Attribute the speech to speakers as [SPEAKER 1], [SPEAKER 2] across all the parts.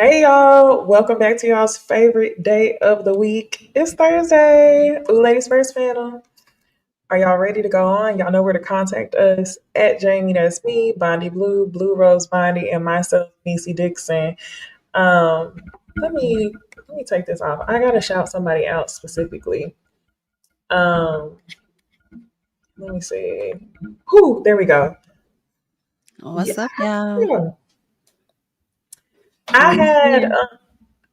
[SPEAKER 1] Hey y'all, welcome back to y'all's favorite day of the week. It's Thursday. Ladies first panel. Are y'all ready to go on? Y'all know where to contact us at Jamie, that's me, Bondi Blue, Blue Rose Bondi, and myself, Niecy Dixon. Um, let me take this off. I gotta shout somebody out specifically. Um, let me see. Who? There we go. Yeah,
[SPEAKER 2] What's up, y'all?
[SPEAKER 1] yeah.
[SPEAKER 2] Are
[SPEAKER 1] I
[SPEAKER 2] you
[SPEAKER 1] had.
[SPEAKER 2] here?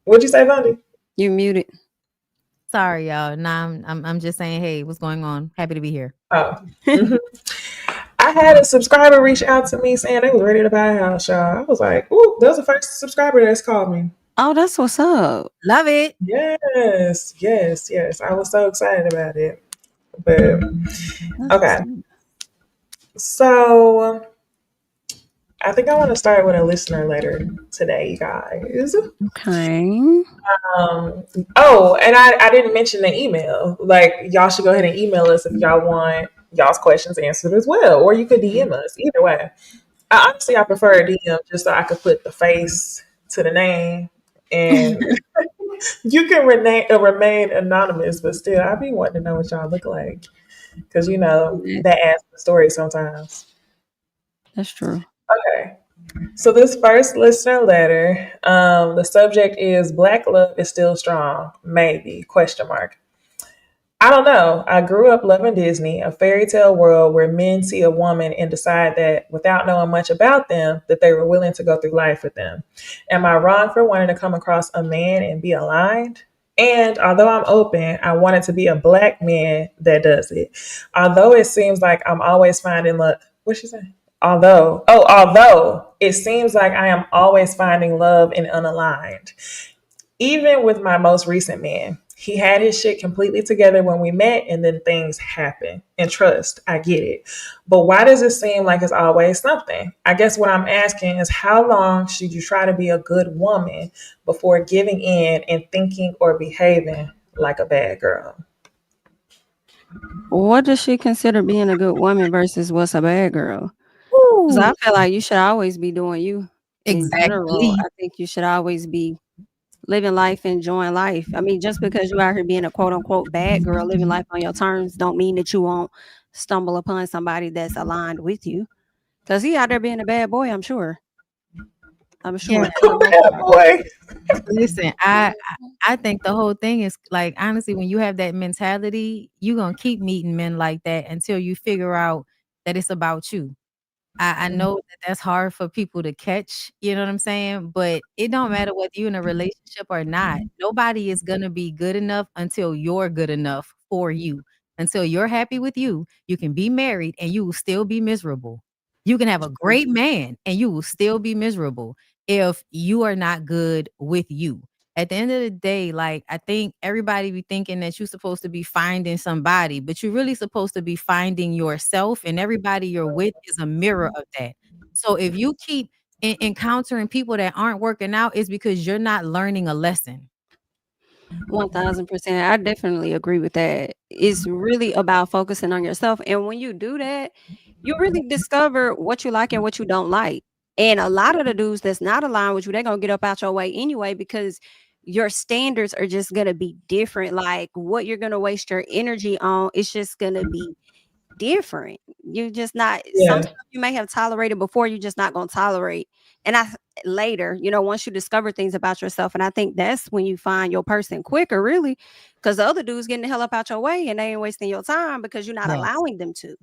[SPEAKER 1] What'd you say, Bondi?
[SPEAKER 2] You muted.
[SPEAKER 3] Sorry, y'all. Nah, I'm just saying, hey, what's going on? Happy to be here.
[SPEAKER 1] Oh. Mhm. I had a subscriber reach out to me saying they was ready to buy a house, y'all. I was like, ooh, that was the first subscriber that's called me.
[SPEAKER 2] Oh, that's what's up.
[SPEAKER 3] Love it.
[SPEAKER 1] Yes, yes, yes. I was so excited about it. But
[SPEAKER 2] That's what's
[SPEAKER 1] okay.
[SPEAKER 2] up.
[SPEAKER 1] So I think I want to start with a listener letter today, you guys.
[SPEAKER 2] Okay.
[SPEAKER 1] Um, oh, and I didn't mention the email. Like, y'all should go ahead and email us if y'all want y'all's questions answered as well. Or you could DM us. Either way. I prefer a DM just so I could put the face to the name, and you can remain anonymous, but still, I be wanting to know what y'all look like because that adds to the story sometimes.
[SPEAKER 2] That's true.
[SPEAKER 1] Okay, so this first listener letter, the subject is "Black love is still strong, maybe?" Question mark. I don't know. I grew up loving Disney, a fairy tale world where men see a woman and decide that without knowing much about them, that they were willing to go through life with them. Am I wrong for wanting to come across a man and be aligned? And although I'm open, I want it to be a black man that does it. Although it seems like I'm always finding love. What's she saying? Although it seems like I am always finding love in unaligned. Even with my most recent man, he had his shit completely together when we met, and then things happen. And trust, I get it. But why does it seem like it's always something? I guess what I'm asking is how long should you try to be a good woman before giving in and thinking or behaving like a bad girl?
[SPEAKER 2] What does she consider being a good woman versus what's a bad girl? Because I
[SPEAKER 3] Ooh,
[SPEAKER 2] feel like you should always be doing you. In general,
[SPEAKER 3] exactly.
[SPEAKER 2] I think you should always be living life, enjoying life. I mean, just because you out here being a quote unquote bad girl, living life on your terms, don't mean that you won't stumble upon somebody that's aligned with you. Because he out there being a bad boy, I'm sure. I'm
[SPEAKER 3] Yeah.
[SPEAKER 2] sure for the most
[SPEAKER 1] Bad
[SPEAKER 2] part.
[SPEAKER 1] boy.
[SPEAKER 3] Listen, I think the whole thing is like honestly, when you have that mentality, you're gonna keep meeting men like that until you figure out that it's about you. I know that that's hard for people to catch, you know what I'm saying? But it don't matter whether you're in a relationship or not. Nobody is gonna be good enough until you're good enough for you. Until you're happy with you, you can be married and you will still be miserable. You can have a great man and you will still be miserable if you are not good with you. At the end of the day, like I think everybody be thinking that you're supposed to be finding somebody, but you're really supposed to be finding yourself, and everybody you're with is a mirror of that. So if you keep encountering people that aren't working out, it's because you're not learning a lesson.
[SPEAKER 2] 1000%. I definitely agree with that. It's really about focusing on yourself. And when you do that, you really discover what you like and what you don't like. And a lot of the dudes that's not aligned with you, they're going to get up out your way anyway because your standards are just going to be different. Like what you're going to waste your energy on, it's just going to be different. You're just not some
[SPEAKER 1] Yeah.
[SPEAKER 2] stuff you may have tolerated before, you're just not gonna tolerate. And later, once you discover things about yourself, and I think that's when you find your person quicker, really, because the other dude's getting the hell up out your way and they ain't wasting your time because you're not
[SPEAKER 3] Yes.
[SPEAKER 2] allowing them to.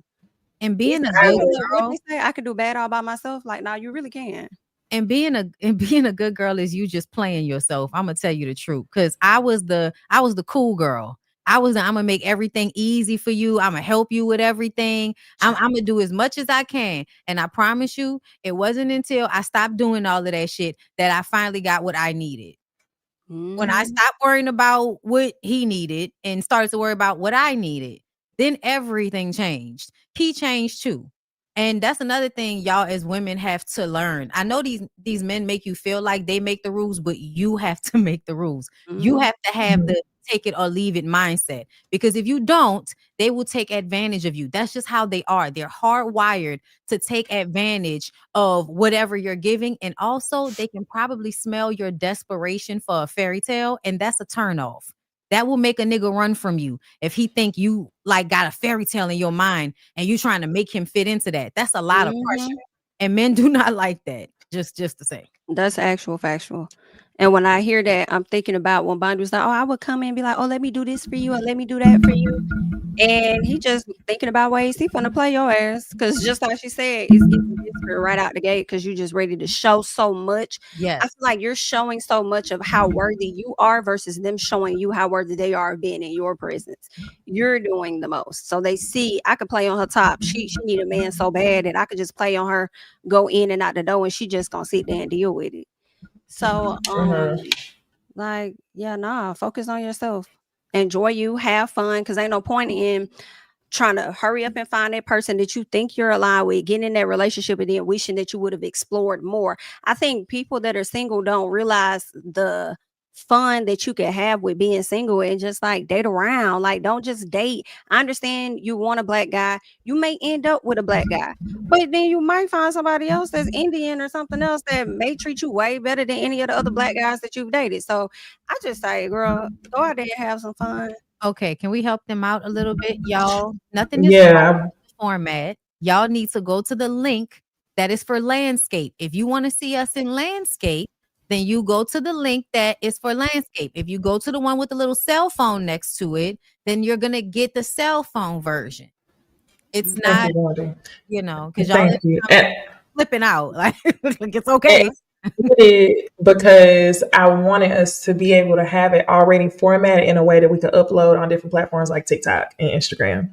[SPEAKER 3] And
[SPEAKER 2] It's
[SPEAKER 3] being a
[SPEAKER 2] kind
[SPEAKER 3] good
[SPEAKER 2] of
[SPEAKER 1] Exactly.
[SPEAKER 2] what
[SPEAKER 3] girl
[SPEAKER 2] they say, I could do bad all by myself. Like, now you really can.
[SPEAKER 3] and being a good girl is you just playing yourself. I'm gonna tell you the truth, because I was the cool girl. I'm gonna make everything easy for you. I'm gonna help you with everything. I'm gonna do as much as I can. And I promise you, it wasn't until I stopped doing all of that shit that I finally got what I needed. When I
[SPEAKER 2] Mhm.
[SPEAKER 3] stopped worrying about what he needed and started to worry about what I needed, then everything changed. He changed too. And that's another thing y'all as women have to learn. I know these men make you feel like they make the rules, but you have to make the rules. You
[SPEAKER 2] Mhm.
[SPEAKER 3] have to have the take it or leave it mindset. Because if you don't, they will take advantage of you. That's just how they are. They're hardwired to take advantage of whatever you're giving. And also, they can probably smell your desperation for a fairy tale, and that's a turnoff. That will make a nigga run from you if he think you like got a fairy tale in your mind and you trying to make him fit into that. That's a lot of pressure, and men do not like that. Just to say,
[SPEAKER 2] That's actual factual. And when I hear that, I'm thinking about when Bondi was like, "Oh, I would come in and be like, oh, let me do this for you, or let me do that for you." And he just thinking about ways he finna play your ass. Cause just like she said, it's getting desperate right out the gate because you just ready to show so much. I
[SPEAKER 3] yes,
[SPEAKER 2] feel like you're showing so much of how worthy you are versus them showing you how worthy they are of being in your presence. You're doing the most. So they see I could play on her top. She need a man so bad that I could just play on her, go in and out the door, and she just gonna sit there and deal with it. So like, yeah, nah, focus on yourself. Enjoy you, have fun, because ain't no point in trying to hurry up and find that person that you think you're aligned with, getting in that relationship, and then wishing that you would have explored more. I think people that are single don't realize the fun that you can have with being single and just like date around. Like, don't just date. I understand you want a black guy. You may end up with a black guy, but then you might find somebody else that's Indian or something else that may treat you way better than any of the other black guys that you've dated. So I just say, girl, go out there and have some fun.
[SPEAKER 3] okay. Can we help them out a little bit, y'all? Nothing is wrong
[SPEAKER 1] Yeah.
[SPEAKER 3] with the format. Y'all need to go to the link that is for landscape. If you want to see us in landscape, then you go to the link that is for landscape. If you go to the one with the little cell phone next to it, then you're gonna get the cell phone version. It's
[SPEAKER 1] Thank
[SPEAKER 3] not,
[SPEAKER 1] you, Bondi.
[SPEAKER 3] because y'all
[SPEAKER 1] Thank
[SPEAKER 3] in
[SPEAKER 1] you.
[SPEAKER 3] the comments flipping out. Like, it's okay.
[SPEAKER 1] It because I wanted us to be able to have it already formatted in a way that we could upload on different platforms like TikTok and Instagram.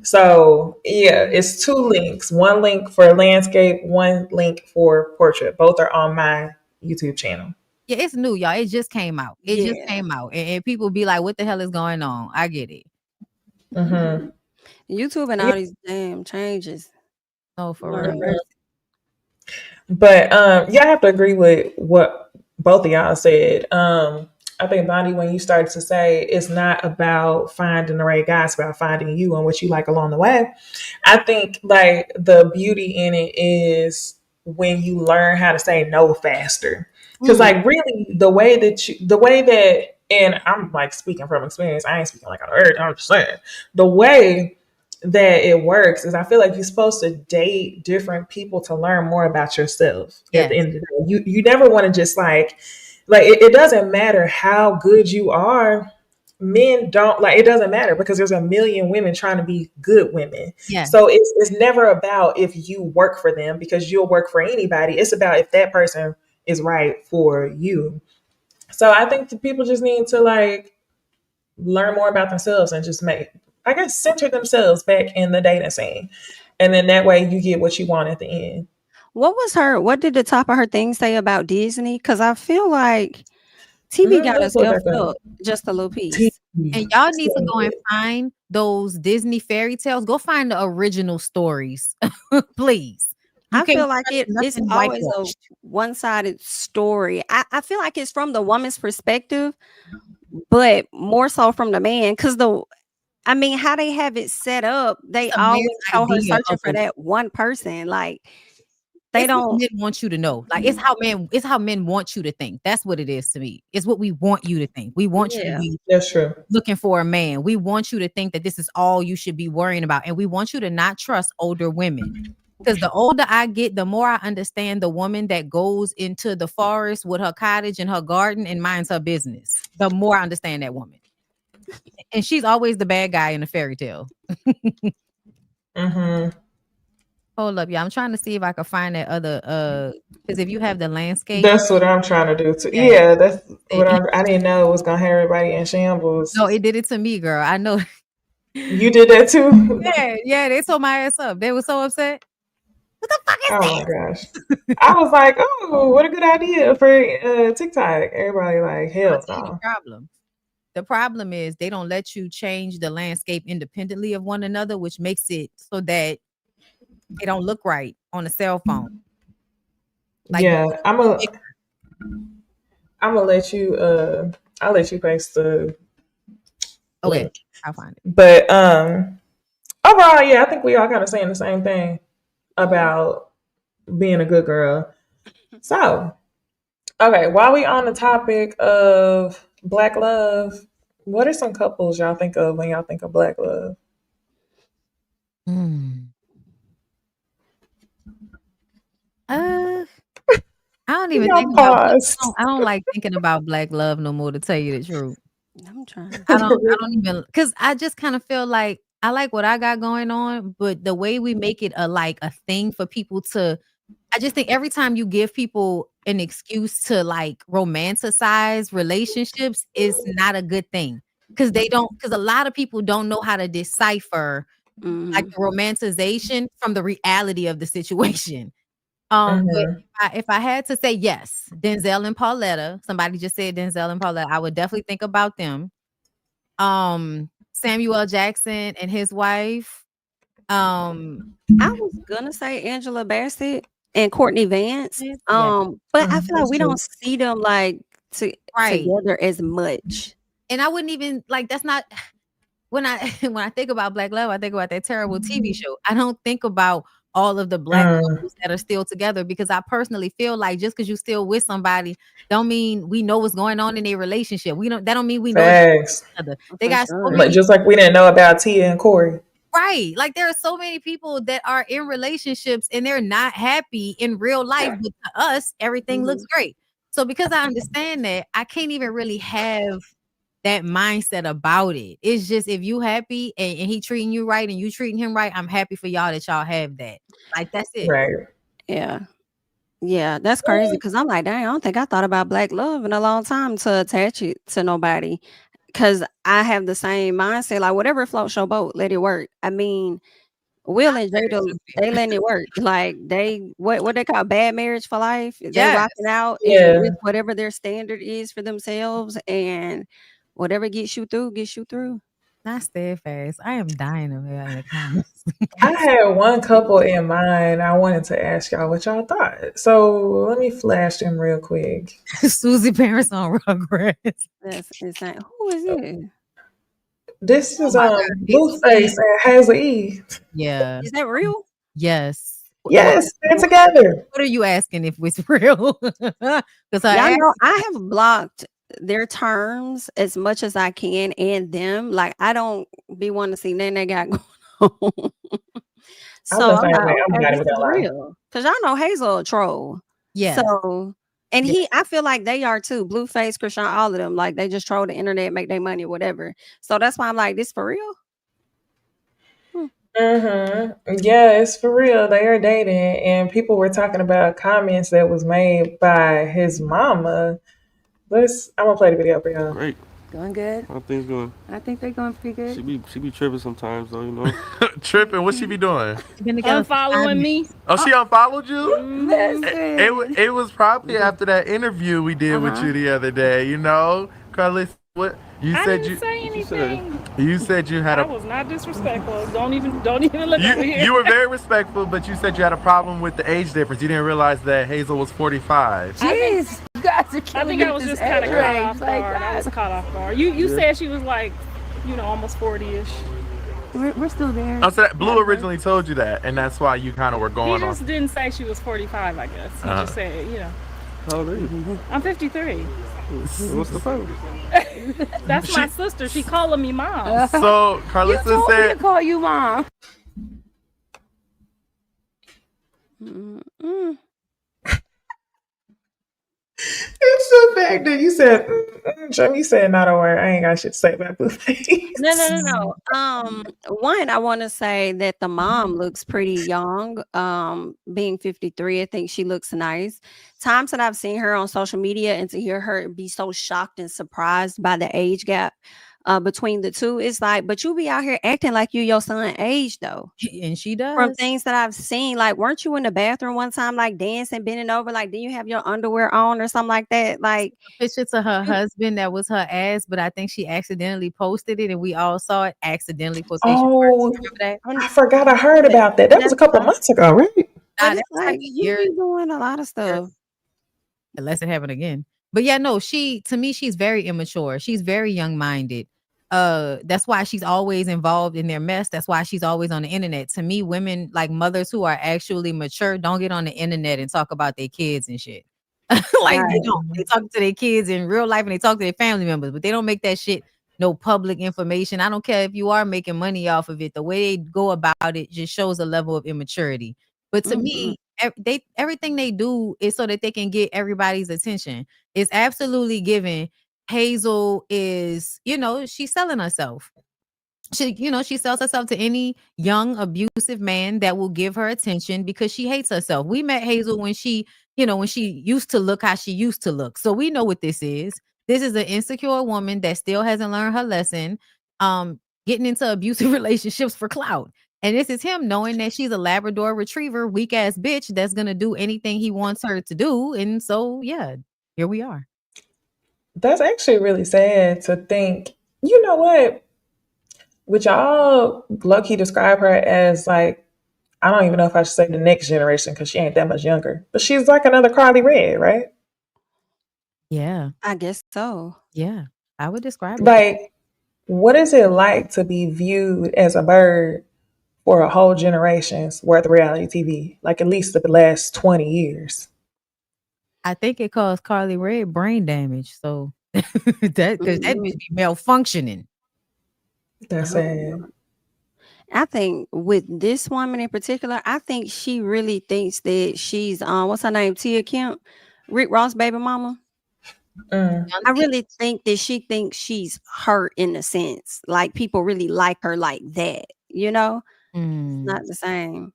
[SPEAKER 1] So yeah, it's two links. One link for landscape, one link for portrait. Both are on my YouTube channel.
[SPEAKER 3] Yeah, it's new, y'all. It just came out. It just
[SPEAKER 2] Yeah.
[SPEAKER 3] came out. And people be like, what the hell is going on? I get it.
[SPEAKER 1] Mm-hmm.
[SPEAKER 2] YouTube and all these damn changes.
[SPEAKER 3] Oh, for
[SPEAKER 2] Lord have
[SPEAKER 3] real.
[SPEAKER 2] mercy.
[SPEAKER 1] But yeah, I have to agree with what both of y'all said. I think Bonnie, when you started to say it's not about finding the right guy, it's about finding you and what you like along the way. I think like the beauty in it is when you learn how to say no faster. Because
[SPEAKER 2] Mm.
[SPEAKER 1] like really the way that and I'm like speaking from experience, I ain't speaking like on earth, I'm just saying the way that it works is I feel like you're supposed to date different people to learn more about yourself at the
[SPEAKER 3] Yes.
[SPEAKER 1] end of the day. You never want to just like it doesn't matter how good you are. Men don't like it doesn't matter because there's a million women trying to be good women.
[SPEAKER 3] Yes.
[SPEAKER 1] So it's never about if you work for them because you'll work for anybody. It's about if that person is right for you. So I think the people just need to like learn more about themselves and just I guess, center themselves back in the dating scene. And then that way you get what you want at the end.
[SPEAKER 2] What did the top of her thing say about Disney? Because I feel like TV got
[SPEAKER 1] Let me
[SPEAKER 2] us
[SPEAKER 1] pull it back
[SPEAKER 2] effed
[SPEAKER 1] up.
[SPEAKER 2] up just a little piece.
[SPEAKER 3] And
[SPEAKER 1] TV.
[SPEAKER 3] y'all need to go and find those Disney fairy tales. Go find the original stories, please. You
[SPEAKER 2] I
[SPEAKER 3] can't
[SPEAKER 2] feel like
[SPEAKER 3] trust
[SPEAKER 2] it's
[SPEAKER 3] nothing
[SPEAKER 2] always a
[SPEAKER 3] whitewashed.
[SPEAKER 2] one-sided story. I feel like it's from the woman's perspective, but more so from the man. Because I mean, how they have it set up,
[SPEAKER 3] It's
[SPEAKER 2] they
[SPEAKER 3] a man's
[SPEAKER 2] always show her
[SPEAKER 3] idea
[SPEAKER 2] searching
[SPEAKER 3] of
[SPEAKER 2] for that one person. Like they
[SPEAKER 3] it's what
[SPEAKER 2] don't.
[SPEAKER 3] men want you to know. Like it's how men want you to think. That's what it is to me. It's what we want you to think. We want you to
[SPEAKER 2] Yeah.
[SPEAKER 3] be
[SPEAKER 1] That's true.
[SPEAKER 3] looking for a man. We want you to think that this is all you should be worrying about. And we want you to not trust older women. Because the older I get, the more I understand the woman that goes into the forest with her cottage and her garden and minds her business. The more I understand that woman. And she's always the bad guy in a fairy tale.
[SPEAKER 1] Hmm.
[SPEAKER 3] Hold up, yeah. I'm trying to see if I can find that other because if you have the landscape,
[SPEAKER 1] That's what I'm trying to do too.
[SPEAKER 3] yeah.
[SPEAKER 1] Yeah, that's what I didn't know it was gonna have everybody in shambles.
[SPEAKER 3] No, it did it to me, girl. I know.
[SPEAKER 1] You did that too?
[SPEAKER 3] Yeah, they tore my ass up. They were so upset. What the fuck is
[SPEAKER 1] Oh
[SPEAKER 3] this?
[SPEAKER 1] my gosh. I was like, oh, what a good idea for TikTok. Everybody like,
[SPEAKER 3] I'll
[SPEAKER 1] hell
[SPEAKER 3] tell you the
[SPEAKER 1] no.
[SPEAKER 3] problem. The problem is they don't let you change the landscape independently of one another, which makes it so that it don't look right on a cell phone. Like
[SPEAKER 1] Yeah, I'm gonna let you I'll let you paste the
[SPEAKER 3] Okay,
[SPEAKER 1] link.
[SPEAKER 3] I'll find it.
[SPEAKER 1] But overall, yeah, I think we all kind of saying the same thing about being a good girl. So, okay, while we on the topic of black love, what are some couples y'all think of when y'all think of black love?
[SPEAKER 3] Mm. Uh, I don't even
[SPEAKER 1] Y'all
[SPEAKER 3] think about black.
[SPEAKER 1] pause.
[SPEAKER 3] I don't like thinking about black love no more. To tell you the truth,
[SPEAKER 2] I'm trying.
[SPEAKER 3] I don't even because I just kind of feel like I like what I got going on, but the way we make it a thing for people to, I just think every time you give people an excuse to like romanticize relationships is not a good thing because because a lot of people don't know how to decipher like
[SPEAKER 2] Mhm.
[SPEAKER 3] the romanticization from the reality of the situation. But
[SPEAKER 1] Mhm.
[SPEAKER 3] if I had to say yes, Denzel and Pauletta, somebody just said Denzel and Pauletta, I would definitely think about them. Samuel Jackson and his wife. Um,
[SPEAKER 2] I was gonna say Angela Bassett and Courtney Vance.
[SPEAKER 3] yeah,
[SPEAKER 2] But I feel like
[SPEAKER 1] That's
[SPEAKER 2] we
[SPEAKER 1] true.
[SPEAKER 2] don't see them like
[SPEAKER 3] right.
[SPEAKER 2] together as much.
[SPEAKER 3] And I wouldn't even like that's not when I when I think about Black Love, I think about that terrible TV show. I don't think about all of the black
[SPEAKER 1] Mm,
[SPEAKER 3] couples that are still together because I personally feel like just because you're still with somebody don't mean we know what's going on in their relationship. We don't that don't mean we know each
[SPEAKER 1] facts.
[SPEAKER 3] other. They
[SPEAKER 2] For
[SPEAKER 3] got so
[SPEAKER 2] sure.
[SPEAKER 1] Like
[SPEAKER 3] many
[SPEAKER 1] just like we didn't know about Tia and Corey.
[SPEAKER 3] right. Like there are so many people that are in relationships and they're not happy in real life, but to us, everything looks
[SPEAKER 2] Mhm.
[SPEAKER 3] great. So because I understand that, I can't even really have that mindset about it. It's just if you happy and he treating you right and you treating him right, I'm happy for y'all that y'all have that. Like that's it.
[SPEAKER 1] Right.
[SPEAKER 2] Yeah. Yeah, that's crazy because I'm like, dang, I don't think I thought about black love in a long time to attach it to nobody. Because I have the same mindset, like whatever floats your boat, let it work. I mean, Will and
[SPEAKER 3] Very
[SPEAKER 2] Jada,
[SPEAKER 3] sincere.
[SPEAKER 2] they letting it work. Like they what they call bad marriage for life. They
[SPEAKER 3] Yes.
[SPEAKER 2] rocking out and
[SPEAKER 1] Yeah.
[SPEAKER 2] with whatever their standard is for themselves, and whatever gets you through, gets you through.
[SPEAKER 3] Not steadfast. I am dying of here in the comments.
[SPEAKER 1] I had one couple in mind. I wanted to ask y'all what y'all thought. So let me flash them real quick.
[SPEAKER 3] Susie Parents on Rugrats.
[SPEAKER 2] That's insane. Who is it?
[SPEAKER 1] This
[SPEAKER 3] Oh
[SPEAKER 1] is
[SPEAKER 3] my God. Hazel
[SPEAKER 1] Blueface
[SPEAKER 3] E.
[SPEAKER 1] and Hazel E.
[SPEAKER 3] Yeah.
[SPEAKER 2] Is that real?
[SPEAKER 3] Yes.
[SPEAKER 1] Yes, they're together.
[SPEAKER 3] What are you asking if it's real? Because her
[SPEAKER 2] Y'all
[SPEAKER 3] ass
[SPEAKER 2] know I have blocked their terms as much as I can and them. Like I don't be wanting to see nothing they got going on.
[SPEAKER 1] I'm
[SPEAKER 2] So
[SPEAKER 1] the
[SPEAKER 2] I'm
[SPEAKER 1] same
[SPEAKER 2] like,
[SPEAKER 1] way. I'm
[SPEAKER 2] okay,
[SPEAKER 1] not
[SPEAKER 2] this
[SPEAKER 1] even
[SPEAKER 2] is
[SPEAKER 1] gonna lie.
[SPEAKER 2] real. Cause y'all know Hazel a troll.
[SPEAKER 3] yeah.
[SPEAKER 2] So and
[SPEAKER 3] Yeah.
[SPEAKER 2] I feel like they are too. Blueface, Krishan, all of them. Like they just troll the internet, make their money, or whatever. So that's why I'm like, this for real? Hmm.
[SPEAKER 1] Yeah, it's for real. They are dating, and people were talking about comments that was made by his mama. I'm gonna play the video for y'all.
[SPEAKER 4] Great.
[SPEAKER 2] Going good.
[SPEAKER 4] How things going?
[SPEAKER 2] I think they're going pretty good.
[SPEAKER 4] She be tripping sometimes though, you know.
[SPEAKER 5] Tripping. What she be doing?
[SPEAKER 3] Been together for 5
[SPEAKER 6] Unfollowing me.
[SPEAKER 3] years.
[SPEAKER 5] Oh, she unfollowed you?
[SPEAKER 6] Mm-hmm.
[SPEAKER 5] It was probably after that interview we did with you the other day. You know, Carlos, what you
[SPEAKER 6] I
[SPEAKER 5] said
[SPEAKER 6] didn't say
[SPEAKER 4] What you say?
[SPEAKER 6] anything.
[SPEAKER 5] you said you had
[SPEAKER 6] I
[SPEAKER 5] a
[SPEAKER 6] was not disrespectful. Don't even look over here.
[SPEAKER 5] you were very respectful, but you said you had a problem with the age difference. You didn't realize that Hazel was 45.
[SPEAKER 6] I think
[SPEAKER 7] Jeez, you guys are
[SPEAKER 6] I
[SPEAKER 7] killing
[SPEAKER 6] think
[SPEAKER 7] me
[SPEAKER 6] I
[SPEAKER 7] with
[SPEAKER 6] was
[SPEAKER 7] this
[SPEAKER 6] just kind of
[SPEAKER 7] age
[SPEAKER 6] caught
[SPEAKER 7] range.
[SPEAKER 6] off
[SPEAKER 7] Like,
[SPEAKER 6] guard. I was
[SPEAKER 7] God.
[SPEAKER 6] caught off guard. You
[SPEAKER 4] Yeah.
[SPEAKER 6] said she was like, almost 40-ish.
[SPEAKER 7] We're still there.
[SPEAKER 5] Oh, so that Blue originally told you that, and that's why you kind of were
[SPEAKER 6] He
[SPEAKER 5] going
[SPEAKER 6] just
[SPEAKER 5] on.
[SPEAKER 6] didn't say she was 45, I guess. He just said,
[SPEAKER 4] How old are you?
[SPEAKER 6] I'm 53.
[SPEAKER 4] What's the problem?
[SPEAKER 6] That's my sister. She calling me mom.
[SPEAKER 5] So
[SPEAKER 7] You
[SPEAKER 5] Carlissa
[SPEAKER 7] told me to
[SPEAKER 5] said,
[SPEAKER 7] call you mom.
[SPEAKER 2] Mm-mm.
[SPEAKER 1] It's the fact that you said, Jim, you said not a word. I ain't got shit to say about Blueface.
[SPEAKER 2] No. One, I want to say that the mom looks pretty young. Being 53, I think she looks nice. Times that I've seen her on social media and to hear her be so shocked and surprised by the age gap between the two, it's like, but you be out here acting like you your son age though.
[SPEAKER 3] And she
[SPEAKER 2] From
[SPEAKER 3] does.
[SPEAKER 2] things that I've seen, like, weren't you in the bathroom one time, like dancing, bending over, like, did you have your underwear on or something like that? Like,
[SPEAKER 3] Picture to her
[SPEAKER 2] you-
[SPEAKER 3] husband that was her ass, but I think she accidentally posted it and we all saw it accidentally quotation marks.
[SPEAKER 1] Oh,
[SPEAKER 3] Remember that?
[SPEAKER 1] I forgot I heard about that. That was a
[SPEAKER 2] that's
[SPEAKER 1] couple
[SPEAKER 2] fine.
[SPEAKER 1] months ago, right?
[SPEAKER 2] But
[SPEAKER 3] Nah,
[SPEAKER 2] it's
[SPEAKER 3] that was
[SPEAKER 2] like
[SPEAKER 3] like a
[SPEAKER 2] you
[SPEAKER 3] year,
[SPEAKER 2] be doing a lot of stuff.
[SPEAKER 3] unless it happened again. But yeah, no, to me, she's very immature. She's very young minded. that's why she's always involved in their mess. That's why she's always on the internet. To me, women like mothers who are actually mature don't get on the internet and talk about their kids and shit. Like they
[SPEAKER 2] Right.
[SPEAKER 3] don't. They talk to their kids in real life and they talk to their family members, but they don't make that shit no public information. I don't care if you are making money off of it. The way they go about it just shows a level of immaturity. But to
[SPEAKER 2] Mhm.
[SPEAKER 3] me, everything they do is so that they can get everybody's attention. It's absolutely given. Hazel is, she's selling herself. She sells herself to any young abusive man that will give her attention because she hates herself. We met Hazel when she used to look how she used to look. So we know what this is. This is an insecure woman that still hasn't learned her lesson, getting into abusive relationships for clout. And this is him knowing that she's a Labrador retriever, weak ass bitch that's gonna do anything he wants her to do. And so yeah, here we are.
[SPEAKER 1] That's actually really sad to think. You know what? Would y'all low key describe her as like, I don't even know if I should say the next generation because she ain't that much younger, but she's like another Carly Red, right?
[SPEAKER 3] Yeah.
[SPEAKER 2] I guess so.
[SPEAKER 3] Yeah. I would describe her.
[SPEAKER 1] Like, what is it like to be viewed as a bird for a whole generation's worth of reality TV? Like at least the last 20 years.
[SPEAKER 3] I think it caused Carly Red brain damage. So that because that
[SPEAKER 2] Mhm.
[SPEAKER 3] bitch be malfunctioning.
[SPEAKER 1] That's sad.
[SPEAKER 2] I think with this woman in particular, I think she really thinks that she's what's her name? Tia Kemp, Rick Ross' baby mama.
[SPEAKER 1] Mm.
[SPEAKER 2] I really think that she thinks she's her in a sense. Like people really like her like that, you know? It's not the same.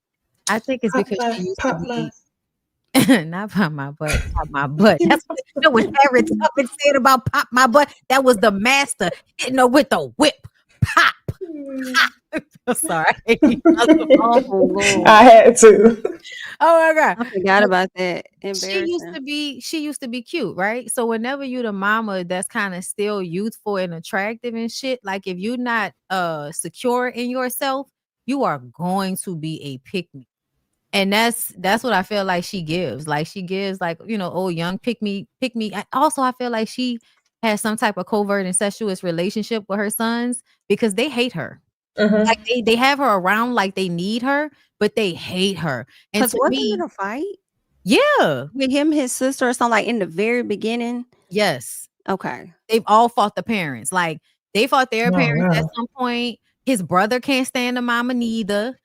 [SPEAKER 3] I think it's because she used to
[SPEAKER 1] Pop
[SPEAKER 3] be
[SPEAKER 1] my.
[SPEAKER 3] not pop my butt, pop my butt. That what Harriet Tubman said about pop my butt. That was the master hitting her with the whip. Pop. Sorry.
[SPEAKER 2] Oh, Lord.
[SPEAKER 1] I had to.
[SPEAKER 3] Oh my God.
[SPEAKER 2] I forgot about that.
[SPEAKER 3] She used
[SPEAKER 2] Embarrassing.
[SPEAKER 3] to be cute, right? So whenever you the mama that's kind of still youthful and attractive and shit, like if you're not secure in yourself, you are going to be a pick me. And that's what I feel like she gives. Like she gives like, oh young pick me. I feel like she has some type of covert incestuous relationship with her sons because they hate her.
[SPEAKER 1] Mhm.
[SPEAKER 3] Like they have her around like they need her, but they hate her. And
[SPEAKER 2] Because
[SPEAKER 3] to
[SPEAKER 2] wasn't
[SPEAKER 3] me,
[SPEAKER 2] it a fight
[SPEAKER 3] yeah.
[SPEAKER 2] with him, his sister, or something like in the very beginning?
[SPEAKER 3] Yes.
[SPEAKER 2] Okay.
[SPEAKER 3] They've all fought the parents. Like they fought their
[SPEAKER 1] Oh,
[SPEAKER 3] parents at
[SPEAKER 1] wow.
[SPEAKER 3] some point. His brother can't stand the mama neither.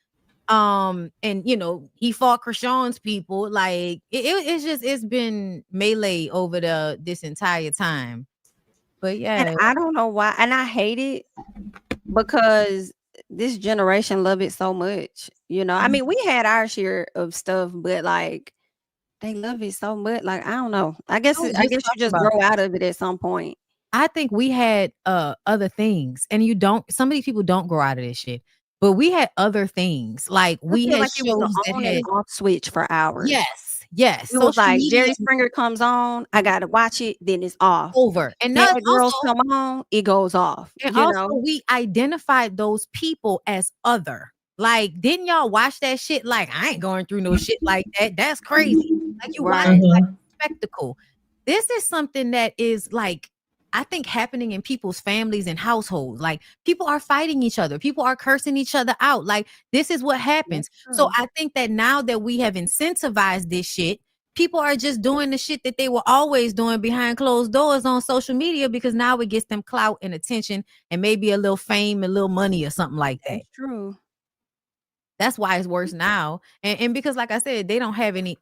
[SPEAKER 3] And he fought Krishan's people. Like it's been melee over this entire time. But
[SPEAKER 2] And
[SPEAKER 3] yeah,
[SPEAKER 2] I don't know why. And I hate it because this generation love it so much. I mean, we had our share of stuff, but like they love it so much. Like, I don't know. I guess
[SPEAKER 3] I was
[SPEAKER 2] I
[SPEAKER 3] just
[SPEAKER 2] guess you
[SPEAKER 3] talking
[SPEAKER 2] just
[SPEAKER 3] about
[SPEAKER 2] grow
[SPEAKER 3] that.
[SPEAKER 2] out of it at some point.
[SPEAKER 3] I think we had other things, and some of these people don't grow out of this shit. But we had other things. Like
[SPEAKER 2] I
[SPEAKER 3] we
[SPEAKER 2] feel
[SPEAKER 3] had
[SPEAKER 2] like it was an
[SPEAKER 3] shows that
[SPEAKER 2] on and
[SPEAKER 3] had
[SPEAKER 2] off switch for hours.
[SPEAKER 3] yes,
[SPEAKER 2] It was
[SPEAKER 3] social
[SPEAKER 2] like
[SPEAKER 3] media
[SPEAKER 2] Jerry Springer comes on, I gotta watch it, then it's off.
[SPEAKER 3] over. And that's
[SPEAKER 2] Bad Girls come on, it goes off.
[SPEAKER 3] And also, we identified those people as other. Like, didn't y'all watch that shit? Like, I ain't going through no shit like that. That's crazy. Like, you watch
[SPEAKER 2] Right.
[SPEAKER 3] it like
[SPEAKER 1] Mhm.
[SPEAKER 3] a spectacle. This is something that is like, I think happening in people's families and households. Like, people are fighting each other. People are cursing each other out. Like, this is what happens.
[SPEAKER 2] That's
[SPEAKER 3] So
[SPEAKER 2] true.
[SPEAKER 3] I think that now that we have incentivized this shit, people are just doing the shit that they were always doing behind closed doors on social media because now it gets them clout and attention and maybe a little fame and little money or something like that.
[SPEAKER 2] That's true.
[SPEAKER 3] That's why it's worse now. And because like I said, they don't have any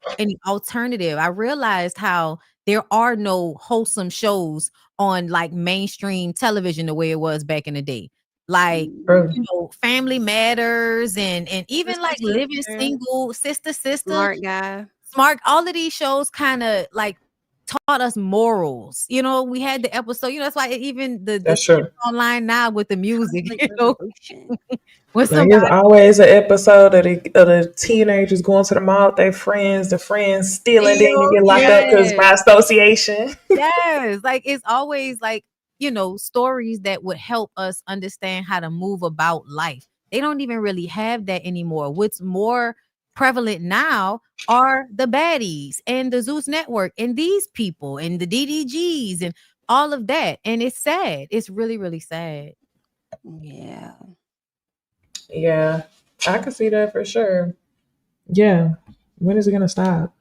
[SPEAKER 3] alternative. I realized how there are no wholesome shows on like mainstream television the way it was back in the day. Like,
[SPEAKER 1] True.
[SPEAKER 3] Family Matters and even like
[SPEAKER 2] Sister,
[SPEAKER 3] Living Single, Sister,
[SPEAKER 2] Smart Guy.
[SPEAKER 3] Smart, all of these shows kind of like taught us morals. We had the episode, that's why even the
[SPEAKER 1] That's
[SPEAKER 3] skits
[SPEAKER 1] true.
[SPEAKER 3] online now with the music,
[SPEAKER 2] Conflict resolution.
[SPEAKER 3] when
[SPEAKER 1] Like
[SPEAKER 3] somebody
[SPEAKER 1] it's always an episode of the teenagers going to the mall with their friends, the friends stealing, then you get locked up because by
[SPEAKER 2] Yes.
[SPEAKER 1] association.
[SPEAKER 3] yes, like it's always like, stories that would help us understand how to move about life. They don't even really have that anymore. What's more prevalent now are the baddies and the Zeus Network and these people and the DDGs and all of that. And it's sad. It's really, really sad.
[SPEAKER 2] Yeah.
[SPEAKER 1] Yeah, I can see that for sure. Yeah, when is it gonna stop?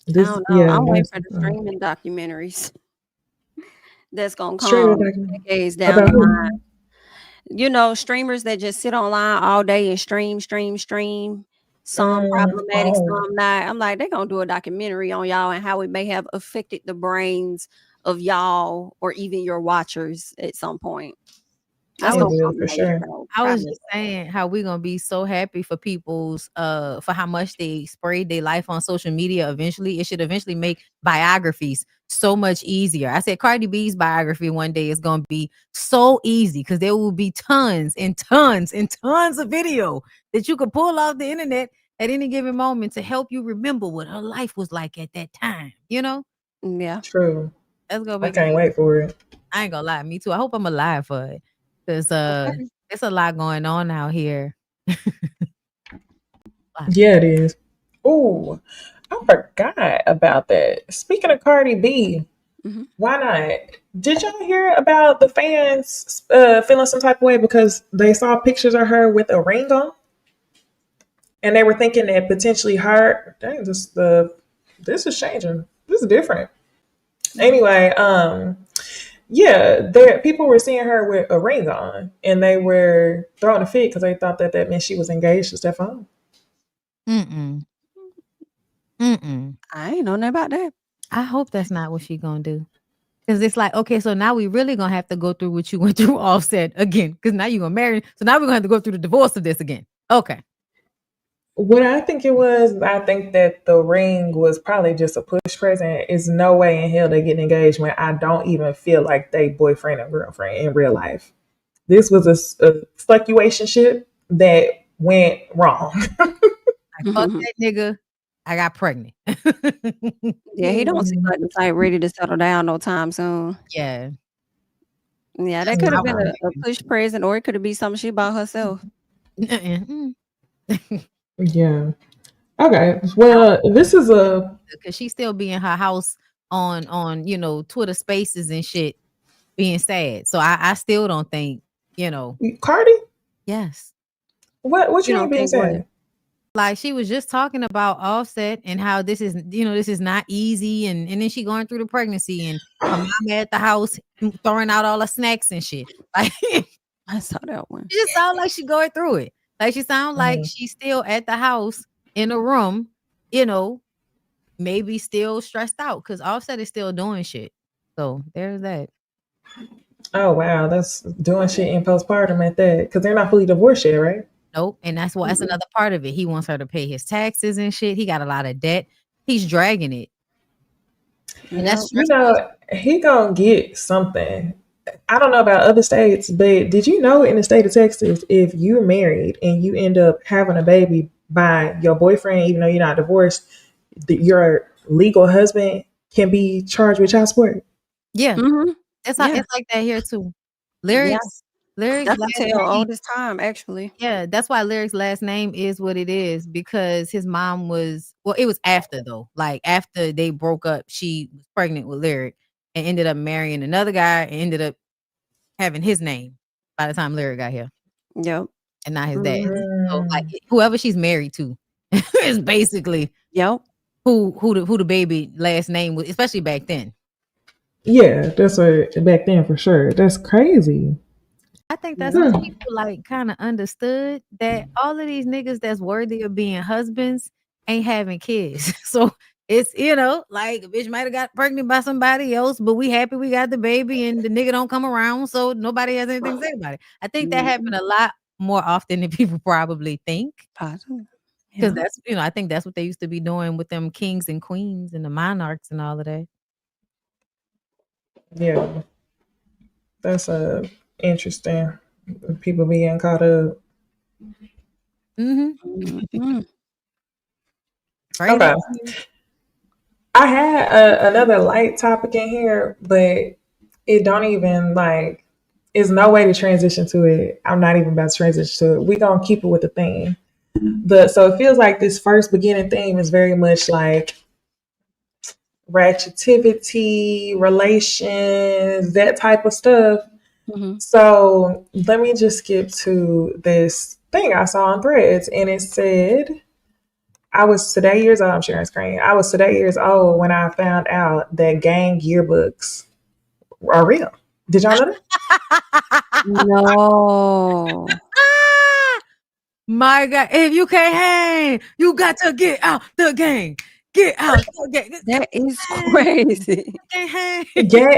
[SPEAKER 2] I
[SPEAKER 1] This,
[SPEAKER 2] don't know.
[SPEAKER 1] yeah,
[SPEAKER 2] I'm
[SPEAKER 1] when
[SPEAKER 2] waiting
[SPEAKER 1] is
[SPEAKER 2] for the streaming documentaries that's gonna
[SPEAKER 1] streaming
[SPEAKER 2] come
[SPEAKER 1] document
[SPEAKER 2] decades down
[SPEAKER 1] about
[SPEAKER 2] the
[SPEAKER 1] who?
[SPEAKER 2] line. You know, streamers that just sit online all day and stream. Some problematic,
[SPEAKER 1] Oh,
[SPEAKER 2] some not. I'm like, they're gonna do a documentary on y'all and how it may have affected the brains of y'all or even your watchers at some point. That's
[SPEAKER 3] I
[SPEAKER 1] it
[SPEAKER 2] gonna
[SPEAKER 1] will
[SPEAKER 2] come
[SPEAKER 1] for
[SPEAKER 2] later
[SPEAKER 1] sure.
[SPEAKER 2] though.
[SPEAKER 3] I was
[SPEAKER 2] Probably.
[SPEAKER 3] just saying how we gonna be so happy for people's for how much they sprayed their life on social media. Eventually, it should eventually make biographies so much easier. I said Cardi B's biography one day is gonna be so easy because there will be tons and tons and tons of video that you could pull off the internet at any given moment to help you remember what her life was like at that time. You know,
[SPEAKER 2] Yeah.
[SPEAKER 1] True.
[SPEAKER 3] that's gonna
[SPEAKER 1] I
[SPEAKER 3] make
[SPEAKER 1] can't wait for it.
[SPEAKER 3] I ain't gonna lie, me too. I hope I'm alive for it. Cause
[SPEAKER 2] Okay.
[SPEAKER 3] there's a lot going on out here. Lot.
[SPEAKER 1] Yeah, it is. Ooh, I forgot about that. Speaking of Cardi B,
[SPEAKER 2] Mhm.
[SPEAKER 1] why not? Did y'all hear about the fans feeling some type of way because they saw pictures of her with a ring on, and they were thinking that potentially her. Dang, this is changing. This is different. Anyway, yeah, there people were seeing her with a ring on, and they were throwing a fit because they thought that meant she was engaged to Stefan.
[SPEAKER 3] Mm-mm. Mm-mm.
[SPEAKER 2] I ain't know nothing about that.
[SPEAKER 3] I hope that's not what she gonna do. Cause it's like, okay, so now we really gonna have to go through what you went through Offset again. Cause now you're gonna marry. So now we're gonna have to go through the divorce of this again. Okay.
[SPEAKER 1] What I think it was, I think that the ring was probably just a push present. It's no way in hell they get engaged when I don't even feel like they boyfriend and girlfriend in real life. This was a fluctuation that went wrong.
[SPEAKER 3] Like fuck that nigga. I got pregnant.
[SPEAKER 2] Yeah, he don't seem like the type ready to settle down no time soon.
[SPEAKER 3] Yeah.
[SPEAKER 2] Yeah, that
[SPEAKER 3] That's
[SPEAKER 2] could
[SPEAKER 3] what
[SPEAKER 2] have
[SPEAKER 3] I
[SPEAKER 2] been
[SPEAKER 3] want.
[SPEAKER 2] a push present, or it could have been something she bought herself.
[SPEAKER 3] Mm-mm.
[SPEAKER 1] Yeah. Okay. Well, this is a
[SPEAKER 3] Cause she still be in her house on Twitter Spaces and shit being sad. So I still don't think,
[SPEAKER 1] Cardi.
[SPEAKER 3] yes.
[SPEAKER 1] What
[SPEAKER 2] You
[SPEAKER 1] you mean
[SPEAKER 2] don't
[SPEAKER 1] being
[SPEAKER 2] think what?
[SPEAKER 1] sad?
[SPEAKER 3] Like she was just talking about Offset and how this is not easy and then she going through the pregnancy and her mom at the house throwing out all the snacks and shit. Like she
[SPEAKER 2] I saw that one.
[SPEAKER 3] just sound like she going through it. Like she sound like
[SPEAKER 1] Mhm.
[SPEAKER 3] she's still at the house in a room, you know, maybe still stressed out because Offset is still doing shit. So there's that.
[SPEAKER 1] Oh wow, that's doing shit in postpartum at that because they're not fully divorced yet, right?
[SPEAKER 3] Nope. And that's another part of it. He wants her to pay his taxes and shit. He got a lot of debt. He's dragging it. And
[SPEAKER 2] Yeah.
[SPEAKER 3] that's
[SPEAKER 1] You
[SPEAKER 3] stressful.
[SPEAKER 1] know, he gonna get something. I don't know about other states, but did you know in the state of Texas, if you're married and you end up having a baby by your boyfriend, even though you're not divorced, your legal husband can be charged with child support?
[SPEAKER 3] Yeah.
[SPEAKER 2] Mhm. Yeah.
[SPEAKER 3] It's like that here too.
[SPEAKER 2] Yeah.
[SPEAKER 3] Lyrics
[SPEAKER 2] That's a
[SPEAKER 3] last
[SPEAKER 2] tale
[SPEAKER 3] name.
[SPEAKER 2] all this time, actually.
[SPEAKER 3] Yeah, that's why Lyric's last name is what it is because his mom it was after though. Like after they broke up, she was pregnant with Lyric and ended up marrying another guy and ended up having his name by the time Lyric got here
[SPEAKER 2] Yep.
[SPEAKER 3] and not his dad.
[SPEAKER 2] Mhm.
[SPEAKER 3] So like
[SPEAKER 1] Mm,
[SPEAKER 3] whoever she's married to is basically
[SPEAKER 2] Yep.
[SPEAKER 3] who the baby last name was, especially back then.
[SPEAKER 1] yeah, that's what back then for sure. That's crazy.
[SPEAKER 3] I think that's when
[SPEAKER 1] Hmm.
[SPEAKER 3] people like kind of understood that all of these niggas that's worthy of being husbands ain't having kids. So it's like a bitch might have got pregnant by somebody else, but we happy we got the baby and the nigga don't come around, so nobody has anything to say about it. I think that
[SPEAKER 2] Mhm.
[SPEAKER 3] happened a lot more often than people probably think.
[SPEAKER 2] Possibly.
[SPEAKER 3] Because
[SPEAKER 2] Yeah.
[SPEAKER 3] I think that's what they used to be doing with them kings and queens and the monarchs and all of that.
[SPEAKER 1] Yeah, that's interesting. People being caught up.
[SPEAKER 3] Mm-hmm.
[SPEAKER 2] Mhm.
[SPEAKER 3] Right.
[SPEAKER 1] Okay. I had another light topic in here, but it don't even like. There's no way to transition to it. I'm not even about to transition to it. We gonna keep it with the theme. So it feels like this first beginning theme is very much like ratchetivity, relations, that type of stuff. So let me just skip to this thing I saw on Threads, and it said, I was today years old. I'm sharing screen. I was today years old when I found out that gang yearbooks are real. Did y'all know that?
[SPEAKER 2] No.
[SPEAKER 3] My God, if you can't hang, you got to get out the game. Get out the game.
[SPEAKER 2] That is crazy.
[SPEAKER 3] Can't hang.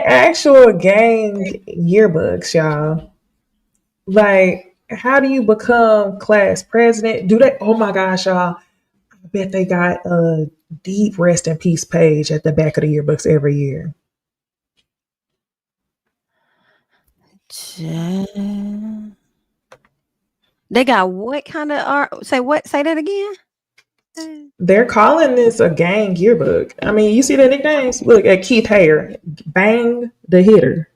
[SPEAKER 1] Actual gang yearbooks, y'all. Like, how do you become class president? Do they? Oh my gosh, y'all! I bet they got a deep rest in peace page at the back of the yearbooks every year.
[SPEAKER 2] They got what kind of art? Say what? Say that again.
[SPEAKER 1] They're calling this a gang yearbook. I mean, you see the nicknames? Look at Keith Hayer, Bang the Hitter.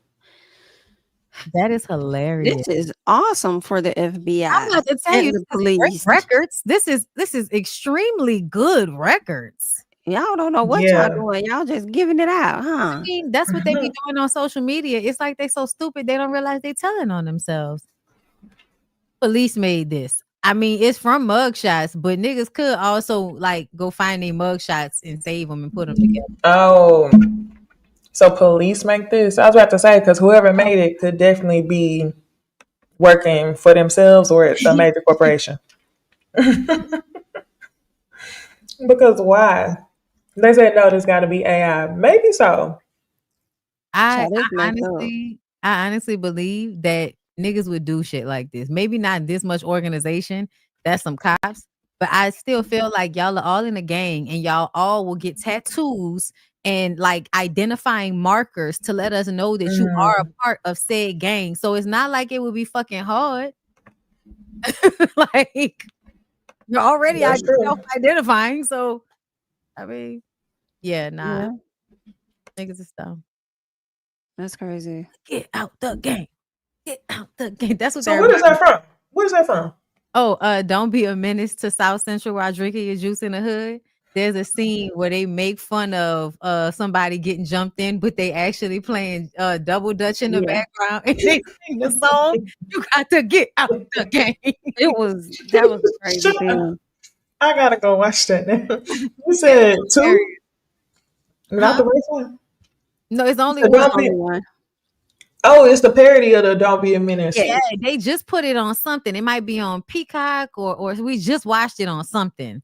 [SPEAKER 3] That is hilarious.
[SPEAKER 2] This is awesome for the FBI.
[SPEAKER 3] I'm about to tell
[SPEAKER 2] and
[SPEAKER 3] you,
[SPEAKER 2] the
[SPEAKER 3] this is great
[SPEAKER 2] police.
[SPEAKER 3] records. This is extremely good records.
[SPEAKER 2] Y'all don't know what y'all doing. Y'all just giving it out, huh?
[SPEAKER 3] I mean, that's what they be doing on social media. It's like they so stupid they don't realize they telling on themselves. Police made this. I mean, it's from mugshots, but niggas could also like go find their mugshots and save them and put them together.
[SPEAKER 1] Oh, so police make this? I was about to say, because whoever made it could definitely be working for themselves or a major corporation. Because why? They said no, there's got to be AI. Maybe so.
[SPEAKER 3] I honestly believe that niggas would do shit like this. Maybe not this much organization. That's some cops. But I still feel like y'all are all in a gang and y'all all will get tattoos and like identifying markers to let us know that you are a part of said gang. So it's not like it would be fucking hard. Like you're already self-identifying. So I mean, yeah, nah.
[SPEAKER 2] Yeah.
[SPEAKER 3] Niggas is dumb.
[SPEAKER 2] That's crazy.
[SPEAKER 3] Get out the game. Get out the game. That's what
[SPEAKER 1] So what is that from? What is that from?
[SPEAKER 3] Oh, don't be a menace to South Central while drinking your juice in the hood. There's a scene where they make fun of somebody getting jumped in, but they actually playing double dutch in the background and they sing the song. You got to get out the game.
[SPEAKER 2] That was a crazy thing.
[SPEAKER 1] I gotta go watch that now. You said two? Not the race one?
[SPEAKER 3] No, it's only
[SPEAKER 2] one.
[SPEAKER 1] Oh, it's the parody of the Don't Be a Menace.
[SPEAKER 3] Yeah, they just put it on something. It might be on Peacock or we just watched it on something.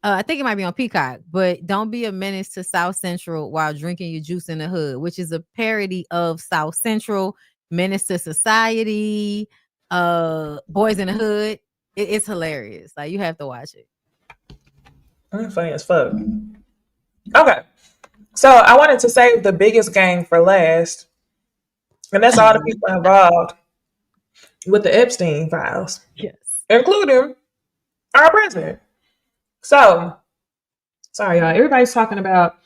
[SPEAKER 3] I think it might be on Peacock, but Don't Be a Menace to South Central while drinking your juice in the hood, which is a parody of South Central, Menace to Society, Boys in the Hood. It's hilarious. Like you have to watch it.
[SPEAKER 1] That's funny as fuck. Okay. So I wanted to save the biggest gang for last. And that's all the people involved with the Epstein files.
[SPEAKER 3] Yes.
[SPEAKER 1] Including our president. So, sorry, y'all. Everybody's talking about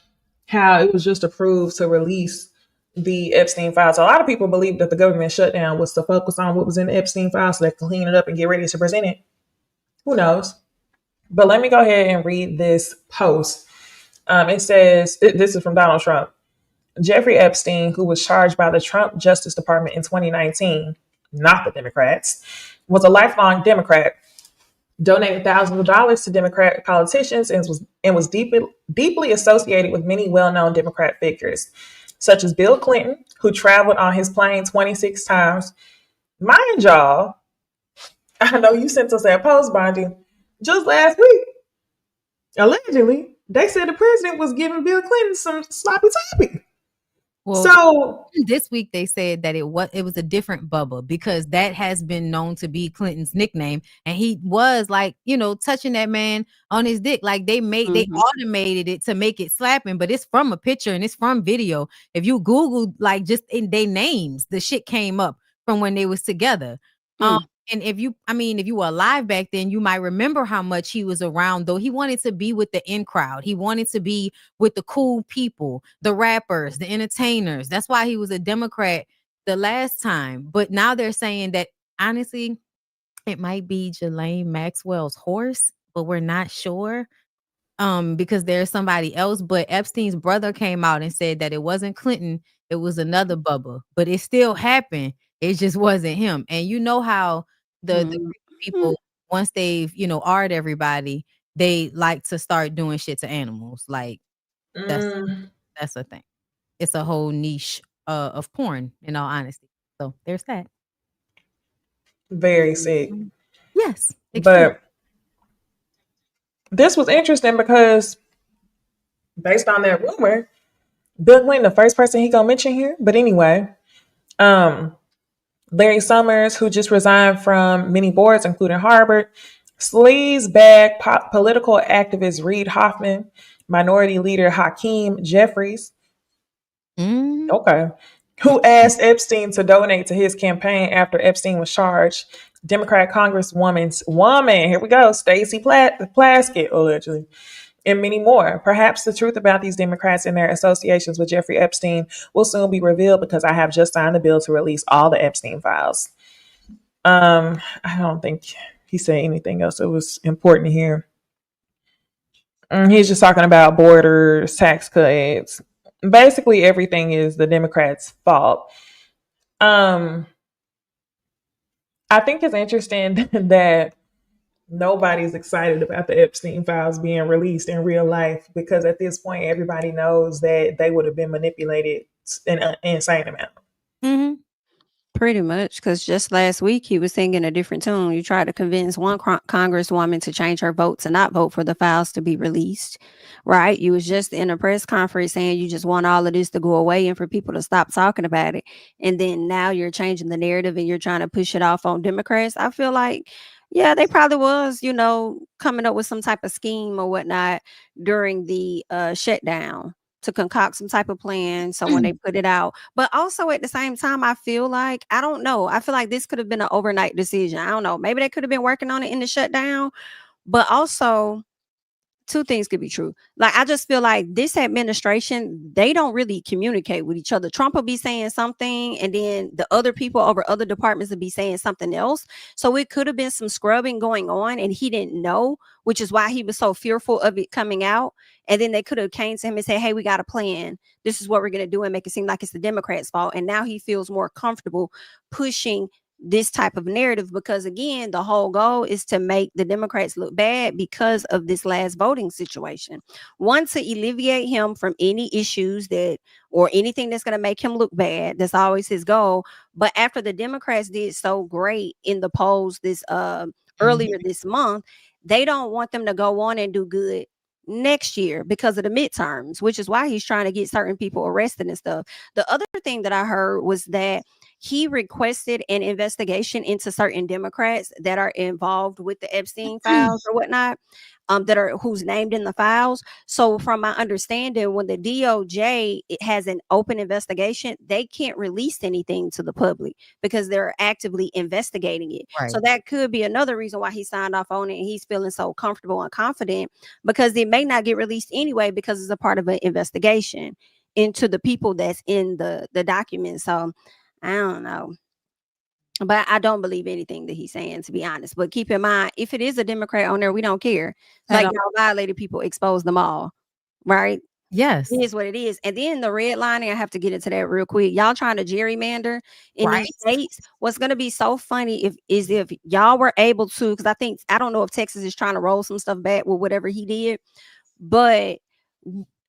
[SPEAKER 1] how it was just approved to release the Epstein files. So a lot of people believe that the government shutdown was to focus on what was in the Epstein files so they can clean it up and get ready to present it. Who knows? But let me go ahead and read this post. It says, this is from Donald Trump. Jeffrey Epstein, who was charged by the Trump Justice Department in 2019, not the Democrats, was a lifelong Democrat, donated thousands of dollars to Democratic politicians, and was deeply associated with many well-known Democrat figures, such as Bill Clinton, who traveled on his plane 26 times. Mind y'all, I know you sent us that post, Bondi, just last week. Allegedly, they said the president was giving Bill Clinton some sloppy toppy.
[SPEAKER 3] Well,
[SPEAKER 1] so
[SPEAKER 3] this week they said that it was a different Bubba because that has been known to be Clinton's nickname, and he was like, touching that man on his dick. Like they automated it to make it slapping, but it's from a picture and it's from video. If you Google like just in their names, the shit came up from when they was together. And if you were alive back then, you might remember how much he was around, though. He wanted to be with the in crowd. He wanted to be with the cool people, the rappers, the entertainers. That's why he was a Democrat the last time. But now they're saying that, honestly, it might be Ghislaine Maxwell's horse, but we're not sure because there's somebody else. But Epstein's brother came out and said that it wasn't Clinton. It was another Bubba. But it still happened. It just wasn't him. And you know how the
[SPEAKER 2] Mm.
[SPEAKER 3] people, once they've, R'd everybody, they like to start doing shit to animals. Like that's
[SPEAKER 1] Mm,
[SPEAKER 3] a thing. It's a whole niche of porn, in all honesty. So there's that.
[SPEAKER 1] very sick.
[SPEAKER 3] Yes, extreme.
[SPEAKER 1] But this was interesting because based on that rumor, Bill Clinton, the first person he gonna mention here. But anyway, um, Larry Summers, who just resigned from many boards, including Harvard, sleaze bag political activist Reid Hoffman, minority leader Hakeem Jeffries,
[SPEAKER 3] Mm.
[SPEAKER 1] okay, who asked Epstein to donate to his campaign after Epstein was charged. Democrat Congresswoman's woman, here we go, Stacey Plaskett, allegedly, and many more. Perhaps the truth about these Democrats and their associations with Jeffrey Epstein will soon be revealed because I have just signed the bill to release all the Epstein files. I don't think he said anything else that was important here. He's just talking about borders, tax cuts. Basically, everything is the Democrats' fault. I think it's interesting that nobody's excited about the Epstein files being released in real life because at this point, everybody knows that they would have been manipulated in an insane amount.
[SPEAKER 3] Mm-hmm.
[SPEAKER 2] Pretty much, because just last week he was singing a different tune. You tried to convince one congresswoman to change her vote to not vote for the files to be released, right? You was just in a press conference saying you just want all of this to go away and for people to stop talking about it. And then now you're changing the narrative and you're trying to push it off on Democrats. I feel like, yeah, they probably was, coming up with some type of scheme or whatnot during the shutdown to concoct some type of plan. So when they put it out, but also at the same time, I feel like, I don't know. I feel like this could have been an overnight decision. I don't know. Maybe they could have been working on it in the shutdown, but also two things could be true. Like, I just feel like this administration, they don't really communicate with each other. Trump will be saying something, and then the other people over other departments will be saying something else. So it could have been some scrubbing going on, and he didn't know, which is why he was so fearful of it coming out. And then they could have came to him and said, hey, we got a plan. This is what we're going to do, and make it seem like it's the Democrats' fault. And now he feels more comfortable pushing this type of narrative because, again, the whole goal is to make the Democrats look bad because of this last voting situation. One, to alleviate him from any issues that or anything that's going to make him look bad. That's always his goal. But after the Democrats did so great in the polls this earlier this month, they don't want them to go on and do good next year because of the midterms, which is why he's trying to get certain people arrested and stuff. The other thing that I heard was that he requested an investigation into certain Democrats that are involved with the Epstein files or whatnot, who's named in the files. So from my understanding, when the DOJ has an open investigation, they can't release anything to the public because they're actively investigating it.
[SPEAKER 3] Right.
[SPEAKER 2] So that could be another reason why he signed off on it, and he's feeling so comfortable and confident because it may not get released anyway because it's a part of an investigation into the people that's in the document. So I don't know. But I don't believe anything that he's saying, to be honest. But keep in mind, if it is a Democrat on there, we don't care. Like, y'all violated people, expose them all. Right?
[SPEAKER 3] Yes.
[SPEAKER 2] It is what it is. And then the redlining, I have to get into that real quick. Y'all trying to gerrymander in these states. What's going to be so funny if y'all were able to, because I don't know if Texas is trying to roll some stuff back with whatever he did, but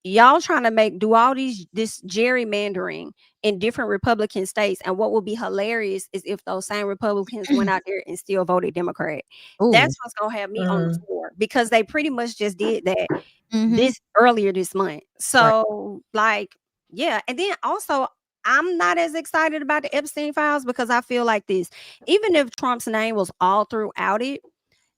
[SPEAKER 2] y'all trying to do all this gerrymandering in different Republican states. And what would be hilarious is if those same Republicans went out there and still voted Democrat.
[SPEAKER 3] Ooh.
[SPEAKER 2] That's what's going to have me on the floor because they pretty much just did that
[SPEAKER 3] Mhm.
[SPEAKER 2] earlier this month. So yeah. And then also, I'm not as excited about the Epstein files because I feel like this, even if Trump's name was all throughout it,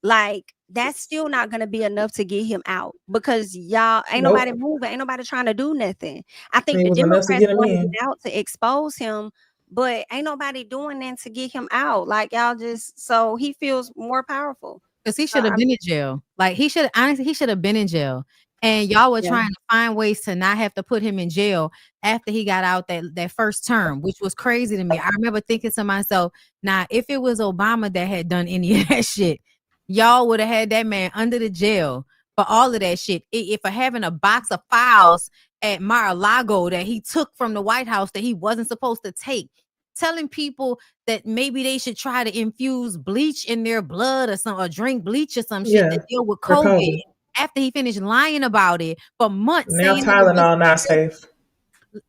[SPEAKER 2] like, that's still not going to be enough to get him out because y'all ain't nobody moving, ain't nobody trying to do nothing. I think the Democrats wanted it out to expose him, but ain't nobody doing that to get him out. Like, y'all just, so he feels more powerful.
[SPEAKER 3] Because he should have been in jail. Like, he should have been in jail. And y'all were trying to find ways to not have to put him in jail after he got out that first term, which was crazy to me. I remember thinking to myself, now, if it was Obama that had done any of that shit, y'all would have had that man under the jail for all of that shit. If for having a box of files at Mar-a-Lago that he took from the White House that he wasn't supposed to take telling people that maybe they should try to infuse bleach in their blood or drink bleach or some shit to deal with
[SPEAKER 1] for
[SPEAKER 3] COVID.
[SPEAKER 1] COVID.
[SPEAKER 3] After he finished lying about it for months,
[SPEAKER 1] Now
[SPEAKER 3] saying that it was
[SPEAKER 1] Tylenol not safe.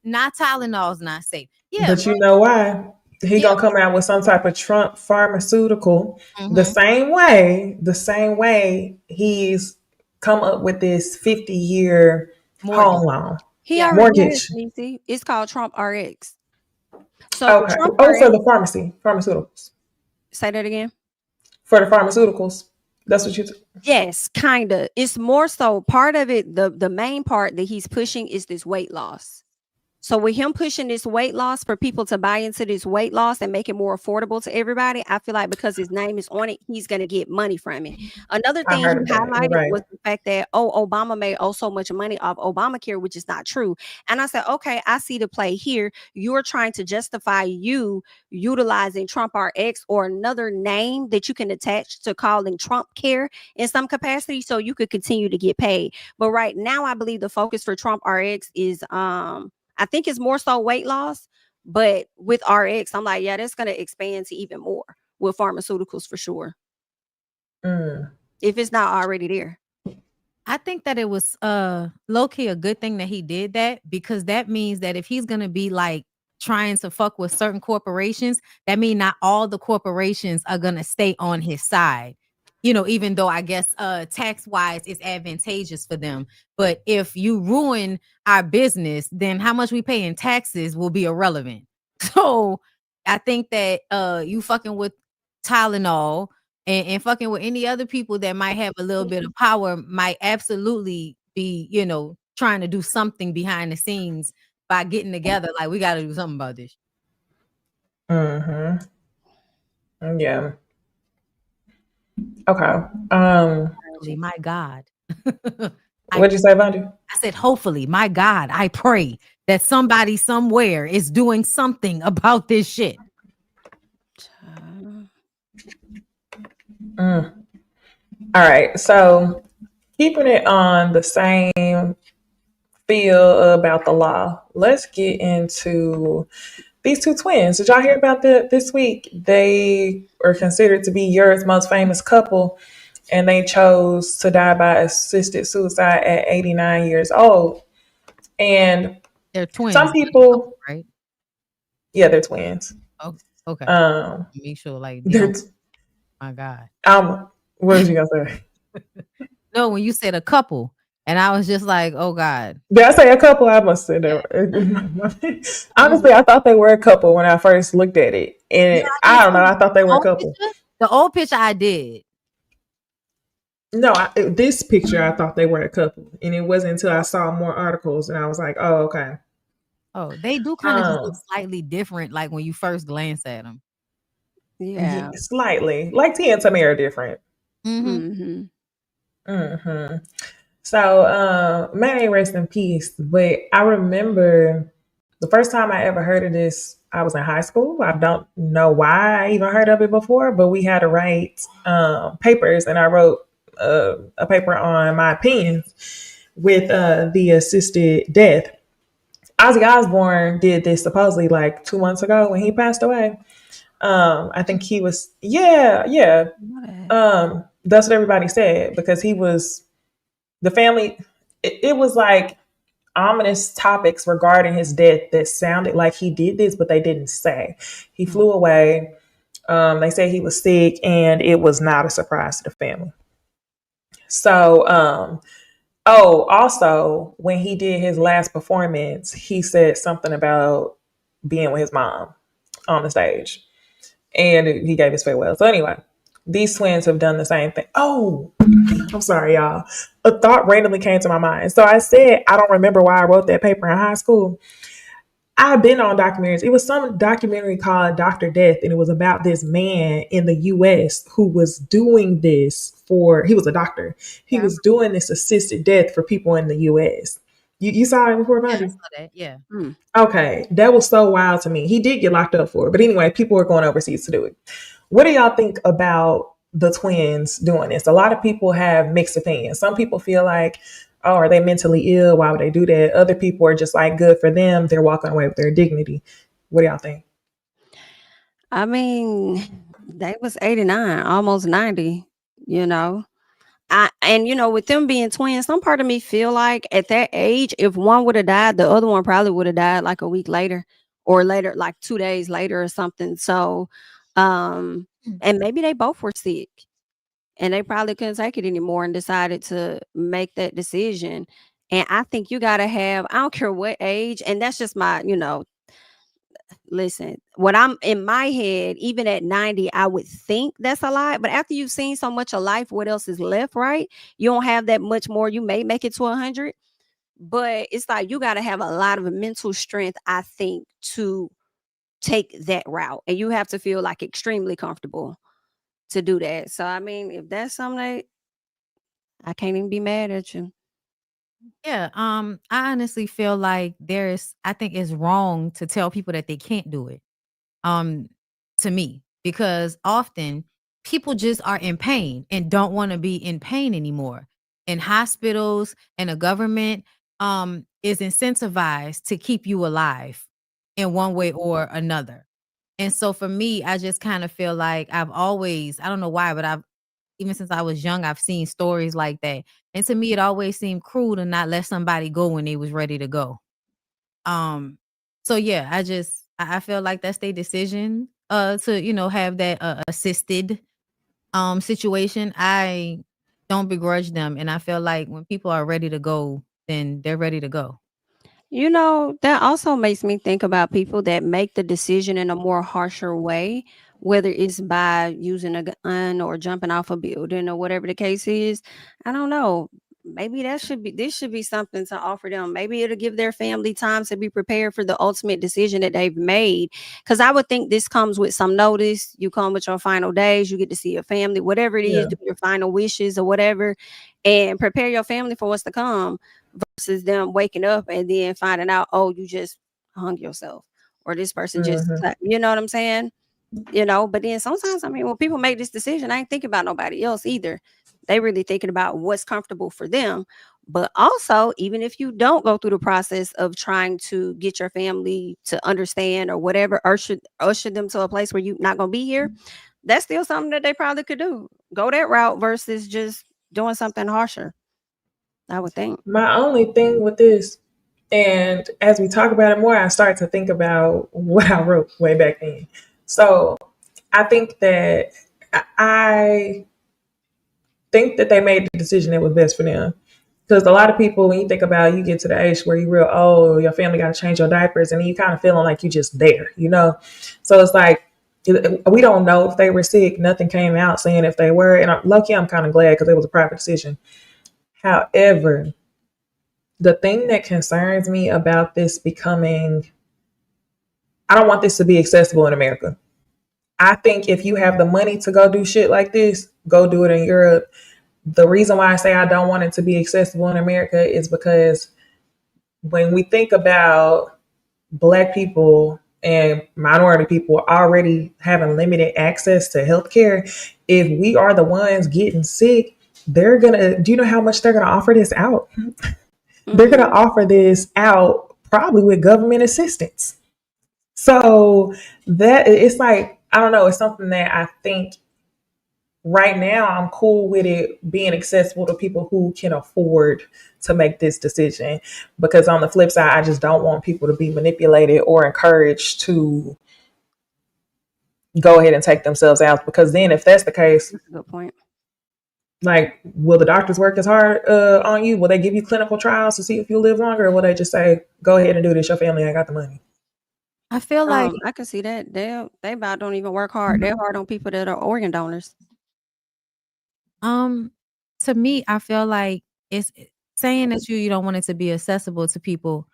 [SPEAKER 3] not Tylenol's not safe. Yeah,
[SPEAKER 1] But you know why? He
[SPEAKER 3] yeah.
[SPEAKER 1] gonna come out with some type of Trump pharmaceutical the
[SPEAKER 3] Mhm.
[SPEAKER 1] same way he's come up with this 50-year
[SPEAKER 3] Mortgage.
[SPEAKER 1] home loan
[SPEAKER 2] He
[SPEAKER 3] Yeah.
[SPEAKER 2] already has,
[SPEAKER 1] mortgage.
[SPEAKER 2] Lacey. It's called Trump RX. So
[SPEAKER 1] Okay.
[SPEAKER 2] Trump
[SPEAKER 1] Oh, for
[SPEAKER 2] RX,
[SPEAKER 1] the pharmaceuticals.
[SPEAKER 2] say that again.
[SPEAKER 1] For the pharmaceuticals. That's what you.
[SPEAKER 2] Yes, kind of. It's more so part of it. The main part that he's pushing is this weight loss. So with him pushing this weight loss for people to buy into this weight loss and make it more affordable to everybody, I feel like because his name is on it, he's going to get money from it. Another
[SPEAKER 1] I
[SPEAKER 2] thing
[SPEAKER 1] heard
[SPEAKER 2] he
[SPEAKER 1] of that. You're
[SPEAKER 2] highlighted
[SPEAKER 1] right.
[SPEAKER 2] was the fact that, Obama made so much money off Obamacare, which is not true. And I said, okay, I see the play here. You're trying to justify you utilizing Trump RX or another name that you can attach to calling Trump Care in some capacity so you could continue to get paid. But right now, I believe the focus for Trump RX is I think it's more so weight loss, but with RX, I'm like, yeah, that's going to expand to even more with pharmaceuticals for sure. If it's not already there.
[SPEAKER 3] I think that it was low-key a good thing that he did that, because that means that if he's gonna be like trying to fuck with certain corporations, that means not all the corporations are gonna stay on his side. You know, even though I guess tax-wise it's advantageous for them. But if you ruin our business, then how much we pay in taxes will be irrelevant. So I think that you fucking with Tylenol and fucking with any other people that might have a little bit of power might absolutely be, you know, trying to do something behind the scenes by getting together. Like, we got to do something about this.
[SPEAKER 1] Mm-hmm. Yeah. Okay.
[SPEAKER 3] Hopefully, my God.
[SPEAKER 1] What'd you say, Bundy?
[SPEAKER 3] I said, hopefully, my God, I pray that somebody somewhere is doing something about this shit.
[SPEAKER 1] All right. So keeping it on the same feel about the law, let's get into these two twins. Did y'all hear about this week? They are considered to be Europe's most famous couple, and they chose to die by assisted suicide at 89 years old. And
[SPEAKER 3] they're twins,
[SPEAKER 1] some people,
[SPEAKER 3] right?
[SPEAKER 1] Yeah, they're twins.
[SPEAKER 3] Oh, okay. Make sure, like, my God.
[SPEAKER 1] What was you gonna say?
[SPEAKER 3] No, when you said a couple, and I was just like, oh God.
[SPEAKER 1] Did I say a couple? I must say that. Honestly, I thought they were a couple when I first looked at it. And I don't know, I thought they were a couple.
[SPEAKER 3] The old picture I did.
[SPEAKER 1] No, this picture, I thought they were a couple. And it wasn't until I saw more articles and I was like, oh, okay.
[SPEAKER 3] Oh, they do kind of just look slightly different, like when you first glance at them.
[SPEAKER 2] Yeah.
[SPEAKER 1] Slightly. Like Tia and Tamara are different.
[SPEAKER 2] Mm-hmm.
[SPEAKER 1] Mm-hmm. So, may rest in peace. But I remember the first time I ever heard of this, I was in high school. I don't know why I even heard of it before, but we had to write papers, and I wrote a paper on my opinions with the assisted death. Ozzy Osbourne did this supposedly like 2 months ago when he passed away. I think he was, yeah. That's what everybody said, because he was, the family, it was like ominous topics regarding his death that sounded like he did this, but they didn't say. He flew away. They said he was sick, and it was not a surprise to the family. So, also, when he did his last performance, he said something about being with his mom on the stage, and he gave his farewell. So anyway, these twins have done the same thing. Oh, I'm sorry, y'all. A thought randomly came to my mind. So I said, I don't remember why I wrote that paper in high school. I've been on documentaries. It was some documentary called Dr. Death, and it was about this man in the U.S. who was doing this he was a doctor. He was doing this assisted death for people in the U.S. You saw it before, Bundy?
[SPEAKER 3] Yeah, I saw that. Yeah.
[SPEAKER 1] Okay. That was so wild to me. He did get locked up for it. But anyway, people were going overseas to do it. What do y'all think about the twins doing this? A lot of people have mixed opinions. Some people feel like, oh, are they mentally ill? Why would they do that? Other people are just like, good for them. They're walking away with their dignity. What do y'all think?
[SPEAKER 2] I mean, they was 89, almost 90, you know. And with them being twins, some part of me feel like at that age, if one would have died, the other one probably would have died like a week later or later, like 2 days later or something. So, um, and maybe they both were sick and they probably couldn't take it anymore and decided to make that decision. And I think you gotta have, I don't care what age, and that's just my, listen, what I'm in my head, even at 90, I would think that's a lot. But after you've seen so much of life, what else is left, right? You don't have that much more. You may make it to 100, but it's like you got to have a lot of mental strength, I think, to take that route. And you have to feel like extremely comfortable to do that. So, I mean, if that's something that I can't even be mad at you.
[SPEAKER 3] Yeah, I honestly feel like I think it's wrong to tell people that they can't do it. Um, to me, because often people just are in pain and don't want to be in pain anymore. And hospitals and the government is incentivized to keep you alive in one way or another. And so for me, I just kind of feel like I don't know why, but even since I was young, I've seen stories like that. And to me, it always seemed cruel to not let somebody go when they was ready to go. Um, so yeah, I feel like that's their decision to, have that assisted situation. I don't begrudge them. And I feel like when people are ready to go, then they're ready to go.
[SPEAKER 2] That also makes me think about people that make the decision in a more harsher way, whether it's by using a gun or jumping off a building or whatever the case is. I don't know. Maybe this should be something to offer them. Maybe it'll give their family time to be prepared for the ultimate decision that they've made. Because I would think this comes with some notice. You come with your final days, you get to see your family, whatever it is,
[SPEAKER 1] Yeah.
[SPEAKER 2] do your final wishes or whatever, and prepare your family for what's to come versus them waking up and then finding out, oh, you just hung yourself or this person just,
[SPEAKER 1] Hmm.
[SPEAKER 2] you know what I'm saying? But then sometimes, I mean, when people make this decision, I ain't thinking about nobody else either. They really thinking about what's comfortable for them. But also, even if you don't go through the process of trying to get your family to understand or whatever, usher them to a place where you're not going to be here, that's still something that they probably could do. Go that route versus just doing something harsher, I would think.
[SPEAKER 1] My only thing with this, and as we talk about it more, I start to think about what I wrote way back then. So I think that I think that they made the decision that was best for them. Because a lot of people, when you think about, you get to the age where you're real old, your family got to change your diapers, and then you kind of feeling like you just there. So it's like we don't know if they were sick. Nothing came out saying if they were, and lucky I'm kind of glad because it was a private decision. However, the thing that concerns me about this becoming, I don't want this to be accessible in America. I think if you have the money to go do shit like this, go do it in Europe. The reason why I say I don't want it to be accessible in America is because when we think about Black people and minority people already having limited access to healthcare, if we are the ones getting sick, do you know how much they're gonna offer this out? They're
[SPEAKER 2] Mhm.
[SPEAKER 1] gonna offer this out probably with government assistance. So that it's like, I don't know, it's something that I think right now I'm cool with it being accessible to people who can afford to make this decision. Because on the flip side, I just don't want people to be manipulated or encouraged to go ahead and take themselves out. Because then, if that's the case,
[SPEAKER 2] That's a good point.
[SPEAKER 1] like, will the doctors work as hard on you? Will they give you clinical trials to see if you live longer, or will they just say, "Go ahead and do this. Your family ain't got the money."
[SPEAKER 3] I feel like
[SPEAKER 2] I can see that. They about don't even work hard. They're hard on people that are organ donors.
[SPEAKER 3] Um, to me, I feel like it's saying that you don't want it to be accessible to people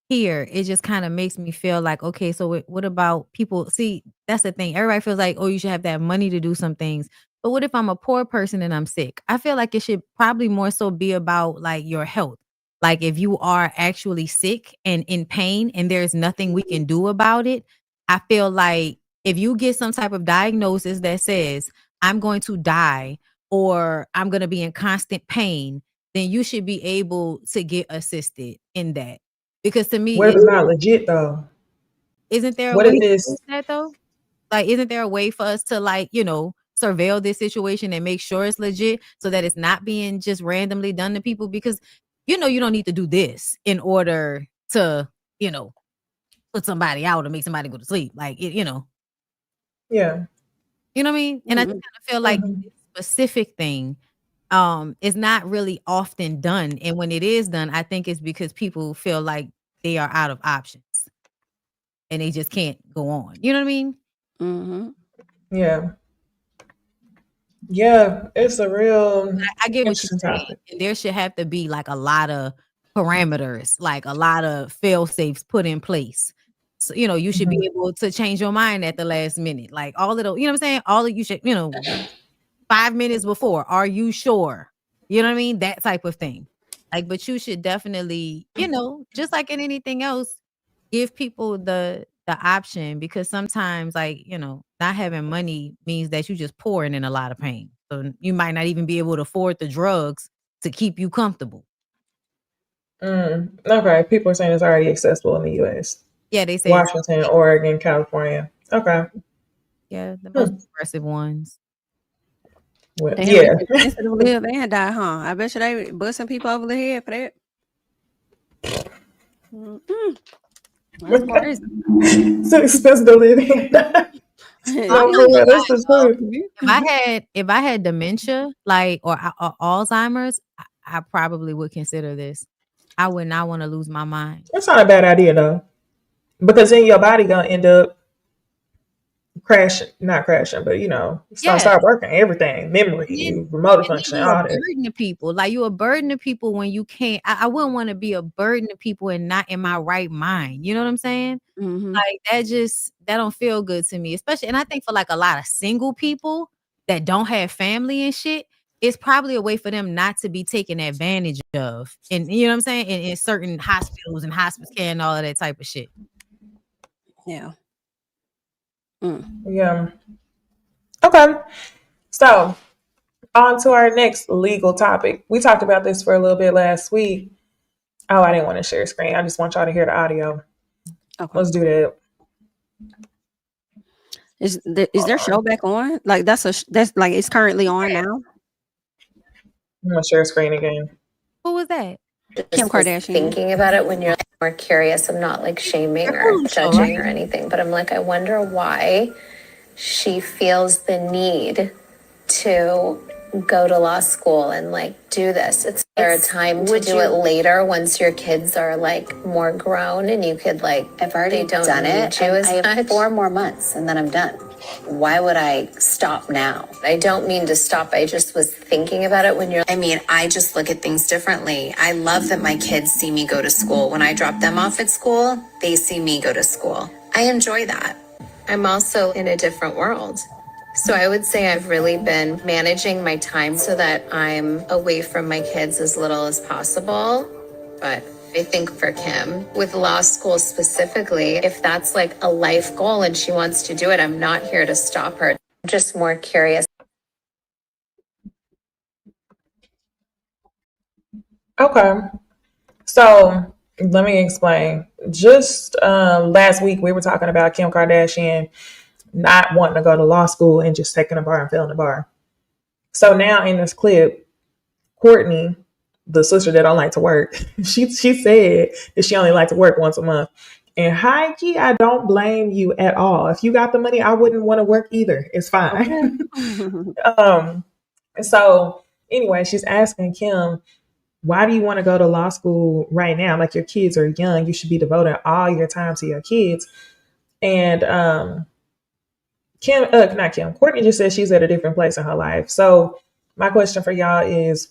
[SPEAKER 3] here. It just kind of makes me feel like, okay, so what about people? See, that's the thing. Everybody feels like, oh, you should have that money to do some things. But what if I'm a poor person and I'm sick? I feel like it should probably more so be about like your health. Like if you are actually sick and in pain and there's nothing we can do about it, I feel like if you get some type of diagnosis that says I'm going to die or I'm going to be in constant pain, then you should be able to get assisted in that. Because to
[SPEAKER 1] What
[SPEAKER 3] me,
[SPEAKER 1] if it's not legit though?
[SPEAKER 3] isn't there a
[SPEAKER 1] What
[SPEAKER 3] way
[SPEAKER 1] if
[SPEAKER 3] to
[SPEAKER 1] this?
[SPEAKER 3] fix that though? Like, isn't there a way for us to, like, surveil this situation and make sure it's legit so that it's not being just randomly done to people? Because you don't need to do this in order to, put somebody out or make somebody go to sleep. Like,
[SPEAKER 1] Yeah.
[SPEAKER 3] you know what I mean? And I just kind of feel like this specific thing is not really often done. And when it is done, I think it's because people feel like they are out of options and they just can't go on. You know what I mean?
[SPEAKER 2] Mm-hmm.
[SPEAKER 1] Yeah. Yeah, it's a real
[SPEAKER 3] I get what
[SPEAKER 1] interesting
[SPEAKER 3] you're saying.
[SPEAKER 1] topic.
[SPEAKER 3] And there should have to be like a lot of parameters, like a lot of fail safes put in place. So, you should be able to change your mind at the last minute. Like all of the, you know what I'm saying? All of you should, 5 minutes before, are you sure? You know what I mean? That type of thing. Like, but you should definitely, just like in anything else, give people the option, because sometimes, like, not having money means that you just pouring in a lot of pain. So you might not even be able to afford the drugs to keep you comfortable.
[SPEAKER 1] Okay, people are saying it's already accessible in the U.S.
[SPEAKER 3] Yeah, they say
[SPEAKER 1] Washington, Oregon, California. Okay.
[SPEAKER 3] Yeah, the most aggressive ones.
[SPEAKER 1] Well,
[SPEAKER 2] Damn,
[SPEAKER 1] yeah.
[SPEAKER 2] it's expensive to live and die, huh? I bet you they busting people over the head for that. That's crazy.
[SPEAKER 1] So expensive to live in. No, for real, that's the truth.
[SPEAKER 3] If I had dementia, like or Alzheimer's, I probably would consider this. I would not want to lose my mind.
[SPEAKER 1] That's not a bad idea though, because then your body gonna end up not crashing, but it's gonna start working. Everything, memory, motor function,
[SPEAKER 3] You're a
[SPEAKER 1] all that.
[SPEAKER 3] burden to people. Like, you're a burden to people when you can't. I wouldn't want to be a burden to people and not in my right mind. You know what I'm saying? Like, that don't feel good to me, especially. And I think for like a lot of single people that don't have family and shit, it's probably a way for them not to be taken advantage of. And you know what I'm saying? In certain hospitals and hospice care and all of that type of shit.
[SPEAKER 2] Yeah.
[SPEAKER 1] Yeah. Okay. So on to our next legal topic. We talked about this for a little bit last week. Oh, I didn't want to share screen. I just want y'all to hear the audio.
[SPEAKER 2] Okay.
[SPEAKER 1] Let's do that.
[SPEAKER 2] Is their show back on? Like that's like it's currently on now.
[SPEAKER 1] I'm gonna share screen again.
[SPEAKER 3] Who was that?
[SPEAKER 2] Kim Kardashian.
[SPEAKER 8] Thinking about it when you're more curious. I'm not like shaming or judging or anything, but I'm like, I wonder why she feels the need to go to law school and like do this. Is there a time to do it later once your kids are like more grown and you could like, I've already done it. I have 4 more months and then I'm done. Why would I stop now? I don't mean to stop. I just was thinking about it when I just look at things differently. I love that my kids see me go to school. When I drop them off at school, they see me go to school. I enjoy that. I'm also in a different world. So I would say I've really been managing my time so that I'm away from my kids as little as possible. But I think for Kim, with law school specifically, if that's like a life goal and she wants to do it, I'm not here to stop her. I'm just more curious.
[SPEAKER 1] Okay. So let me explain. Just last week, we were talking about Kim Kardashian not wanting to go to law school and just taking a bar and failing the bar. So now in this clip, Courtney, the sister that don't like to work, she said that she only liked to work once a month. And high key, I don't blame you at all. If you got the money, I wouldn't want to work either. It's fine. So anyway, she's asking Kim, why do you want to go to law school right now? Like, your kids are young. You should be devoting all your time to your kids. And Courtney just said she's at a different place in her life. So my question for y'all is,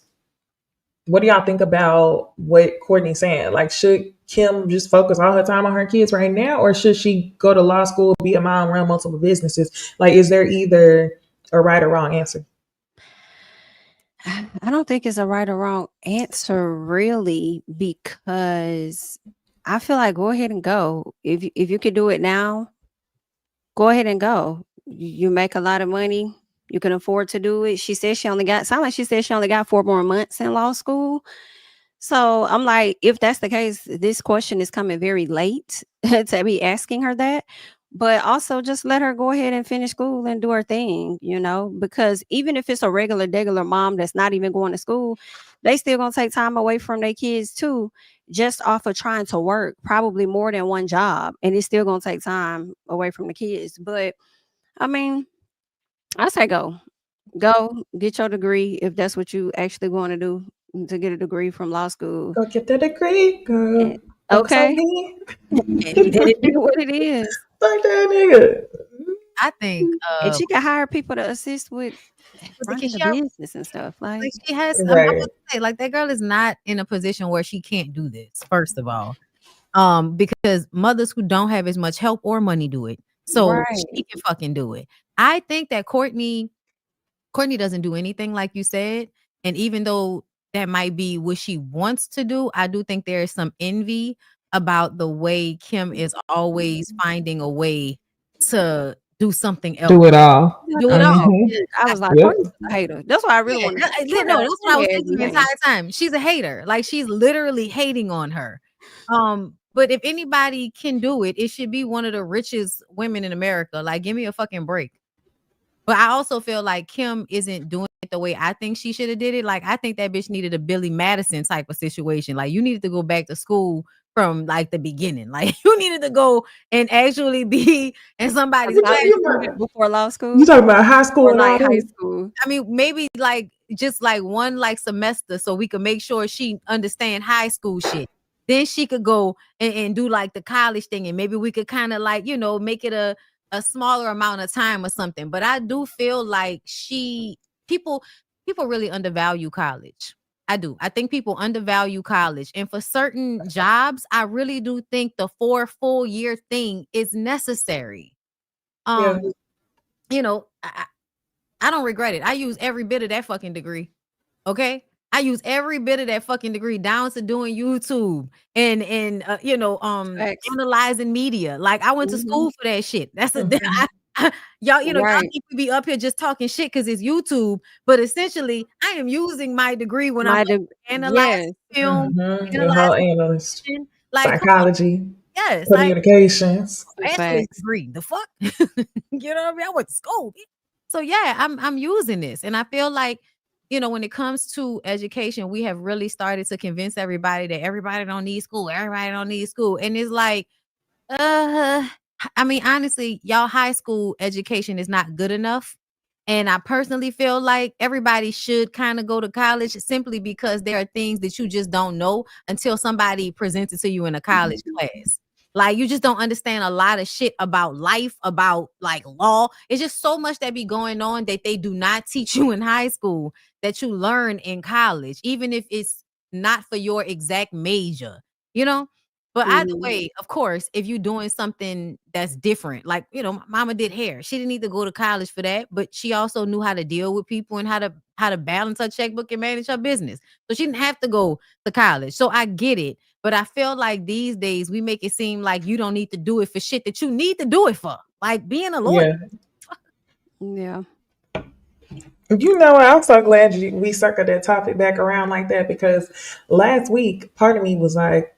[SPEAKER 1] what do y'all think about what Courtney's saying? Like, should Kim just focus all her time on her kids right now? Or should she go to law school, be a mom, run multiple businesses? Like, is there either a right or wrong answer?
[SPEAKER 2] I don't think it's a right or wrong answer, really, because I feel like go ahead and go. If you could do it now, go ahead and go. You make a lot of money. You can afford to do it. She said she only got 4 more months in law school. So I'm like, if that's the case, this question is coming very late to be asking her that. but also just let her go ahead and finish school and do her thing, because even if it's a regular mom that's not even going to school, they still gonna take time away from their kids too, just off of trying to work, probably more than one job, and it's still gonna take time away from the kids. But I mean, I say go get your degree if that's what you actually want to do, to get a degree from law school.
[SPEAKER 1] Go get that degree, girl.
[SPEAKER 2] And-
[SPEAKER 1] Focus on
[SPEAKER 2] okay,
[SPEAKER 1] me.
[SPEAKER 2] and it is what it is.
[SPEAKER 1] Fuck that nigga.
[SPEAKER 3] I think
[SPEAKER 2] And she can hire people to assist with
[SPEAKER 3] can
[SPEAKER 2] running the
[SPEAKER 3] she already,
[SPEAKER 2] business and stuff. Like,
[SPEAKER 3] like she has I'm
[SPEAKER 1] Right.
[SPEAKER 3] about to say, like, that girl is not in a position where she can't do this, first of all. Because mothers who don't have as much help or money do it. So
[SPEAKER 2] right.
[SPEAKER 3] she can fucking do it. I think that Courtney doesn't do anything like you said. And even though that might be what she wants to do, I do think there is some envy about the way Kim is always finding a way to do something else.
[SPEAKER 1] Do it all.
[SPEAKER 3] Do it all.
[SPEAKER 1] Mhm.
[SPEAKER 3] Yeah.
[SPEAKER 2] I was like,
[SPEAKER 1] Yep.
[SPEAKER 2] Courtney's a hater. That's why I really wanted to
[SPEAKER 3] No, that's what I was thinking the entire time. She's a hater. Like, she's literally hating on her. But if anybody can do it, it should be one of the richest women in America. Like, give me a fucking break. But I also feel like Kim isn't doing it the way I think she should have did it. Like, I think that bitch needed a Billy Madison type of situation. Like, you needed to go back to school from like the beginning. Like, you needed to go and actually be in somebody's class
[SPEAKER 2] before law school.
[SPEAKER 1] You talking about high school
[SPEAKER 2] or
[SPEAKER 1] and
[SPEAKER 2] like
[SPEAKER 1] all
[SPEAKER 2] high
[SPEAKER 1] that?
[SPEAKER 2] school?
[SPEAKER 3] I mean, maybe like just like one like semester so we can make sure she understand high school shit. Then she could go and do like the college thing, and maybe we could kind of like, make it a smaller amount of time or something. But I do feel like people really undervalue college. I do. I think people undervalue college. And for certain jobs, I really do think the 4 full year thing is necessary.
[SPEAKER 1] Yeah.
[SPEAKER 3] I don't regret it. I use every bit of that fucking degree. Okay? I use every bit of that fucking degree down to doing YouTube and analyzing media. Like, I went to school for that shit. That's y'all think we be up here just talking shit because it's YouTube, but essentially I am using my degree when I'm analyzing film,
[SPEAKER 1] The whole analyst,
[SPEAKER 3] like
[SPEAKER 1] psychology,
[SPEAKER 3] yes,
[SPEAKER 1] communications.
[SPEAKER 3] analyst degree. The fuck, you know what I mean? I went to school, so yeah, I'm using this, and I feel like when it comes to education, we have really started to convince everybody that everybody don't need school, and it's like, I mean, honestly, y'all high school education is not good enough. And I personally feel like everybody should kind of go to college simply because there are things that you just don't know until somebody presents it to you in a college class. Like, you just don't understand a lot of shit about life, about like law. It's just so much that be going on that they do not teach you in high school that you learn in college, even if it's not for your exact major, But either way, of course, if you're doing something that's different, like, my mama did hair. She didn't need to go to college for that, but she also knew how to deal with people and how to balance her checkbook and manage her business. So she didn't have to go to college. So I get it. But I feel like these days we make it seem like you don't need to do it for shit that you need to do it for. Like being a lawyer.
[SPEAKER 2] Yeah.
[SPEAKER 1] I'm so glad we circled that topic back around like that, because last week, part of me was like,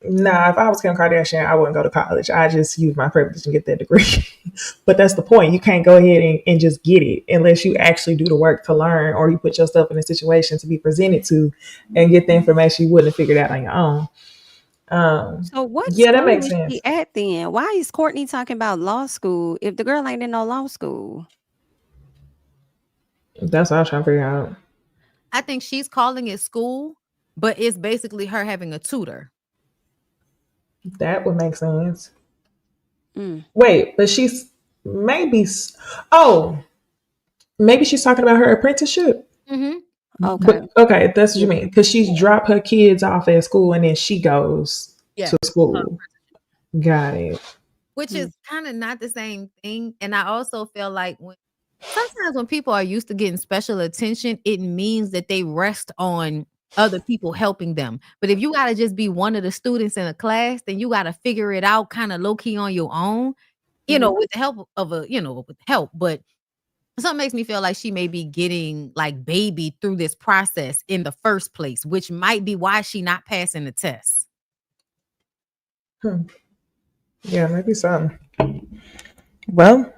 [SPEAKER 1] nah, if I was Kim Kardashian, I wouldn't go to college. I just use my privilege and get that degree. But that's the point. You can't go ahead and just get it unless you actually do the work to learn, or you put yourself in a situation to be presented to and get the information you wouldn't have figured out on your own.
[SPEAKER 2] So what
[SPEAKER 1] Yeah, that
[SPEAKER 2] school
[SPEAKER 1] makes
[SPEAKER 2] is
[SPEAKER 1] sense.
[SPEAKER 2] she at then? Why is Courtney talking about law school if the girl ain't in no law school?
[SPEAKER 1] That's what I was trying to figure out.
[SPEAKER 3] I think she's calling it school, but it's basically her having a tutor.
[SPEAKER 1] That would make sense. Wait, but maybe she's talking about her apprenticeship. Okay, that's what you mean, because she's dropped her kids off at school and then she goes to school. Got it.
[SPEAKER 3] Which is kind of not the same thing. And I also feel like sometimes when people are used to getting special attention, it means that they rest on other people helping them. But if you got to just be one of the students in a class, then you got to figure it out kind of low key on your own, with the help of But something makes me feel like she may be getting like babied through this process in the first place, which might be why she not passing the test.
[SPEAKER 1] Yeah, maybe so. Well,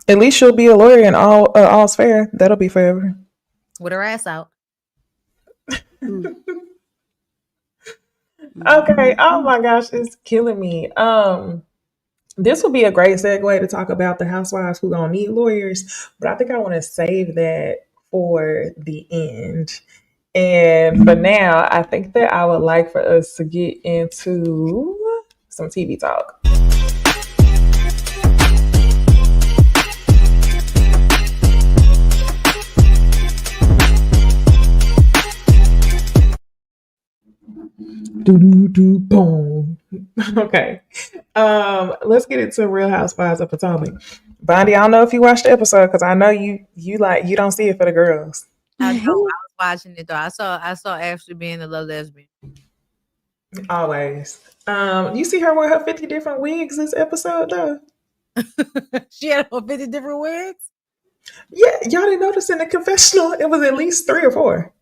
[SPEAKER 1] at least she'll be a lawyer and all's fair. That'll be forever.
[SPEAKER 3] With her ass out.
[SPEAKER 2] Mm.
[SPEAKER 1] Okay. Oh my gosh, it's killing me. This would be a great segue to talk about the housewives who gonna need lawyers, but I think I want to save that for the end. And for now, I think that I would like for us to get into some TV talk. Do do do boom. Okay. Let's get into Real Housewives of Potomac. Bondi, I don't know if you watched the episode because I know you don't see it for the girls.
[SPEAKER 3] I know. I was watching it though. I saw Ashley being a little lesbian.
[SPEAKER 1] Always. You see her with her 50 different wigs this episode though.
[SPEAKER 3] She had 50 different wigs.
[SPEAKER 1] Yeah, y'all didn't notice in the confessional it was at least 3 or 4.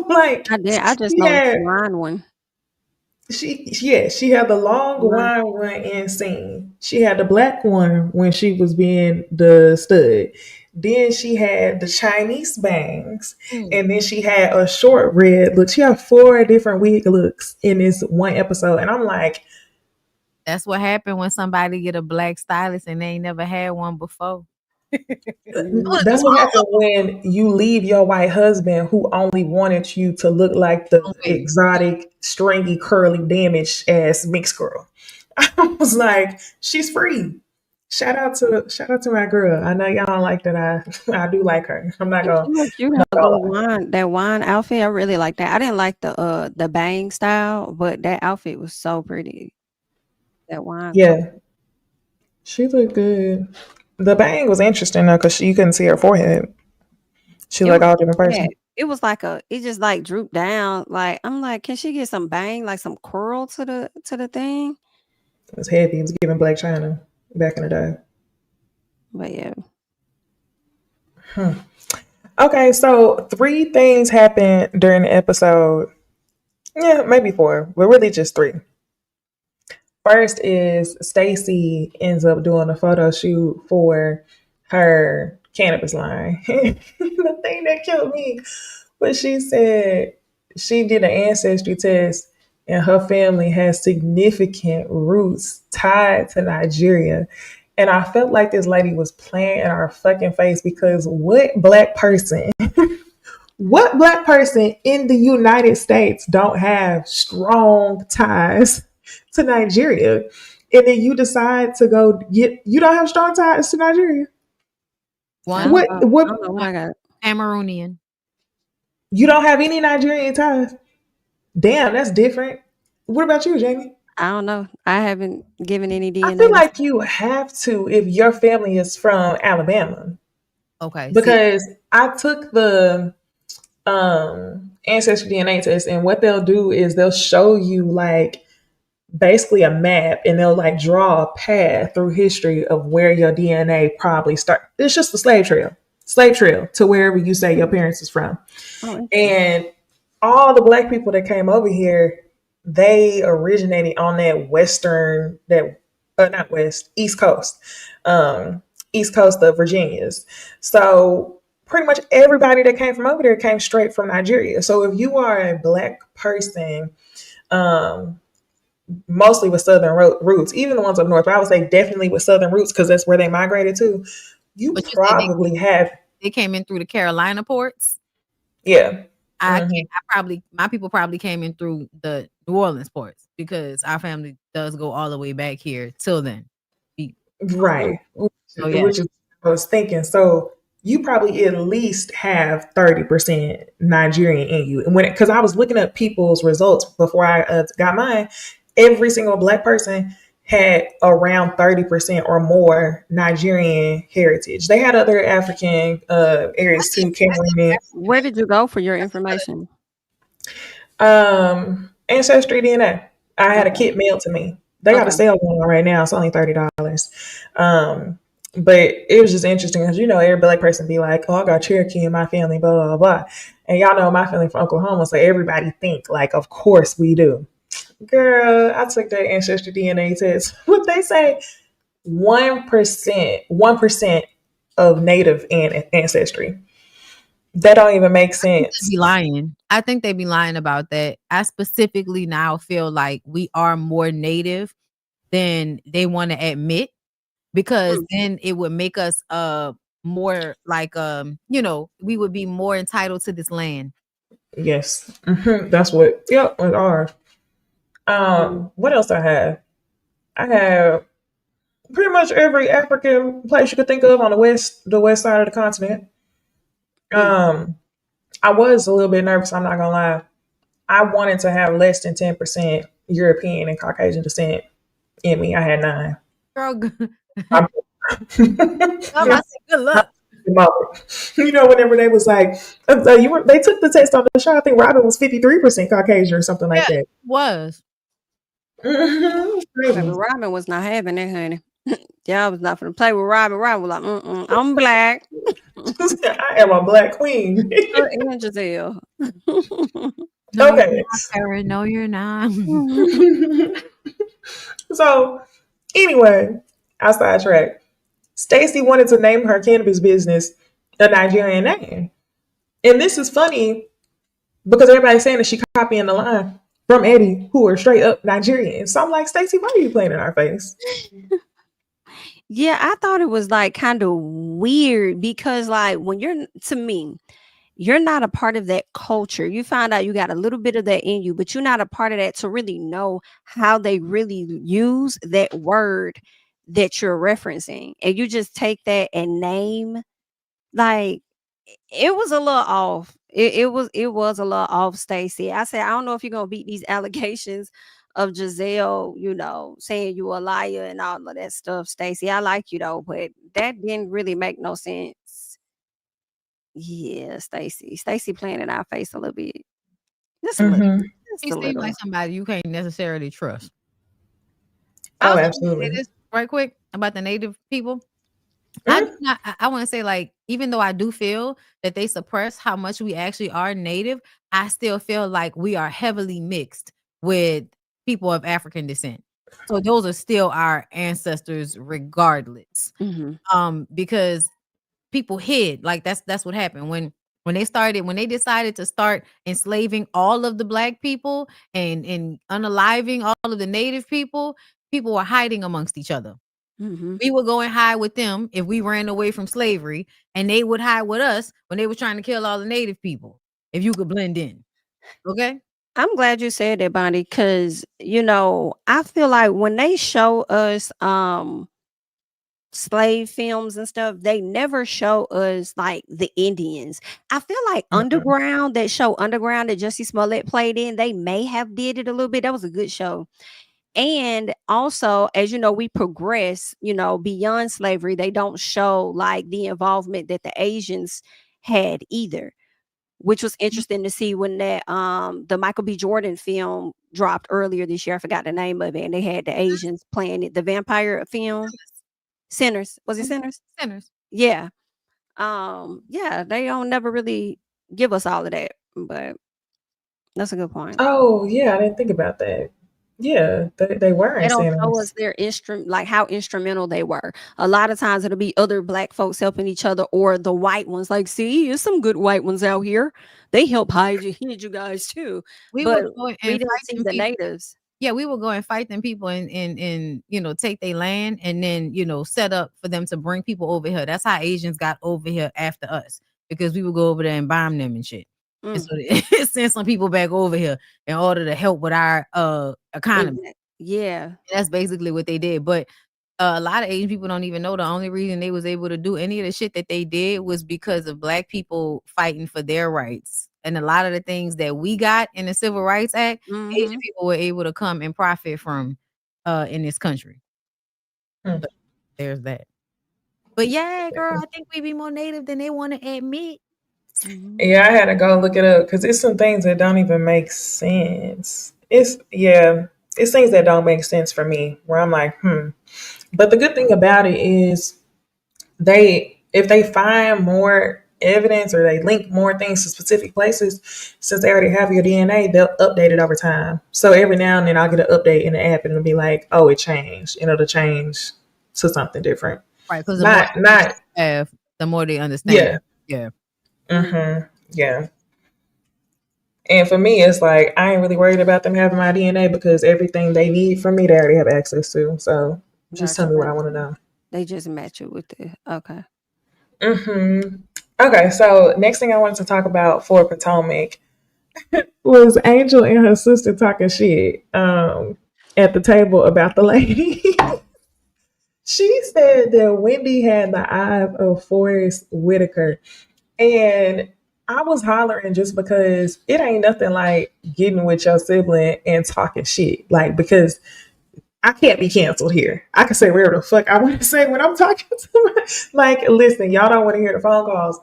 [SPEAKER 1] Like
[SPEAKER 2] I did. I just
[SPEAKER 1] she
[SPEAKER 2] noticed
[SPEAKER 1] had
[SPEAKER 2] the line one.
[SPEAKER 1] she had the long wine one in scene. She had the black one when she was being the stud. Then she had the Chinese bangs, and then she had a short red look. She had 4 different wig looks in this one episode, and I'm like,
[SPEAKER 3] that's what happened when somebody get a black stylist and they ain't never had one before.
[SPEAKER 1] That's what happened when you leave your white husband who only wanted you to look like the exotic, stringy, curly, damaged ass mixed girl. I was like, she's free. Shout out to my girl. I know y'all don't like that. I do like her. I'm not gonna.
[SPEAKER 2] That wine outfit. I really like that. I didn't like the bang style, but that outfit was so pretty. That wine.
[SPEAKER 1] Yeah, she looked good. The bang was interesting though because you couldn't see her forehead. She looked all different person.
[SPEAKER 2] It was like it just like drooped down. Like I'm like, can she get some bang, like some curl to the thing?
[SPEAKER 1] It was heavy. It was giving Black China back in the day.
[SPEAKER 2] But yeah.
[SPEAKER 1] Okay, so 3 things happened during the episode. Yeah, maybe 4, but really just 3. First is Stacey ends up doing a photo shoot for her cannabis line. The thing that killed me was she said she did an ancestry test and her family has significant roots tied to Nigeria. And I felt like this lady was playing in our fucking face because what black person in the United States don't have strong ties to Nigeria? And then you decide to go you don't have strong ties to Nigeria? What
[SPEAKER 3] Cameroonian.
[SPEAKER 1] You don't have any Nigerian ties? Damn, that's different. What about you, Jamie?
[SPEAKER 2] I don't know. I haven't given any DNA.
[SPEAKER 1] I feel like you have to if your family is from Alabama.
[SPEAKER 3] Okay.
[SPEAKER 1] Because I took the ancestry DNA test, and what they'll do is they'll show you like basically a map, and they'll like draw a path through history of where your DNA probably started. It's just a slave trail to wherever you say your parents is from. And all the black people that came over here, they originated on that East Coast, East Coast of Virginia's. So pretty much everybody that came from over there came straight from Nigeria. So if you are a black person, mostly with Southern roots, even the ones up north, but I would say definitely with Southern roots because that's where they migrated to. You probably have.
[SPEAKER 3] They came in through the Carolina ports.
[SPEAKER 1] Yeah.
[SPEAKER 3] My people probably came in through the New Orleans ports because our family does go all the way back here till then.
[SPEAKER 1] Right. So, yeah. Which is what I was thinking. So you probably at least have 30% Nigerian in you. And because I was looking up people's results before I got mine, every single black person had around 30% or more Nigerian heritage. They had other African areas too.
[SPEAKER 2] Where did you go for your information?
[SPEAKER 1] Ancestry DNA. I had a kit mailed to me. They got a sale going on right now. It's only $30. But it was just interesting because, every black person be like, oh, I got Cherokee in my family, blah, blah, blah. And y'all know my family from Oklahoma, so everybody think like, of course we do. Girl, I took that ancestry DNA test. What they say? 1% of native ancestry. That don't even make sense.
[SPEAKER 3] Be lying. I think they be lying about that. I specifically now feel like we are more native than they want to admit, because then it would make us more like we would be more entitled to this land.
[SPEAKER 1] Yes. That's what, yep, we are. What else I have? I have pretty much every African place you could think of on the west side of the continent. I was a little bit nervous, I'm not gonna lie. I wanted to have less than 10% European and Caucasian descent in me. I had 9.
[SPEAKER 3] Girl,
[SPEAKER 1] I'm-
[SPEAKER 3] I said, good luck.
[SPEAKER 1] You know, whenever they was like, they took the test on the show. I think Robin was 53% Caucasian or something like that.
[SPEAKER 3] Was.
[SPEAKER 2] Baby, Robin was not having that, honey. Y'all was not gonna play with Robin. Robin was like, I'm black.
[SPEAKER 1] I am a black queen.
[SPEAKER 2] And Giselle.
[SPEAKER 3] No,
[SPEAKER 1] Okay.
[SPEAKER 3] you're not, Sarah. No, you're not.
[SPEAKER 1] So, anyway, I sidetracked. Stacy wanted to name her cannabis business a Nigerian name. And this is funny because everybody's saying that she copying the line from Eddie, who are straight up Nigerian. So I'm like, Stacy, why are you playing in our face?
[SPEAKER 2] Yeah, I thought it was like kind of weird because like when to me, you're not a part of that culture. You find out you got a little bit of that in you, but you're not a part of that to really know how they really use that word that you're referencing. And you just take that and name, like, it was a little off. It was a little off, Stacey. I said, I don't know if you're gonna beat these allegations of Giselle, saying you a liar and all of that stuff, Stacey. I like you though, but that didn't really make no sense. Yeah, Stacey. Stacey playing in our face a little bit. Just a little. Just
[SPEAKER 3] He
[SPEAKER 2] a
[SPEAKER 3] seems
[SPEAKER 2] little.
[SPEAKER 3] like somebody you can't necessarily trust.
[SPEAKER 1] Oh,
[SPEAKER 3] I'll
[SPEAKER 1] absolutely.
[SPEAKER 3] say this right quick about the native people.
[SPEAKER 1] Mhm.
[SPEAKER 3] I want to say, like, even though I do feel that they suppress how much we actually are native, I still feel like we are heavily mixed with people of African descent. So those are still our ancestors regardless. Because people hid. Like that's what happened when they decided to start enslaving all of the black people and unaliving all of the native people were hiding amongst each other. We would go and hide with them if we ran away from slavery, and they would hide with us when they were trying to kill all the native people. If you could blend in, okay.
[SPEAKER 2] I'm glad you said that, Bonnie, because I feel like when they show us slave films and stuff, they never show us like the Indians. I feel like Underground, that show Underground that Jussie Smollett played in, they may have did it a little bit. That was a good show. And also, as you know, we progress, beyond slavery. They don't show like the involvement that the Asians had either, which was interesting to see when that the Michael B. Jordan film dropped earlier this year. I forgot the name of it, and they had the Asians playing it. The vampire film, Sinners. Was it Sinners?
[SPEAKER 3] Sinners.
[SPEAKER 2] Yeah. Yeah, they don't never really give us all of that, but that's a good point.
[SPEAKER 1] Oh, yeah, I didn't think about that. Yeah, they were
[SPEAKER 2] They
[SPEAKER 1] in
[SPEAKER 2] don't show
[SPEAKER 1] Sinners.
[SPEAKER 2] us their like how instrumental they were. A lot of times it'll be other black folks helping each other, or the white ones. Like, see, there's some good white ones out here. They help hide you guys too.
[SPEAKER 3] We
[SPEAKER 2] But
[SPEAKER 3] would go and
[SPEAKER 2] we didn't
[SPEAKER 3] fight
[SPEAKER 2] see
[SPEAKER 3] them
[SPEAKER 2] the
[SPEAKER 3] people.
[SPEAKER 2] natives.
[SPEAKER 3] Yeah, we would go and fight them people and take their land, and then set up for them to bring people over here. That's how Asians got over here after us, because we would go over there and bomb them and shit. And so they send some people back over here in order to help with our economy.
[SPEAKER 2] Yeah.
[SPEAKER 3] And that's basically what they did. But a lot of Asian people don't even know the only reason they was able to do any of the shit that they did was because of black people fighting for their rights. And a lot of the things that we got in the Civil Rights Act, Asian people were able to come and profit from in this country. But there's that. But yeah, girl, I think we be more native than they want to admit.
[SPEAKER 1] Yeah, I had to go look it up because it's some things that don't even make sense. It's things that don't make sense for me where I'm like, But the good thing about it is if they find more evidence or they link more things to specific places, since they already have your DNA, they'll update it over time. So every now and then I'll get an update in the app and it'll be like, oh, it changed. And it'll change to something different.
[SPEAKER 3] Right, because the more
[SPEAKER 1] Not
[SPEAKER 3] have, the more they understand.
[SPEAKER 1] yeah.
[SPEAKER 3] Yeah.
[SPEAKER 1] Yeah. And for me, it's like I ain't really worried about them having my DNA because everything they need from me, they already have access to. So just tell me what I want to know.
[SPEAKER 2] They just match it with the okay.
[SPEAKER 1] Okay, so next thing I wanted to talk about for Potomac was Angel and her sister talking shit at the table about the lady. She said that Wendy had the eyes of Forrest Whitaker. And I was hollering just because it ain't nothing like getting with your sibling and talking shit. Like, because I can't be canceled here. I can say whatever the fuck I want to say when I'm talking to my, like, listen, y'all don't want to hear the phone calls.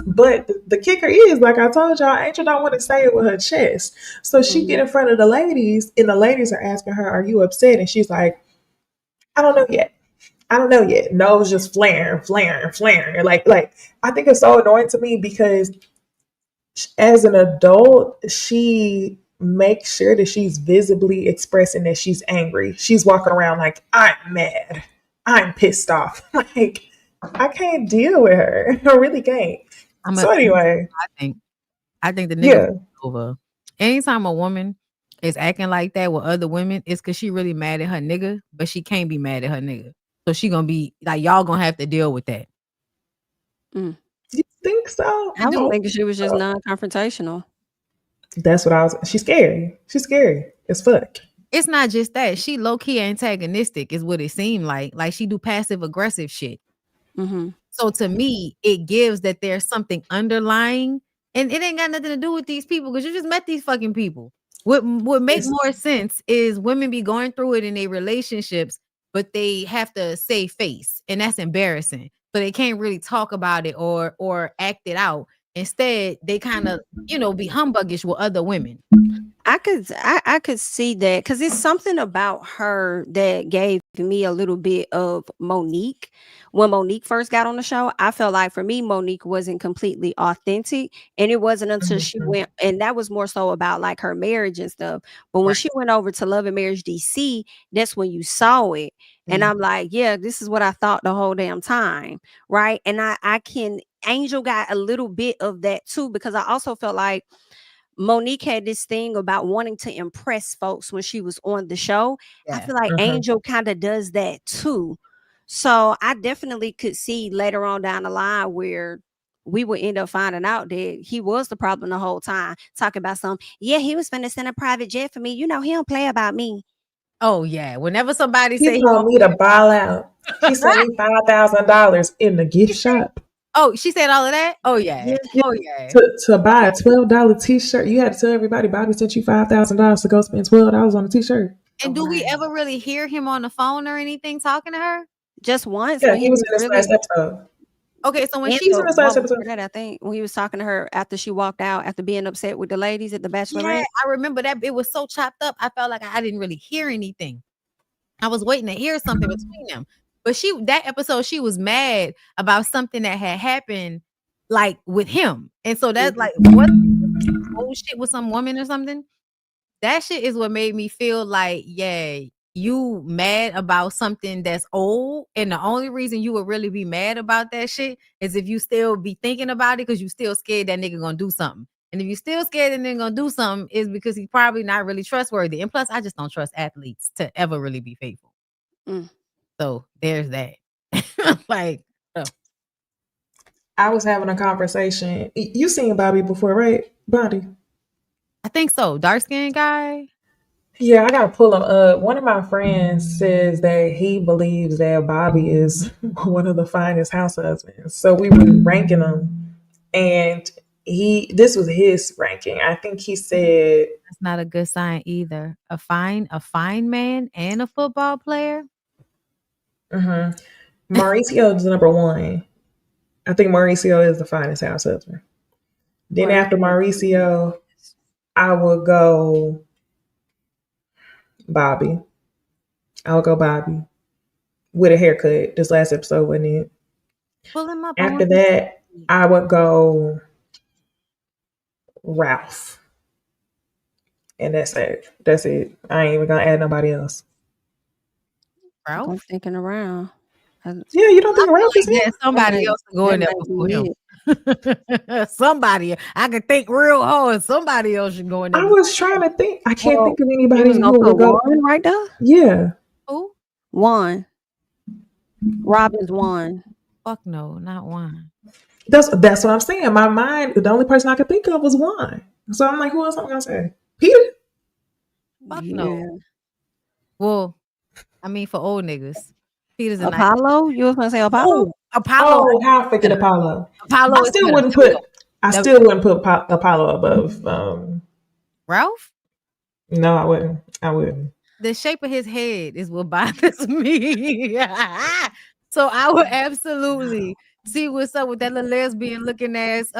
[SPEAKER 1] But the kicker is, like I told y'all, Angel don't want to say it with her chest. So she get in front of the ladies, and the ladies are asking her, are you upset? And she's like, I don't know yet. I don't know yet. Nose just flaring. Like I think it's so annoying to me because as an adult, she makes sure that she's visibly expressing that she's angry. She's walking around like, I'm mad. I'm pissed off. Like, I can't deal with her. I really can't. Anyway.
[SPEAKER 3] I think the nigga over. Anytime a woman is acting like that with other women, it's because she really mad at her nigga, but she can't be mad at her nigga. So she gonna be like, y'all gonna have to deal with that.
[SPEAKER 1] You think so?
[SPEAKER 2] I was thinking she was just non-confrontational.
[SPEAKER 1] That's what I was. She's scary. She's scary as fuck.
[SPEAKER 3] It's not just that. She low-key antagonistic is what it seemed like. Like she do passive aggressive shit. So to me, it gives that there's something underlying, and it ain't got nothing to do with these people because you just met these fucking people. What makes more sense is women be going through it in their relationships, but they have to save face, and that's embarrassing. So they can't really talk about it or act it out. Instead, they kind of, be humbuggish with other women.
[SPEAKER 2] I could see that because it's something about her that gave me a little bit of Monique. When Monique first got on the show, I felt like for me, Monique wasn't completely authentic. And it wasn't until she went, and that was more so about like her marriage and stuff. But when she went over to Love and Marriage DC, that's when you saw it. And I'm like, yeah, this is what I thought the whole damn time. Right. And Angel got a little bit of that too, because I also felt like Monique had this thing about wanting to impress folks when she was on the show. Yeah. I feel like Angel kind of does that too. So I definitely could see later on down the line where we would end up finding out that he was the problem the whole time. Talking about he was finna send a private jet for me. He don't play about me.
[SPEAKER 3] Oh yeah. Whenever somebody
[SPEAKER 1] he told me to ball out. He sent me $5,000 in the gift shop.
[SPEAKER 3] Oh, she said all of that? Oh yeah. Oh yeah.
[SPEAKER 1] To buy a $12 t-shirt. You had to tell everybody Bobby sent you $5,000 to go spend $12 on a t-shirt.
[SPEAKER 3] And do we ever really hear him on the phone or anything talking to her?
[SPEAKER 2] Just once.
[SPEAKER 1] Yeah, he was in this last episode.
[SPEAKER 3] Okay, so when
[SPEAKER 1] she was in this last episode,
[SPEAKER 2] I think when he was talking to her after she walked out after being upset with the ladies at the Bachelorette.
[SPEAKER 3] Yeah, I remember that. It was so chopped up. I felt like I didn't really hear anything. I was waiting to hear something between them. But that episode, she was mad about something that had happened, like with him. And so that's like, what old shit with some woman or something? That shit is what made me feel like, yeah, you mad about something that's old. And the only reason you would really be mad about that shit is if you still be thinking about it because you still scared that nigga gonna do something. And if you still scared that nigga gonna do something, is because he's probably not really trustworthy. And plus, I just don't trust athletes to ever really be faithful. So there's that.
[SPEAKER 1] I was having a conversation. You seen Bobby before, right? Bobby.
[SPEAKER 3] I think so. Dark-skinned guy.
[SPEAKER 1] Yeah, I gotta pull him up. One of my friends says that he believes that Bobby is one of the finest house husbands. So we were ranking them, and this was his ranking. I think he said
[SPEAKER 3] that's not a good sign either. A fine man and a football player.
[SPEAKER 1] Mauricio is number one. I think Mauricio is the finest house husband. Then after Mauricio, I would go Bobby. I would go Bobby with a haircut. This last episode, wasn't it?
[SPEAKER 3] Pull him up.
[SPEAKER 1] After that, I would go Ralph. And that's it. That's it. I ain't even gonna add nobody else.
[SPEAKER 2] I'm
[SPEAKER 3] Ralph.
[SPEAKER 2] thinking around.
[SPEAKER 1] Yeah, you don't think Ralph is him?
[SPEAKER 3] Yeah, somebody else to go in there before him. Somebody. I could think real hard. Somebody else should go in there.
[SPEAKER 1] I was trying to think. I can't think of
[SPEAKER 2] You
[SPEAKER 1] anybody
[SPEAKER 2] was gonna
[SPEAKER 1] who
[SPEAKER 2] put
[SPEAKER 1] would go.
[SPEAKER 2] Juan right there?
[SPEAKER 1] Yeah.
[SPEAKER 3] Who?
[SPEAKER 2] Juan. Robin's Juan.
[SPEAKER 3] Fuck no, not one.
[SPEAKER 1] That's what I'm saying. My mind, the only person I could think of was one. So I'm like, who else am I gonna say? Peter?
[SPEAKER 3] Fuck
[SPEAKER 2] Yeah.
[SPEAKER 3] no. Well, I mean, for old niggas, Peter's a nice.
[SPEAKER 2] Apollo? You was gonna say Apollo?
[SPEAKER 3] Oh, Apollo.
[SPEAKER 1] Oh, how I forget Apollo.
[SPEAKER 3] Apollo.
[SPEAKER 1] I still wouldn't put Apollo above
[SPEAKER 3] Ralph.
[SPEAKER 1] No, I wouldn't. I wouldn't.
[SPEAKER 3] The shape of his head is what bothers me. So I would absolutely see what's up with that little lesbian looking ass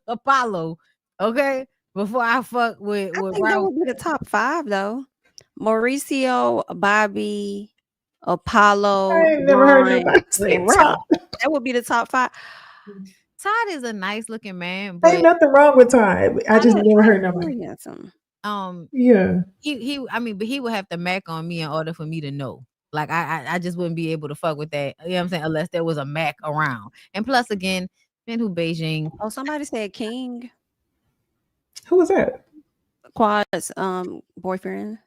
[SPEAKER 3] Apollo. Okay, before I fuck with
[SPEAKER 2] I think
[SPEAKER 3] Ralph.
[SPEAKER 2] that would be the top 5 though. Mauricio, Bobby, Apollo.
[SPEAKER 1] I ain't never heard
[SPEAKER 2] Ron,
[SPEAKER 1] nobody say
[SPEAKER 2] and Ralph.
[SPEAKER 1] Todd.
[SPEAKER 2] That would be the top 5.
[SPEAKER 3] Todd is a nice looking man, but
[SPEAKER 1] Ain't nothing wrong with Todd. I just never heard
[SPEAKER 2] Very
[SPEAKER 1] nobody.
[SPEAKER 2] handsome.
[SPEAKER 1] Yeah.
[SPEAKER 3] I mean, but he would have to mac on me in order for me to know. Like I just wouldn't be able to fuck with that. You know what I'm saying? Unless there was a Mac around. And plus again, man who Beijing.
[SPEAKER 2] Oh, somebody said King.
[SPEAKER 1] Who was that?
[SPEAKER 2] Quad's boyfriend.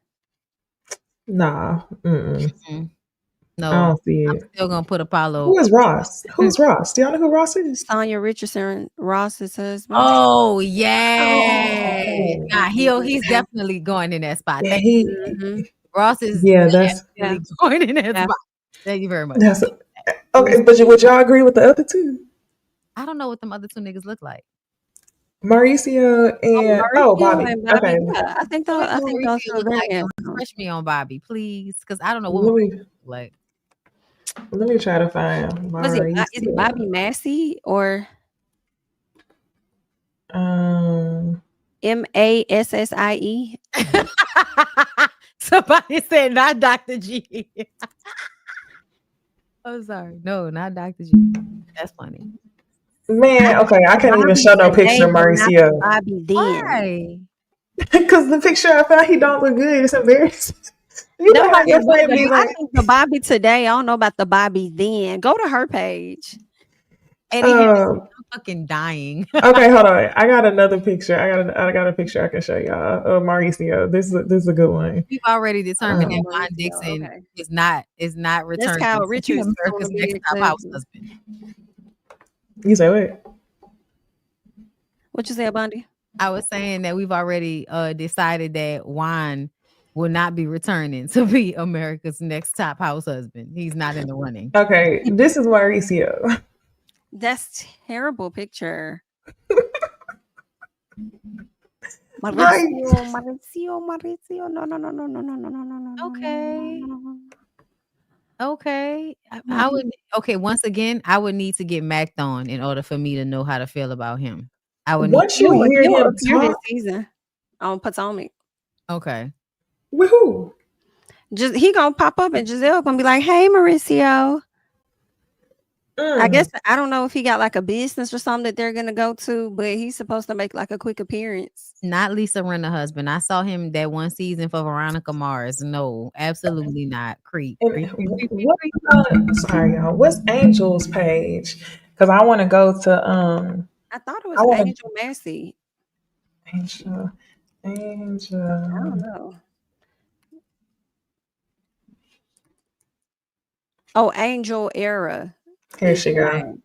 [SPEAKER 1] Nah.
[SPEAKER 3] No,
[SPEAKER 1] I don't see
[SPEAKER 3] I'm
[SPEAKER 1] it.
[SPEAKER 3] still gonna put Apollo.
[SPEAKER 1] Who is Ross? Who's Ross? Do y'all know who Ross is?
[SPEAKER 2] Sonia Richardson, Ross's husband.
[SPEAKER 3] Oh yeah.
[SPEAKER 1] Oh.
[SPEAKER 3] Nah, he's definitely going in that spot.
[SPEAKER 1] Yeah,
[SPEAKER 3] Thank
[SPEAKER 1] he.
[SPEAKER 3] you. Ross is
[SPEAKER 1] That's
[SPEAKER 3] definitely going in that spot. Thank you very much.
[SPEAKER 1] that's okay. But would y'all agree with the other two?
[SPEAKER 3] I don't know what them other two niggas look like.
[SPEAKER 1] Mauricio and Bobby.
[SPEAKER 2] and Bobby.
[SPEAKER 1] Okay.
[SPEAKER 2] Yeah, I think those are very handsome.
[SPEAKER 3] Refresh me on Bobby, please, because I don't know
[SPEAKER 1] Let
[SPEAKER 3] what
[SPEAKER 1] me
[SPEAKER 3] like.
[SPEAKER 1] let me try to find
[SPEAKER 2] Was it,
[SPEAKER 1] Mauricio.
[SPEAKER 2] is it Bobby Massey or Massie?
[SPEAKER 3] Somebody said not Dr. G. Oh, sorry. No, not Dr. G. That's funny.
[SPEAKER 1] Man, okay, I can't even show no picture of Mauricio.
[SPEAKER 2] Bobby then.
[SPEAKER 3] Why?
[SPEAKER 1] Because the picture I found, he don't look good. It's embarrassing. You know how your friend be
[SPEAKER 2] I
[SPEAKER 1] like,
[SPEAKER 2] think the Bobby today. I don't know about the Bobby then. Go to her page.
[SPEAKER 3] And I'm fucking dying.
[SPEAKER 1] Okay, hold on. I got another picture. I got a picture I can show y'all of Mauricio. This is a good one.
[SPEAKER 3] We've already determined that Von Dixon is not returning.
[SPEAKER 2] Kyle Richards
[SPEAKER 3] America's Next Top House husband.
[SPEAKER 1] You say what?
[SPEAKER 2] What you say, Bondi?
[SPEAKER 3] I was saying that we've already decided that Juan will not be returning to be America's Next Top House husband. He's not in the running.
[SPEAKER 1] Okay, this is Mauricio.
[SPEAKER 2] That's terrible picture.
[SPEAKER 1] Right.
[SPEAKER 2] Mauricio. No.
[SPEAKER 3] Okay. I would. Okay. Once again, I would need to get Mac'd on in order for me to know how to feel about him. I would.
[SPEAKER 1] Once you hear him
[SPEAKER 2] this
[SPEAKER 1] talk,
[SPEAKER 2] season on Potomac.
[SPEAKER 3] Okay.
[SPEAKER 1] with who?
[SPEAKER 2] Just he gonna pop up and Giselle gonna be like, "Hey, Mauricio." I guess I don't know if he got like a business or something that they're gonna go to, but he's supposed to make like a quick appearance.
[SPEAKER 3] Not Lisa Rinna husband. I saw him that one season for Veronica Mars. No, absolutely not. Creep.
[SPEAKER 1] Sorry, y'all. What's Angel's page? Because I want to go to
[SPEAKER 2] I thought it was Angel Massey.
[SPEAKER 1] Angel.
[SPEAKER 2] I don't know. Oh, Angel Era.
[SPEAKER 1] Here she go.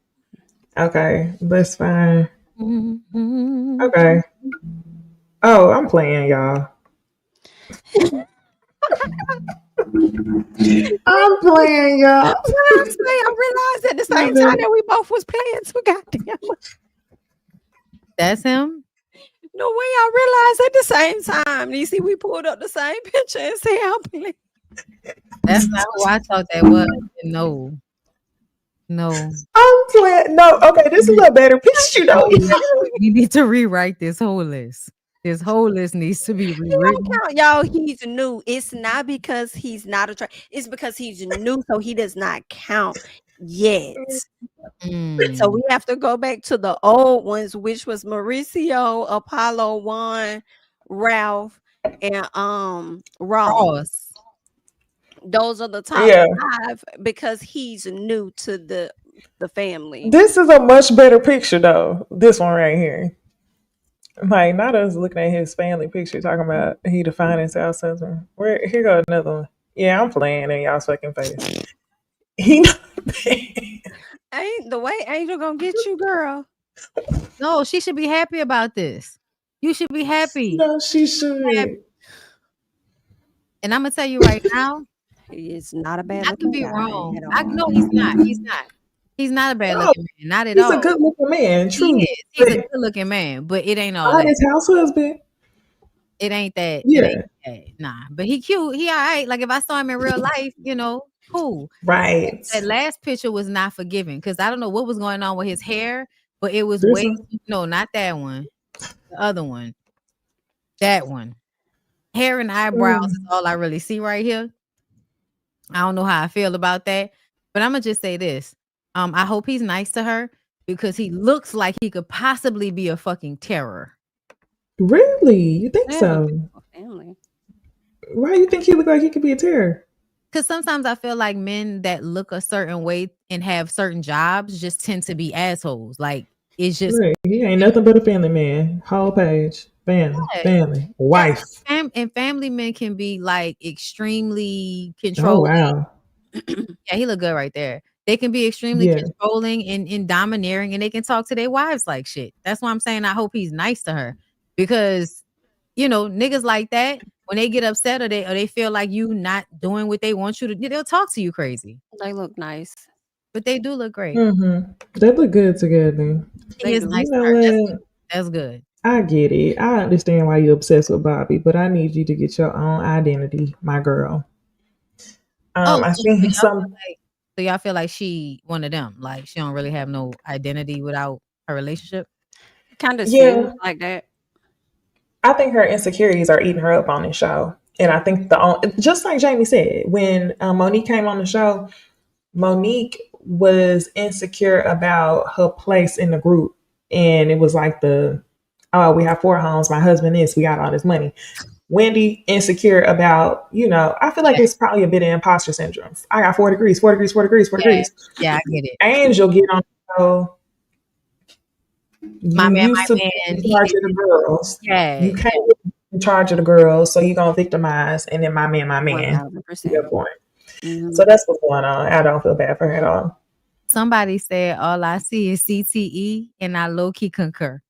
[SPEAKER 1] Okay, that's fine. Okay. Oh, I'm playing, y'all. I'm playing, y'all.
[SPEAKER 2] I realized at the same time that we both was playing too goddamn much.
[SPEAKER 3] That's him?
[SPEAKER 2] No way, I realized at the same time. You see, we pulled up the same picture and said I'm playing.
[SPEAKER 3] That's not who I thought that was. No.
[SPEAKER 1] I'm playing. No, okay, this is a better picture, though.
[SPEAKER 3] We need to rewrite this whole list. This whole list needs to be
[SPEAKER 2] He don't
[SPEAKER 3] rewritten.
[SPEAKER 2] count, y'all. He's new. It's not because he's not attractive. It's because he's new, so he does not count yet. So we have to go back to the old ones, which was Mauricio, Apollo, Juan, Ralph, and Ross. Those are the top 5 because he's new to the family.
[SPEAKER 1] This is a much better picture though. This one right here. Like, not us looking at his family picture talking about he the finest house husband. Where here go another one. Yeah, I'm playing in y'all's fucking face. He
[SPEAKER 2] Ain't the way Angel gonna get you, girl.
[SPEAKER 3] No, she should be happy about this. You should be happy.
[SPEAKER 1] No, she should.
[SPEAKER 3] And I'm gonna tell you right now,
[SPEAKER 2] he is not a bad.
[SPEAKER 3] I could be wrong. I know he's not. He's not. He's not a bad looking man. Not at all.
[SPEAKER 1] He's a good looking man. True.
[SPEAKER 3] He is. He's a good looking man, but it ain't all that.
[SPEAKER 1] His house husband.
[SPEAKER 3] It ain't that.
[SPEAKER 1] Yeah.
[SPEAKER 3] It ain't that. Nah. But he cute. He all right. Like if I saw him in real life, cool.
[SPEAKER 1] Right.
[SPEAKER 3] That last picture was not forgiving because I don't know what was going on with his hair, but it was way. No, not that one. The other one. That one. Hair and eyebrows is all I really see right here. I don't know how I feel about that, but I'm gonna just say this. I hope he's nice to her because he looks like he could possibly be a fucking terror.
[SPEAKER 1] Really? You think so?
[SPEAKER 2] Family.
[SPEAKER 1] Why do you think he look like he could be a terror?
[SPEAKER 3] Because sometimes I feel like men that look a certain way and have certain jobs just tend to be assholes. Like it's just
[SPEAKER 1] he ain't nothing but a family man. Whole page. Family, wife.
[SPEAKER 3] And family men can be like extremely controlling.
[SPEAKER 1] Oh wow.
[SPEAKER 3] Yeah, he look good right there. They can be extremely controlling and domineering, and they can talk to their wives like shit. That's why I'm saying I hope he's nice to her because niggas like that when they get upset or they feel like you not doing what they want you to do, they'll talk to you crazy.
[SPEAKER 2] They look nice,
[SPEAKER 3] but they do look great.
[SPEAKER 1] They look good together.
[SPEAKER 3] He is nice to her. That's good.
[SPEAKER 1] I get it. I understand why you're obsessed with Bobby, but I need you to get your own identity, my girl. I think
[SPEAKER 3] so y'all feel like she one of them, like she don't really have no identity without her relationship.
[SPEAKER 2] Kind of seems like that.
[SPEAKER 1] I think her insecurities are eating her up on this show, and I think just like Jamie said, when Monique came on the show, Monique was insecure about her place in the group, and it was like we have 4 homes, my husband is, we got all this money. Wendy, insecure about, I feel like it's probably a bit of imposter syndrome. I got 4 degrees.
[SPEAKER 3] Yeah, I get it.
[SPEAKER 1] Angel get on the show.
[SPEAKER 3] My man,
[SPEAKER 1] in charge of the girls.
[SPEAKER 3] Yeah.
[SPEAKER 1] You can't be in charge of the girls, so you're going to victimize, and then my man. 100%. So that's what's going on. I don't feel bad for her at all.
[SPEAKER 3] Somebody said, all I see is CTE, and I low-key concur.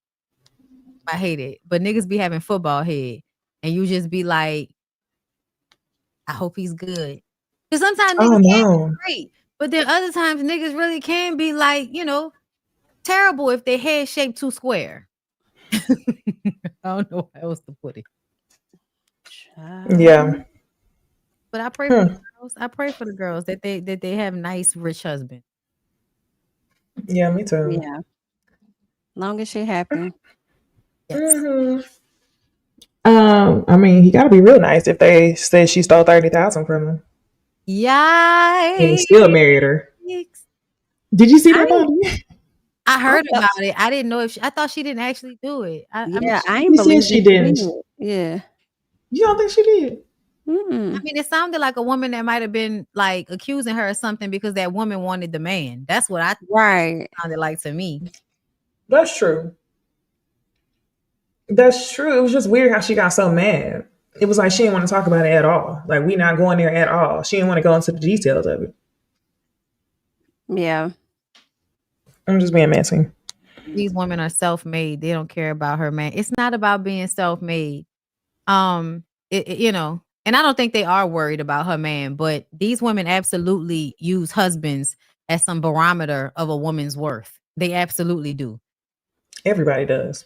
[SPEAKER 3] I hate it. But niggas be having football head. And you just be like, I hope he's good. Because sometimes niggas can be great. But then other times niggas really can be like, terrible if their head shaped too square. I don't know how else to put it.
[SPEAKER 1] Yeah.
[SPEAKER 3] But I pray for the girls. I pray for the girls that they have nice, rich husbands.
[SPEAKER 1] Yeah, me too.
[SPEAKER 2] Yeah. Long as she happy.
[SPEAKER 3] Yes.
[SPEAKER 1] I mean, he got to be real nice if they say she stole 30,000 from him.
[SPEAKER 3] Yeah.
[SPEAKER 1] And he still married her. Did you see that?
[SPEAKER 3] I heard about it. I didn't know I thought she didn't actually do it.
[SPEAKER 2] I ain't believe
[SPEAKER 1] she didn't.
[SPEAKER 2] Yeah.
[SPEAKER 1] You don't think she did?
[SPEAKER 3] I mean, it sounded like a woman that might have been like accusing her of something because that woman wanted the man. That's what I sounded like to me.
[SPEAKER 1] That's true. That's true. It was just weird how she got so mad. It was like she didn't want to talk about it at all. Like, we not going there at all. She didn't want to go into the details of it.
[SPEAKER 2] Yeah.
[SPEAKER 1] I'm just being messy.
[SPEAKER 3] These women are self-made. They don't care about her man. It's not about being self-made. And I don't think they are worried about her man, but these women absolutely use husbands as some barometer of a woman's worth. They absolutely do.
[SPEAKER 1] Everybody does.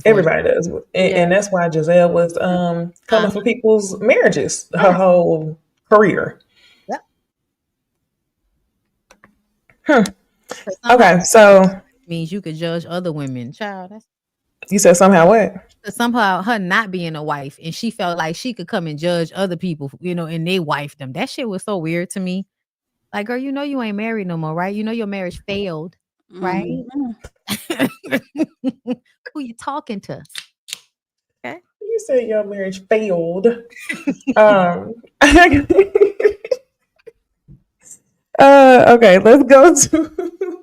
[SPEAKER 1] Everybody does. And that's why Giselle was coming for people's marriages her whole career.
[SPEAKER 3] Yep.
[SPEAKER 1] Okay, so
[SPEAKER 3] means you could judge other women. Child,
[SPEAKER 1] You said somehow what?
[SPEAKER 3] Somehow her not being a wife, and she felt like she could come and judge other people, and they wife them. That shit was so weird to me. Like, girl, you ain't married no more, right? You know your marriage failed, right?
[SPEAKER 2] Mhm.
[SPEAKER 3] Who you talking to? Okay.
[SPEAKER 1] You said your marriage failed. Um, okay, let's go to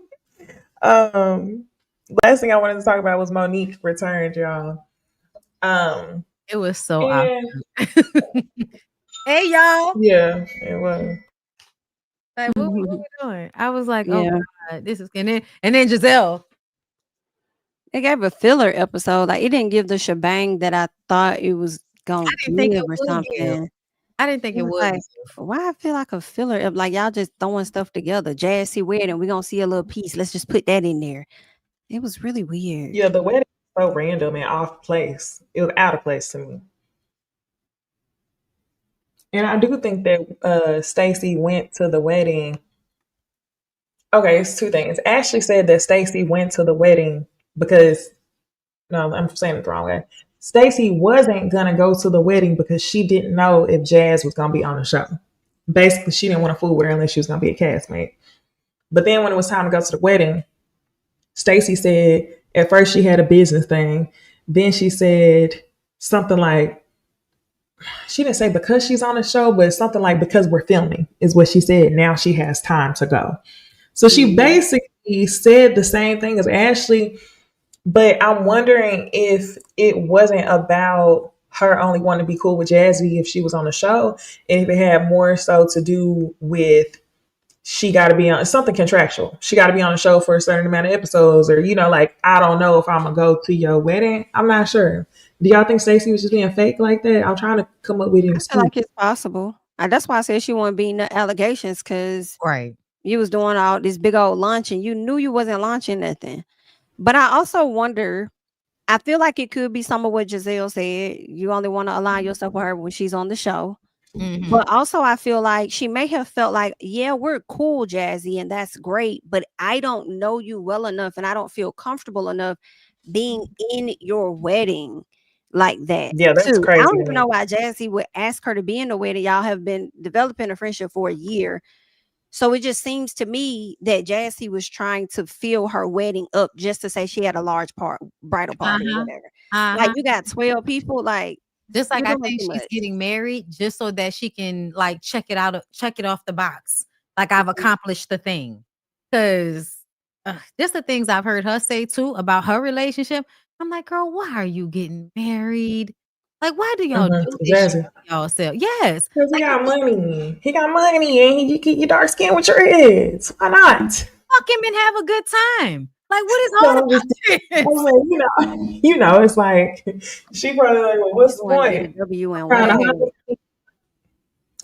[SPEAKER 1] last thing I wanted to talk about was Monique returned, y'all.
[SPEAKER 3] It was so
[SPEAKER 1] And
[SPEAKER 3] awkward. Hey, y'all.
[SPEAKER 1] yeah, it was.
[SPEAKER 3] Like, what we doing? I was like, oh
[SPEAKER 2] Yeah.
[SPEAKER 3] God, this is and then Giselle.
[SPEAKER 2] It gave a filler episode. Like, it didn't give the shebang that I thought it was gonna
[SPEAKER 3] I didn't think it
[SPEAKER 2] give or
[SPEAKER 3] would give.
[SPEAKER 2] something.
[SPEAKER 3] I didn't think
[SPEAKER 2] It
[SPEAKER 3] it
[SPEAKER 2] was
[SPEAKER 3] would
[SPEAKER 2] like,
[SPEAKER 3] give.
[SPEAKER 2] why I feel like a filler? Like, y'all just throwing stuff together. Jazzy wedding, we gonna see a little piece. Let's just put that in there. It was really weird.
[SPEAKER 1] Yeah, the wedding was so random and off place. It was out of place to me. And I do think that Stacy went to the wedding. Okay, it's two things. Ashley said that Stacy went to the wedding because no, I'm saying it the wrong way. Stacy wasn't gonna go to the wedding because she didn't know if Jazz was gonna be on the show. Basically, she didn't want to fool with her unless she was gonna be a castmate. But then when it was time to go to the wedding, Stacy said at first she had a business thing. Then she said something like, she didn't say because she's on the show, but something like because we're filming is what she said. Now she has time to go. So she basically said the same thing as Ashley, but I'm wondering if it wasn't about her only wanting to be cool with Jazzy if she was on the show, and if it had more so to do with she got to be on something contractual. She got to be on the show for a certain amount of episodes, or like I don't know if I'm gonna go to your wedding. I'm not sure. Do y'all think Stacey was just being fake like that? I'm trying to come up with an
[SPEAKER 2] I feel
[SPEAKER 1] excuse.
[SPEAKER 2] like it's possible. That's why I said she wasn't beating the allegations because
[SPEAKER 3] Right.
[SPEAKER 2] you was doing all this big old launch and you knew you wasn't launching nothing. But I also wonder, I feel like it could be some of what Giselle said. You only want to align yourself with her when she's on the show.
[SPEAKER 3] Mhm.
[SPEAKER 2] But also, I feel like she may have felt like, yeah, we're cool, Jazzy, and that's great, but I don't know you well enough and I don't feel comfortable enough being in your wedding like that,
[SPEAKER 1] Yeah, that's
[SPEAKER 2] too. I
[SPEAKER 1] crazy
[SPEAKER 2] don't
[SPEAKER 1] to
[SPEAKER 2] even
[SPEAKER 1] me.
[SPEAKER 2] know why Jazzy would ask her to be in the wedding. Y'all have been developing a friendship for a year. So it just seems to me that Jazzy was trying to fill her wedding up just to say she had a large bridal party or
[SPEAKER 3] Uh-huh.
[SPEAKER 2] whatever. Like,
[SPEAKER 3] Uh-huh.
[SPEAKER 2] you got 12 people, like,
[SPEAKER 3] Just like
[SPEAKER 2] you're
[SPEAKER 3] I
[SPEAKER 2] doing
[SPEAKER 3] think
[SPEAKER 2] too
[SPEAKER 3] she's
[SPEAKER 2] much.
[SPEAKER 3] getting married just so that she can like check it out, check it off the box. Like I've accomplished the thing. Because just the things I've heard her say too about her relationship. I'm like, girl, why are you getting married? Like, why do y'all do this shit
[SPEAKER 1] Jazzy.
[SPEAKER 3] to y'allself? Yes.
[SPEAKER 1] Because he
[SPEAKER 3] Like
[SPEAKER 1] got money. He got money and he get you dark skin with your heads. Why not?
[SPEAKER 3] fuck him and have a good time. Like, what is hard
[SPEAKER 1] No, I'm
[SPEAKER 3] about
[SPEAKER 1] just,
[SPEAKER 3] this?
[SPEAKER 1] I'm like, it's like she probably like, well,
[SPEAKER 2] You're
[SPEAKER 1] what's the
[SPEAKER 2] going to get a
[SPEAKER 1] point?
[SPEAKER 2] W and
[SPEAKER 1] Trying to
[SPEAKER 2] Y.
[SPEAKER 1] hide.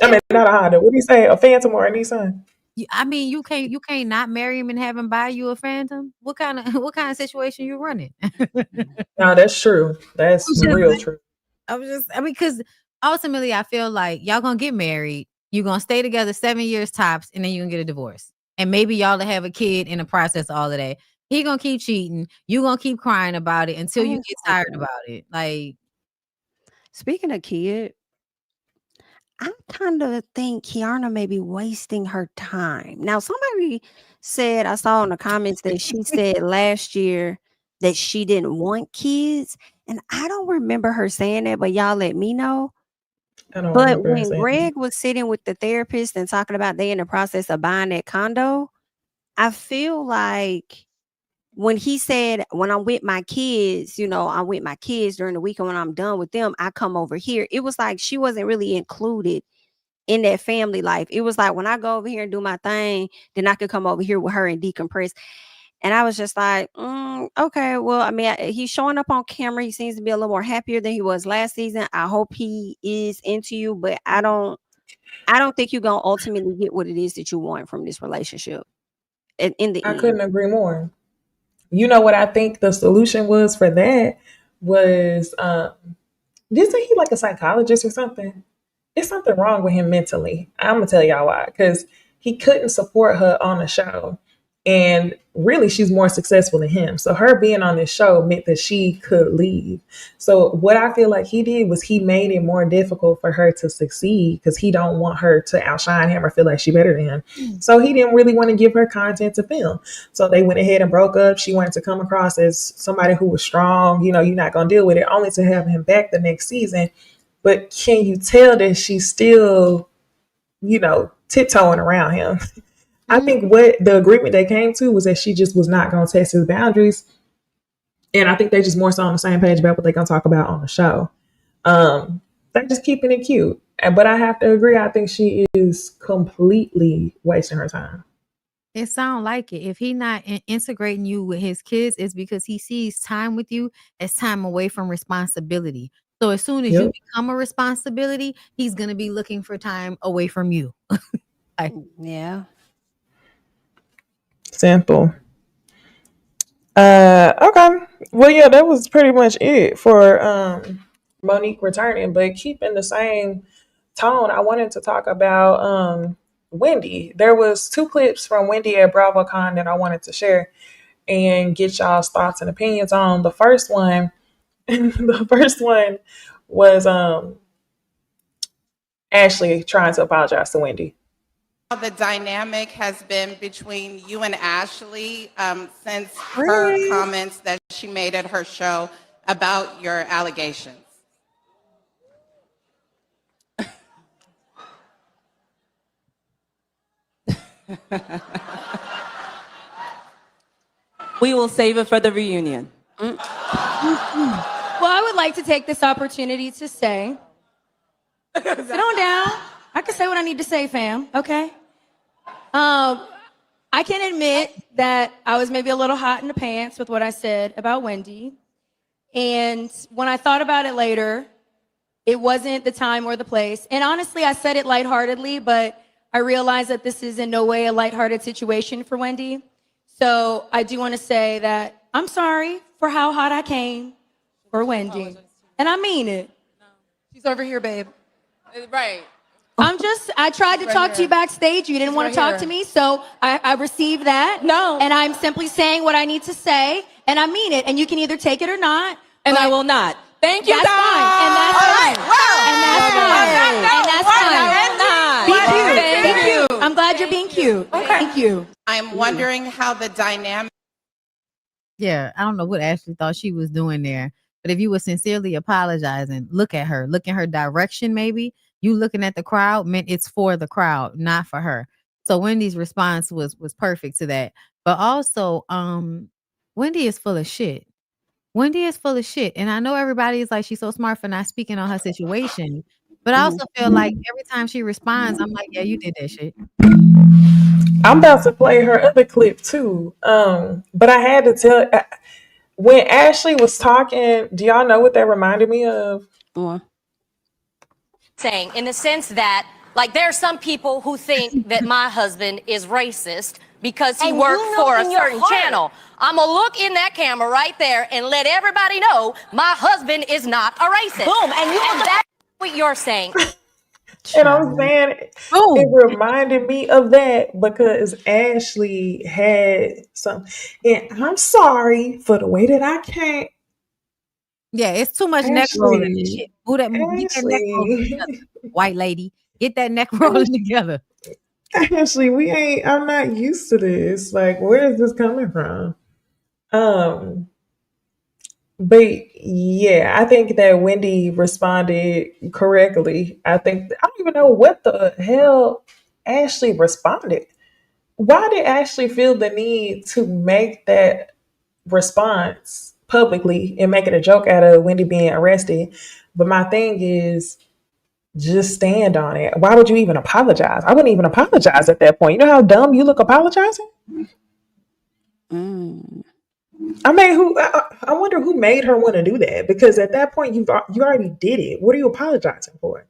[SPEAKER 1] I mean, not a Honda. What do you say? A Phantom or a Nissan?
[SPEAKER 3] I mean, you can't not marry him and have him buy you a Phantom. What kind of what kind of situation you running?
[SPEAKER 1] No, that's true. That's
[SPEAKER 3] I'm just
[SPEAKER 1] real true.
[SPEAKER 3] I mean, because ultimately, I feel like y'all gonna get married, you're gonna stay together 7 years tops, and then you're gonna get a divorce. And maybe y'all will have a kid in the process of all of that. He gonna keep cheating. You gonna keep crying about it until you get tired
[SPEAKER 2] Exactly.
[SPEAKER 3] about it. Like,
[SPEAKER 2] Speaking of kid, I kind of think Kiana may be wasting her time. Now, somebody said, I saw in the comments that she said last year that she didn't want kids. And I don't remember her saying that, but y'all let me know.
[SPEAKER 1] I don't
[SPEAKER 2] But
[SPEAKER 1] remember her
[SPEAKER 2] when
[SPEAKER 1] saying that.
[SPEAKER 2] Greg was sitting with the therapist and talking about they in the process of buying that condo, I feel like when he said, when I'm with my kids, I'm with my kids during the week, and when I'm done with them, I come over here. It was like she wasn't really included in that family life. It was like when I go over here and do my thing, then I could come over here with her and decompress. And I was just like, okay, well, I mean, he's showing up on camera. He seems to be a little more happier than he was last season. I hope he is into you, but I don't think you're gonna ultimately get what it is that you want from this relationship in the
[SPEAKER 1] I
[SPEAKER 2] end.
[SPEAKER 1] couldn't agree more. You know what I think the solution was for that was isn't he like a psychologist or something? It's something wrong with him mentally. I'm gonna tell y'all why. Because he couldn't support her on the show. And really, she's more successful than him. So her being on this show meant that she could leave. So what I feel like he did was he made it more difficult for her to succeed because he don't want her to outshine him or feel like she's better than him. So he didn't really want to give her content to film. So they went ahead and broke up. She wanted to come across as somebody who was strong. You know, you're not going to deal with it, only to have him back the next season. But can you tell that she's still, you know, tiptoeing around him? I think what the agreement they came to was that she just was not going to test his boundaries. And I think they just more so on the same page about what they're going to talk about on the show. They're just keeping it cute. But I have to agree, I think she is completely wasting her time.
[SPEAKER 3] It sounds like it. If he not integrating you with his kids, it's because he sees time with you as time away from responsibility. So as soon as you become a responsibility, he's going to be looking for time away from you.
[SPEAKER 2] Yeah.
[SPEAKER 1] Simple. Okay. Well, yeah, that was pretty much it for Monique returning. But keeping the same tone, I wanted to talk about Wendy. There was 2 clips from Wendy at BravoCon that I wanted to share and get y'all's thoughts and opinions on. The first one, was Ashley trying to apologize to Wendy.
[SPEAKER 9] The dynamic has been between you and Ashley since her comments that she made at her show about your allegations.
[SPEAKER 10] We will save it for the reunion.
[SPEAKER 7] Well, I would like to take this opportunity to say, sit on down. I can say what I need to say, fam. Okay. I can admit that I was maybe a little hot in the pants with what I said about Wendy. And when I thought about it later, it wasn't the time or the place. And honestly, I said it lightheartedly, but I realized that this is in no way a lighthearted situation for Wendy. So I do want to say that I'm sorry for how hot I came for Wendy. And I mean it.
[SPEAKER 11] She's over here, babe. Right.
[SPEAKER 7] I tried to talk to you backstage. You didn't want to talk to me, so I received that.
[SPEAKER 11] No.
[SPEAKER 7] And I'm simply saying what I need to say, and I mean it. And you can either take it or not.
[SPEAKER 10] And I will not. Thank you,
[SPEAKER 7] That's fine. And that's fine. And that's fine. And that's fine. Be cute. Thank you. I'm glad you're being cute. Okay. Thank you.
[SPEAKER 9] I'm wondering how the dynamic.
[SPEAKER 3] Yeah, I don't know what Ashley thought she was doing there. But if you were sincerely apologizing, look at her direction, maybe. You looking at the crowd meant it's for the crowd, not for her. So Wendy's response was perfect to that. But also, Wendy is full of shit. Wendy is full of shit. And I know everybody is like, she's so smart for not speaking on her situation. But I also feel like every time she responds, I'm like, yeah, you did that shit.
[SPEAKER 1] I'm about to play her other clip too. But I had to tell, when Ashley was talking, do y'all know what that reminded me of?
[SPEAKER 12] Saying in the sense that, like, there are some people who think that my husband is racist because he worked for a certain channel. I'm gonna look in that camera right there and let everybody know my husband is not a racist. Boom, and that's what you're saying.
[SPEAKER 1] And I'm saying it reminded me of that because Ashley had some, and I'm sorry for the way that I can't.
[SPEAKER 3] Yeah, it's too much neck rolling and shit. Get that neck rolling together, white lady. Get that neck rolling together.
[SPEAKER 1] Ashley, I'm not used to this. Like, where is this coming from? But yeah, I think that Wendy responded correctly. I don't even know what the hell Ashley responded. Why did Ashley feel the need to make that response publicly and make it a joke out of Wendy being arrested? But my thing is, just stand on it. Why would you even apologize? I wouldn't even apologize at that point. You know how dumb you look apologizing? I mean, I wonder who made her want to do that, because at that point you already did it. What are you apologizing for?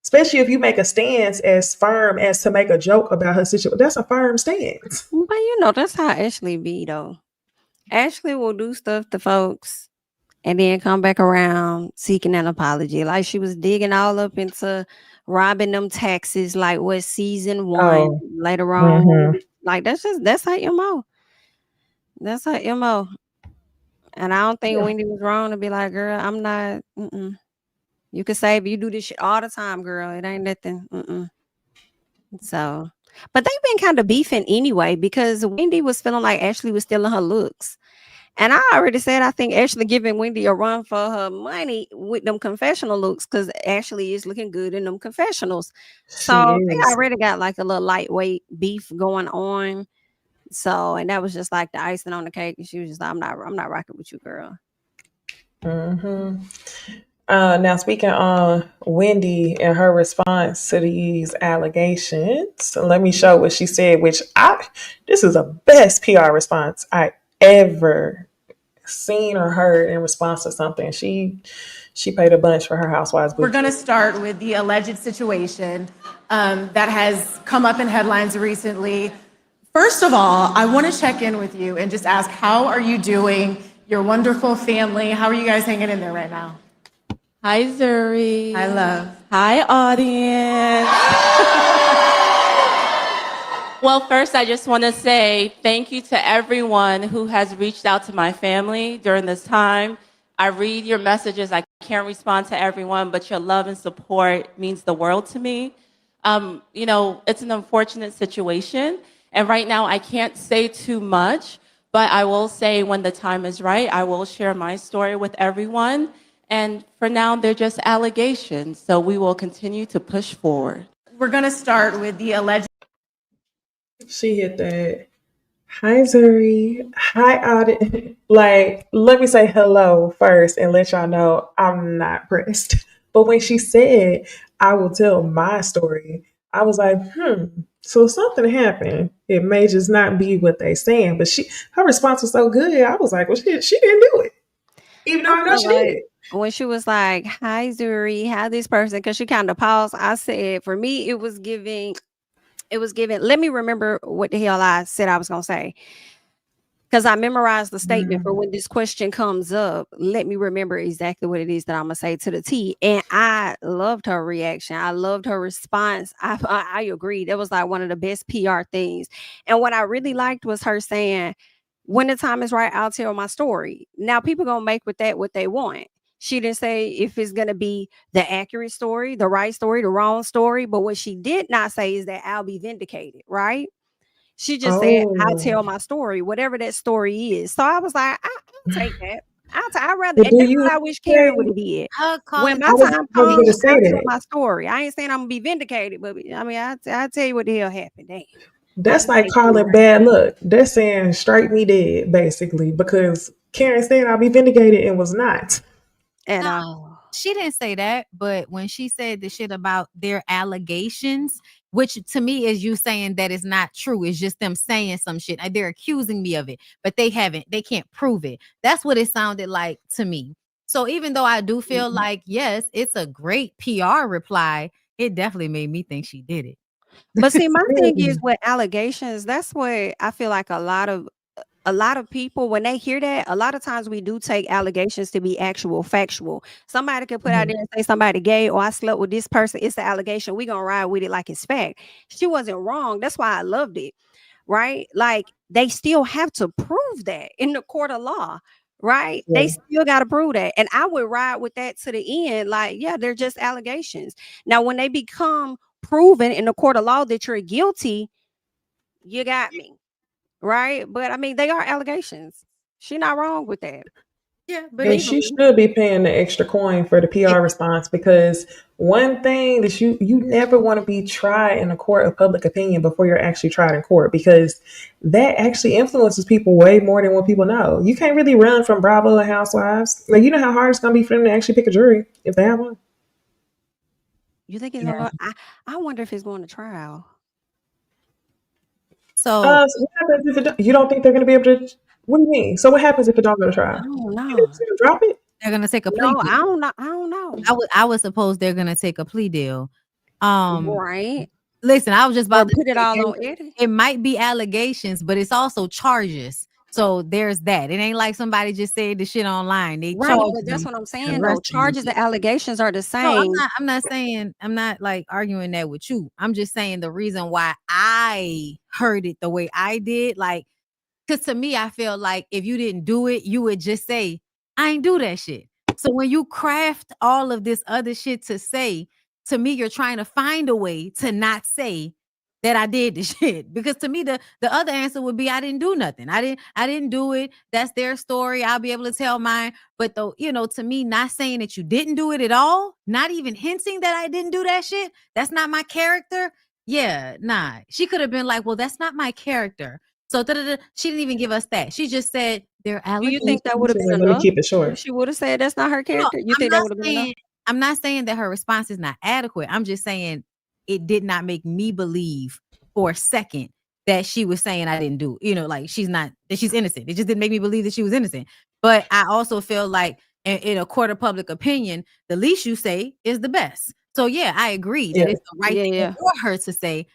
[SPEAKER 1] Especially if you make a stance as firm as to make a joke about her situation. That's a firm stance.
[SPEAKER 2] But you know, that's how Ashley be though. Ashley will do stuff to folks and then come back around seeking an apology. Like she was digging all up into robbing them taxes, like what season 1 later on. Like that's her MO. That's her MO. And I don't think Wendy was wrong to be like, girl, I'm not. You could say, but you do this shit all the time, girl. It ain't nothing. So, but they've been kind of beefing anyway because Wendy was feeling like Ashley was stealing her looks. And I already said I think Ashley giving Wendy a run for her money with them confessional looks because Ashley is looking good in them confessionals. So they already got like a little lightweight beef going on. So, and that was just like the icing on the cake. And she was just like, I'm not rocking with you, girl.
[SPEAKER 1] Now, speaking on Wendy and her response to these allegations, let me show what she said, this is the best PR response I ever seen or heard in response to something. She paid a bunch for her Housewives.
[SPEAKER 11] We're going to start with the alleged situation that has come up in headlines recently. First of all, I want to check in with you and just ask, how are you doing? Your wonderful family. How are you guys hanging in there right now?
[SPEAKER 10] Hi, Zuri.
[SPEAKER 11] Hi, love.
[SPEAKER 10] Hi, audience. Well, first, I just want to say thank you to everyone who has reached out to my family during this time. I read your messages. I can't respond to everyone, but your love and support means the world to me. It's an unfortunate situation. And right now, I can't say too much, but I will say when the time is right, I will share my story with everyone. And for now, they're just allegations. So we will continue to push forward.
[SPEAKER 11] We're going to start with the alleged.
[SPEAKER 1] She hit that. Hi, Zuri. Hi, Audit. Like, let me say hello first and let y'all know I'm not pressed. But when she said, I will tell my story, I was like, so something happened. It may just not be what they saying. But her response was so good. I was like, well, she didn't do it. Even though I know she did.
[SPEAKER 2] When she was like, hi, Zuri, hi, this person, because she kind of paused, I said, for me, it was giving, let me remember what the hell I said I was going to say. Because I memorized the statement for when this question comes up. Let me remember exactly what it is that I'm going to say to the T. And I loved her reaction. I loved her response. I agree. That was like one of the best PR things. And what I really liked was her saying, when the time is right, I'll tell my story. Now, people going to make with that what they want. She didn't say if it's going to be the accurate story, the right story, the wrong story. But what she did not say is that I'll be vindicated, right? She just said, I'll tell my story, whatever that story is. So I was like, I'll take that. I'd rather, and that's what I wish Karen would have did. When my time comes, I'll tell my story. I ain't saying I'm going to be vindicated, but I mean, I'll tell you what the hell happened. Damn.
[SPEAKER 1] That's like calling bad luck. That's saying strike me dead, basically, because Karen said I'll be vindicated and was not.
[SPEAKER 2] At all.
[SPEAKER 3] She didn't say that, but when she said the shit about their allegations, which to me is you saying that it's not true. It's just them saying some shit. They're accusing me of it, but they can't prove it. That's what it sounded like to me. So even though I do feel like, yes, it's a great PR reply, it definitely made me think she did it.
[SPEAKER 2] But see, my thing is with allegations, that's what I feel like a lot of people, when they hear that, a lot of times we do take allegations to be actual factual. Somebody could put out there and say somebody gay or I slept with this person. It's an allegation. We're going to ride with it like it's fact. She wasn't wrong. That's why I loved it. Right? Like they still have to prove that in the court of law. Right? Yeah. They still got to prove that. And I would ride with that to the end. Like, yeah, they're just allegations. Now, when they become proven in the court of law that you're guilty, you got me. Right? But I mean, they are allegations. She's not wrong with that.
[SPEAKER 3] Yeah, but
[SPEAKER 1] and she should be paying the extra coin for the PR response, because one thing that you never want to be tried in a court of public opinion before you're actually tried in court, because that actually influences people way more than what people know. You can't really run from Bravo and Housewives. Like, you know how hard it's going to be for them to actually pick a jury if they have one.
[SPEAKER 2] You think it's going to? I wonder if it's going to trial.
[SPEAKER 3] So
[SPEAKER 1] what happens if you don't think they're going to be able to? What do you mean? So what happens if it don't go to trial?
[SPEAKER 2] I don't know.
[SPEAKER 1] Drop it?
[SPEAKER 3] They're going to take a plea
[SPEAKER 2] deal.
[SPEAKER 3] I
[SPEAKER 2] don't know.
[SPEAKER 3] I would suppose they're going to take a plea deal.
[SPEAKER 2] Right.
[SPEAKER 3] Listen, I was just about
[SPEAKER 2] to put it all on Eddie.
[SPEAKER 3] It might be allegations, but it's also charges. So there's that. It ain't like somebody just said the shit online. They
[SPEAKER 2] Right,
[SPEAKER 3] charged
[SPEAKER 2] but that's
[SPEAKER 3] them
[SPEAKER 2] what I'm
[SPEAKER 3] and
[SPEAKER 2] saying though.
[SPEAKER 3] arrested them and
[SPEAKER 2] Charges
[SPEAKER 3] shit.
[SPEAKER 2] and allegations are the
[SPEAKER 3] No,
[SPEAKER 2] same.
[SPEAKER 3] I'm not saying, I'm not like arguing that with you. I'm just saying the reason why I heard it the way I did, like, because to me, I feel like if you didn't do it, you would just say, I ain't do that shit. So when you craft all of this other shit to say, to me, you're trying to find a way to not say that I did the shit. Because to me, the other answer would be I didn't do nothing. I didn't do it. That's their story. I'll be able to tell mine. But though, to me, not saying that you didn't do it at all, not even hinting that I didn't do that shit, that's not my character. Yeah, nah. She could have been like, well, that's not my character. So she didn't even give us that. She just said they're
[SPEAKER 2] Do you
[SPEAKER 3] allegations.
[SPEAKER 2] think that would have been
[SPEAKER 1] Let me
[SPEAKER 2] enough
[SPEAKER 1] keep it
[SPEAKER 2] if
[SPEAKER 1] short.
[SPEAKER 2] she would have said that's not her
[SPEAKER 3] No,
[SPEAKER 2] character? You think that would have been enough?
[SPEAKER 3] I'm not saying that her response is not adequate. I'm just saying it did not make me believe for a second that she was saying I didn't do, like that she's innocent. It just didn't make me believe that she was innocent. But I also feel like in a court of public opinion, the least you say is the best. So yeah, I agree that it's the right thing for her to say.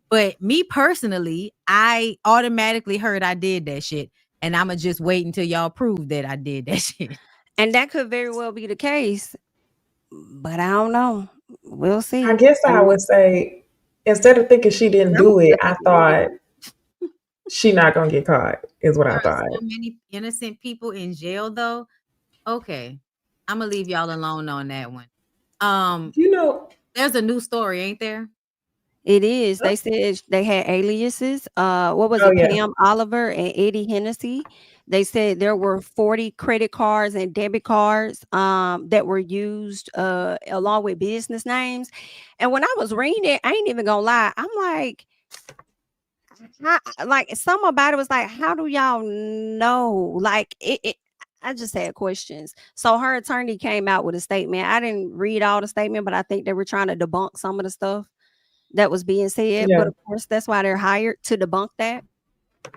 [SPEAKER 3] But me personally, I automatically heard I did that shit. And I'ma just wait until y'all prove that I did that shit.
[SPEAKER 2] And that could very well be the case. But I don't know. We'll see.
[SPEAKER 1] I guess I would say, instead of thinking she didn't do it, I thought she not gonna get caught, is what I thought.
[SPEAKER 3] So many innocent people in jail though. Okay. I'm gonna leave y'all alone on that one. There's a new story, ain't there?
[SPEAKER 2] It is. They said they had aliases. What was
[SPEAKER 1] Oh,
[SPEAKER 2] it?
[SPEAKER 1] yeah.
[SPEAKER 2] Pam Oliver and Eddie Hennessy. They said there were 40 credit cards and debit cards that were used along with business names. And when I was reading it, I ain't even gonna lie. I'm like some about it was like, how do y'all know? Like it I just had questions. So her attorney came out with a statement. I didn't read all the statement, but I think they were trying to debunk some of the stuff that was being said.
[SPEAKER 1] Yeah.
[SPEAKER 2] But of course, that's why they're hired, to debunk that.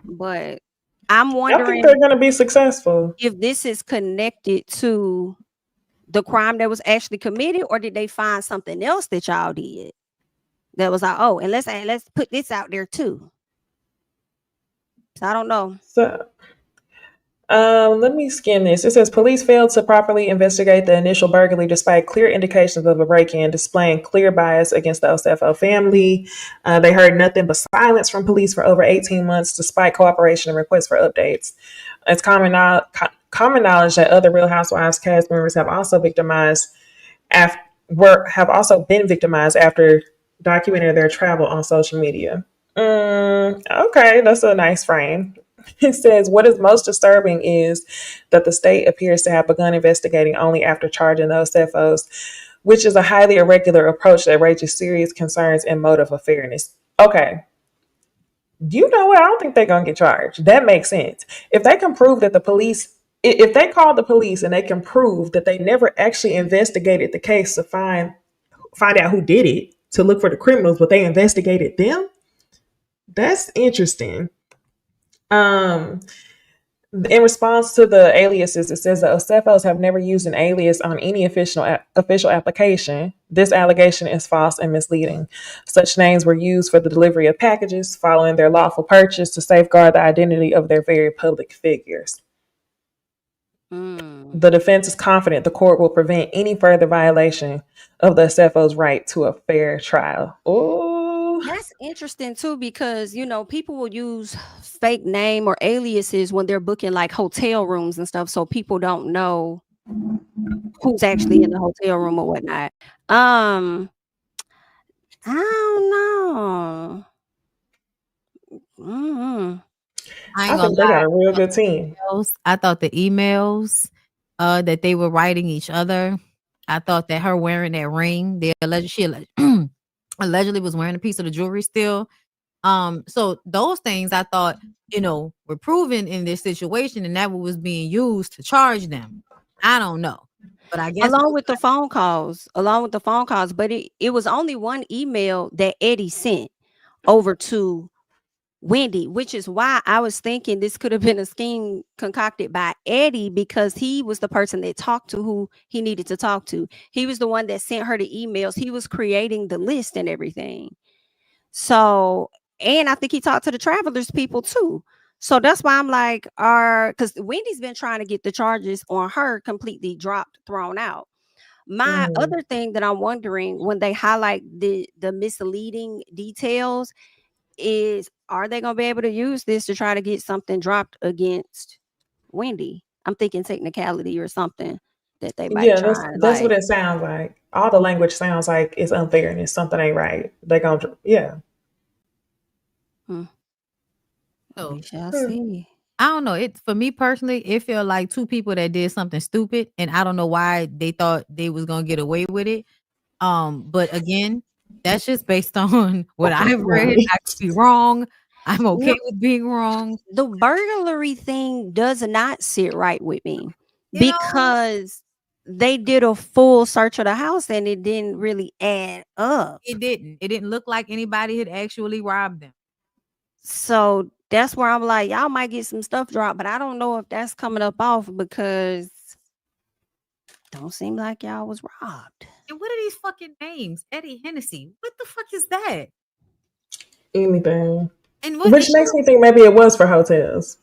[SPEAKER 2] But I'm
[SPEAKER 1] I
[SPEAKER 2] wondering
[SPEAKER 1] think they're gonna be successful.
[SPEAKER 2] if this is connected to the crime that was actually committed, or did they find something else that y'all did that was like, oh, and let's put this out there too. So I don't know.
[SPEAKER 1] So let me skim this. It says police failed to properly investigate the initial burglary despite clear indications of a break-in, displaying clear bias against the Osefo family. They heard nothing but silence from police for over 18 months, despite cooperation and requests for updates. It's common knowledge that other Real Housewives cast members have also been victimized after documenting their travel on social media. Okay, that's a nice frame. It says, what is most disturbing is that the state appears to have begun investigating only after charging those CFOs, which is a highly irregular approach that raises serious concerns and motive of fairness. Okay. You know what? I don't think they're going to get charged. That makes sense. If they can prove that if they call the police and they can prove that they never actually investigated the case to find out who did it, to look for the criminals, but they investigated them, that's interesting. In response to the aliases, it says the Osefos have never used an alias on any official application. This allegation is false and misleading. Such names were used for the delivery of packages following their lawful purchase to safeguard the identity of their very public figures. The defense is confident the court will prevent any further violation of the Osefos' right to a fair trial. Oh.
[SPEAKER 2] That's interesting too, because people will use fake name or aliases when they're booking like hotel rooms and stuff, so people don't know who's actually in the hotel room or whatnot. I don't know.
[SPEAKER 3] I
[SPEAKER 1] think they got a real good team.
[SPEAKER 3] I thought the emails that they were writing each other, I thought that her wearing that ring, she allegedly was wearing a piece of the jewelry still. So those things I thought, were proven in this situation, and that was being used to charge them. I don't know. But I guess
[SPEAKER 2] along with the phone calls, but it was only one email that Eddie sent over to Wendy, which is why I was thinking this could have been a scheme concocted by Eddie, because he was the person that talked to who he needed to talk to. He was the one that sent her the emails. He was creating the list and everything. So, and I think he talked to the Travelers people too. So that's why I'm like, because Wendy's been trying to get the charges on her completely dropped, thrown out. My other thing that I'm wondering when they highlight the misleading details is, are they going to be able to use this to try to get something dropped against Wendy? I'm thinking technicality or something that they might
[SPEAKER 1] Yeah,
[SPEAKER 2] try.
[SPEAKER 1] that's what
[SPEAKER 2] Like,
[SPEAKER 1] it sounds like. All the language sounds like it's unfairness. Something ain't right. They gonna, yeah.
[SPEAKER 3] So
[SPEAKER 2] we shall
[SPEAKER 1] Hmm.
[SPEAKER 2] see.
[SPEAKER 3] I don't know. It for me personally, it felt like two people that did something stupid, and I don't know why they thought they was gonna get away with it. But again, that's just based on what I've read.
[SPEAKER 1] Right.
[SPEAKER 3] I could be wrong. I'm
[SPEAKER 2] No,
[SPEAKER 3] okay with being wrong.
[SPEAKER 2] the burglary thing does not sit right with me
[SPEAKER 3] You know,
[SPEAKER 2] because they did a full search of the house and it didn't really add up.
[SPEAKER 3] it didn't. It didn't look like anybody had actually robbed them.
[SPEAKER 2] So that's where I'm like, y'all might get some stuff dropped, but I don't know if that's coming up off because don't seem like y'all was robbed.
[SPEAKER 3] And what are these fucking names? Eddie Hennessy. What the fuck is that?
[SPEAKER 1] Anything.
[SPEAKER 3] And what
[SPEAKER 1] Which
[SPEAKER 3] is
[SPEAKER 1] makes me think maybe it was for hotels.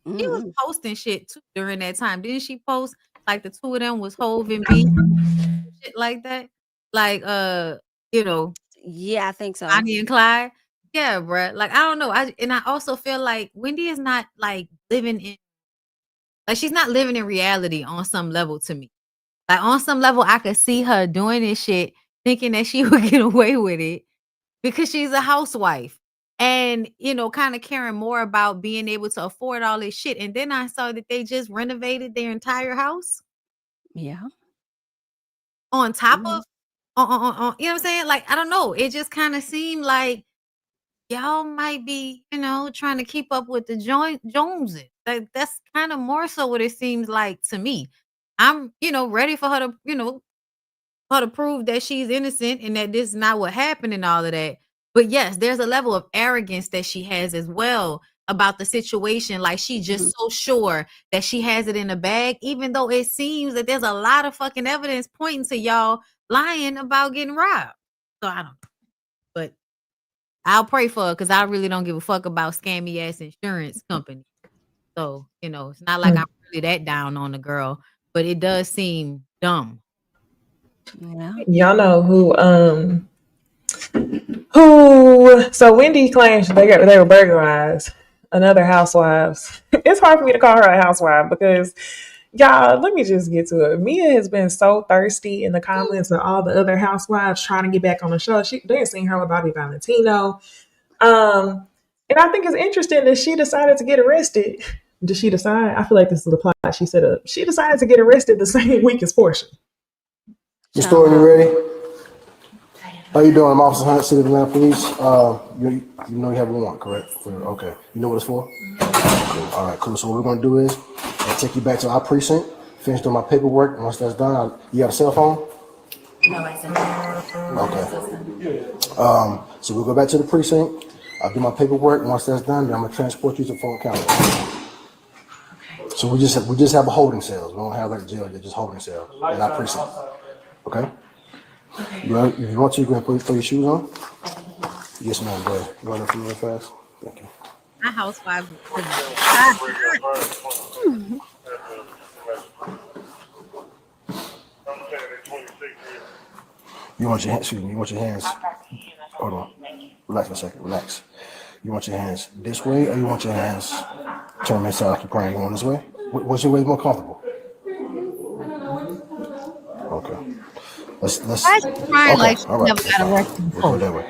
[SPEAKER 3] she was
[SPEAKER 2] Mm-hmm.
[SPEAKER 3] posting shit too during that time. Didn't she post like the two of them was Hove and B? Shit like that. Like you know,
[SPEAKER 2] Yeah, I think so.
[SPEAKER 3] Bonnie and Clyde. Yeah, bruh. Like I don't know. I also feel like Wendy is not like living in like she's not living in reality on some level to me. Like on some level, I could see her doing this shit, thinking that she would get away with it because she's a housewife. And kind of caring more about being able to afford all this shit. And then I saw that they just renovated their entire house
[SPEAKER 2] Yeah.
[SPEAKER 3] on top of you know what I'm saying? Like, I don't know. It just kind of seemed like y'all might be, trying to keep up with the Joneses. Like that's kind of more so what it seems like to me. I'm, ready for her to, her to prove that she's innocent and that this is not what happened and all of that. But yes, there's a level of arrogance that she has as well about the situation. Like she's just so sure that she has it in the bag, even though it seems that there's a lot of fucking evidence pointing to y'all lying about getting robbed. So I don't know. But I'll pray for her because I really don't give a fuck about scammy ass insurance company. So, it's not like I'm really that down on the girl, but it does seem dumb.
[SPEAKER 2] Yeah.
[SPEAKER 1] Y'all know who so Wendy claims they were burglarized. Another housewives. It's hard for me to call her a housewife because y'all, let me just get to it. Mia has been so thirsty in the comments of all the other housewives trying to get back on the show. They ain't seen her with Bobby Valentino. And I think it's interesting that she decided to get arrested. Did she decide? I feel like this is the plot she set up. She decided to get arrested the same week as Portia.
[SPEAKER 13] Ms. Thorne, you ready? How you doing? I'm Officer Hunt, City of Atlanta Police. You know you have a warrant, correct? Okay. You know what it's for? Cool. All right, cool. So what we're going to do is I'll take you back to our precinct, finish doing my paperwork. Once that's done, you have a cell phone?
[SPEAKER 14] No, I said
[SPEAKER 13] Okay. So we'll go back to the precinct. I'll do my paperwork. Once that's done, then I'm going to transport you to Fulton County. Okay. So we just have a holding cells. We don't have like jail, they're just holding cells in our precinct. Okay? Okay. If you want to, you can throw your shoes on. Yes, ma'am. Go ahead. You want to real fast? Thank you.
[SPEAKER 3] My housewife.
[SPEAKER 13] You want your hands? Excuse me. You want your hands? Hold on. Relax for a second. Relax. You want your hands this way, or you want your hands turn them inside like you're praying? You want this way? What's your way more comfortable? Okay. Let's.
[SPEAKER 3] Why is she crying
[SPEAKER 13] Okay.
[SPEAKER 3] like she
[SPEAKER 13] All right.
[SPEAKER 3] never got arrested
[SPEAKER 13] We'll go
[SPEAKER 3] before?
[SPEAKER 13] that way.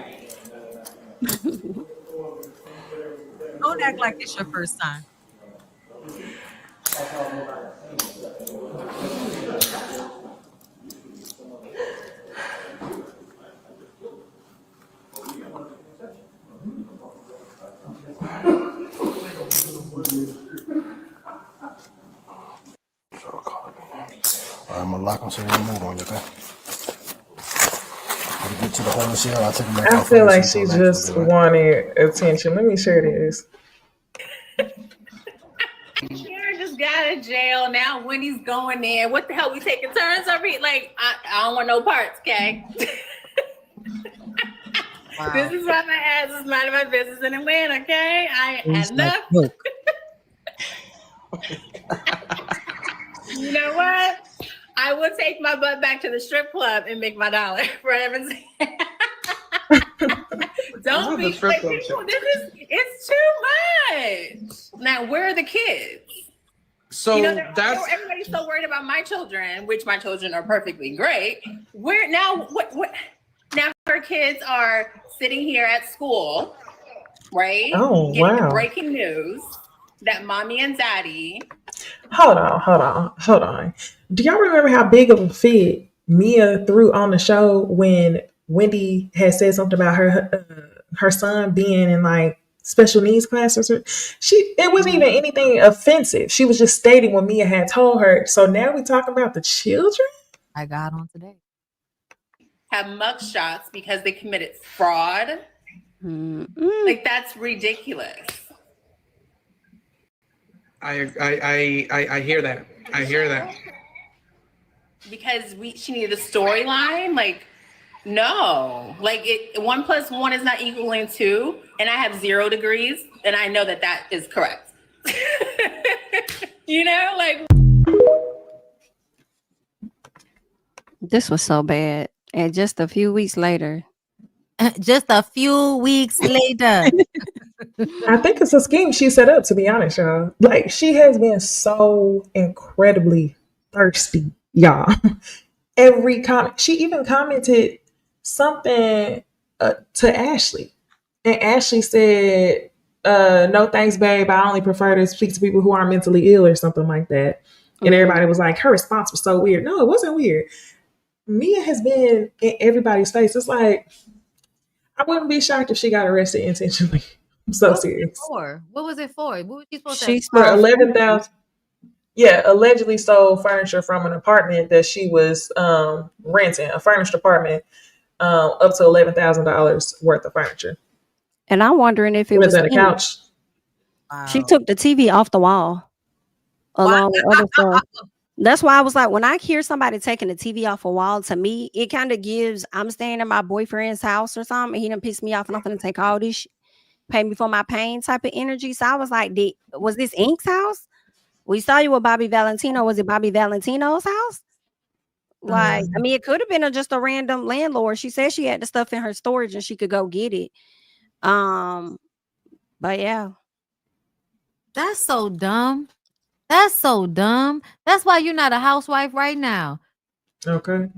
[SPEAKER 3] Don't act like it's your first time.
[SPEAKER 13] I'm gonna lock them so they don't move on you, okay? When we get to the holding cell, I'll take them back
[SPEAKER 1] I
[SPEAKER 13] off.
[SPEAKER 1] feel like she just wanted attention. Let me share this.
[SPEAKER 14] Karen just got in jail now. When he's going in, what the hell? We taking turns every like? I don't want no parts, okay? This is why my ass is minding my business in Atlanta, okay? I ain't had enough. You know what? I will take my butt back to the strip club and make my dollar for heaven's sake. Don't be like people. It's too much. Now, where are the kids?
[SPEAKER 15] So that's
[SPEAKER 14] everybody's so worried about my children, which my children are perfectly great. Where now? What? Now her kids are sitting here at school, right?
[SPEAKER 1] Oh,
[SPEAKER 14] getting the
[SPEAKER 1] wow.
[SPEAKER 14] breaking news that mommy and daddy.
[SPEAKER 1] Hold on. Do y'all remember how big of a fit Mia threw on the show when Wendy had said something about her son being in like special needs classes? It wasn't even anything offensive. She was just stating what Mia had told her. So now we talking about the children?
[SPEAKER 3] I got on today.
[SPEAKER 14] Have mugshots because they committed fraud. Like that's ridiculous.
[SPEAKER 15] I hear that. I hear that.
[SPEAKER 14] Because she needed a storyline. Like, no, like 1 + 1 is not equaling 2, and I have 0 degrees, and I know that is correct. You know, like
[SPEAKER 2] This was so bad. And just a few weeks later.
[SPEAKER 1] I think it's a scheme she set up, to be honest, y'all. Like, she has been so incredibly thirsty, y'all. Every comment. She even commented something to Ashley. And Ashley said, no thanks, babe. I only prefer to speak to people who are mentally ill or something like that. And everybody was like, her response was so weird. No, it wasn't weird. Mia has been in everybody's face. It's like, I wouldn't be shocked if she got arrested intentionally. I'm so serious.
[SPEAKER 3] What was it for? What was she supposed to?
[SPEAKER 1] For $11,000. Yeah, allegedly stole furniture from an apartment that she was renting, a furnished apartment, up to $11,000 worth of furniture.
[SPEAKER 2] And I'm wondering if it
[SPEAKER 1] Was
[SPEAKER 2] was
[SPEAKER 1] that a couch?
[SPEAKER 2] She took the TV off the wall along with other stuff. That's why I was like, when I hear somebody taking the TV off a wall, to me, it kind of gives, I'm staying in my boyfriend's house or something, and he done pissed me off and I'm gonna take all this pay me for my pain type of energy. So I was like, was this Ink's house? We saw you with Bobby Valentino. Was it Bobby Valentino's house? Like, I mean, it could have been just a random landlord. She said she had the stuff in her storage and she could go get it. But yeah.
[SPEAKER 3] That's so dumb. That's so dumb. That's why you're not a housewife right now.
[SPEAKER 1] Okay.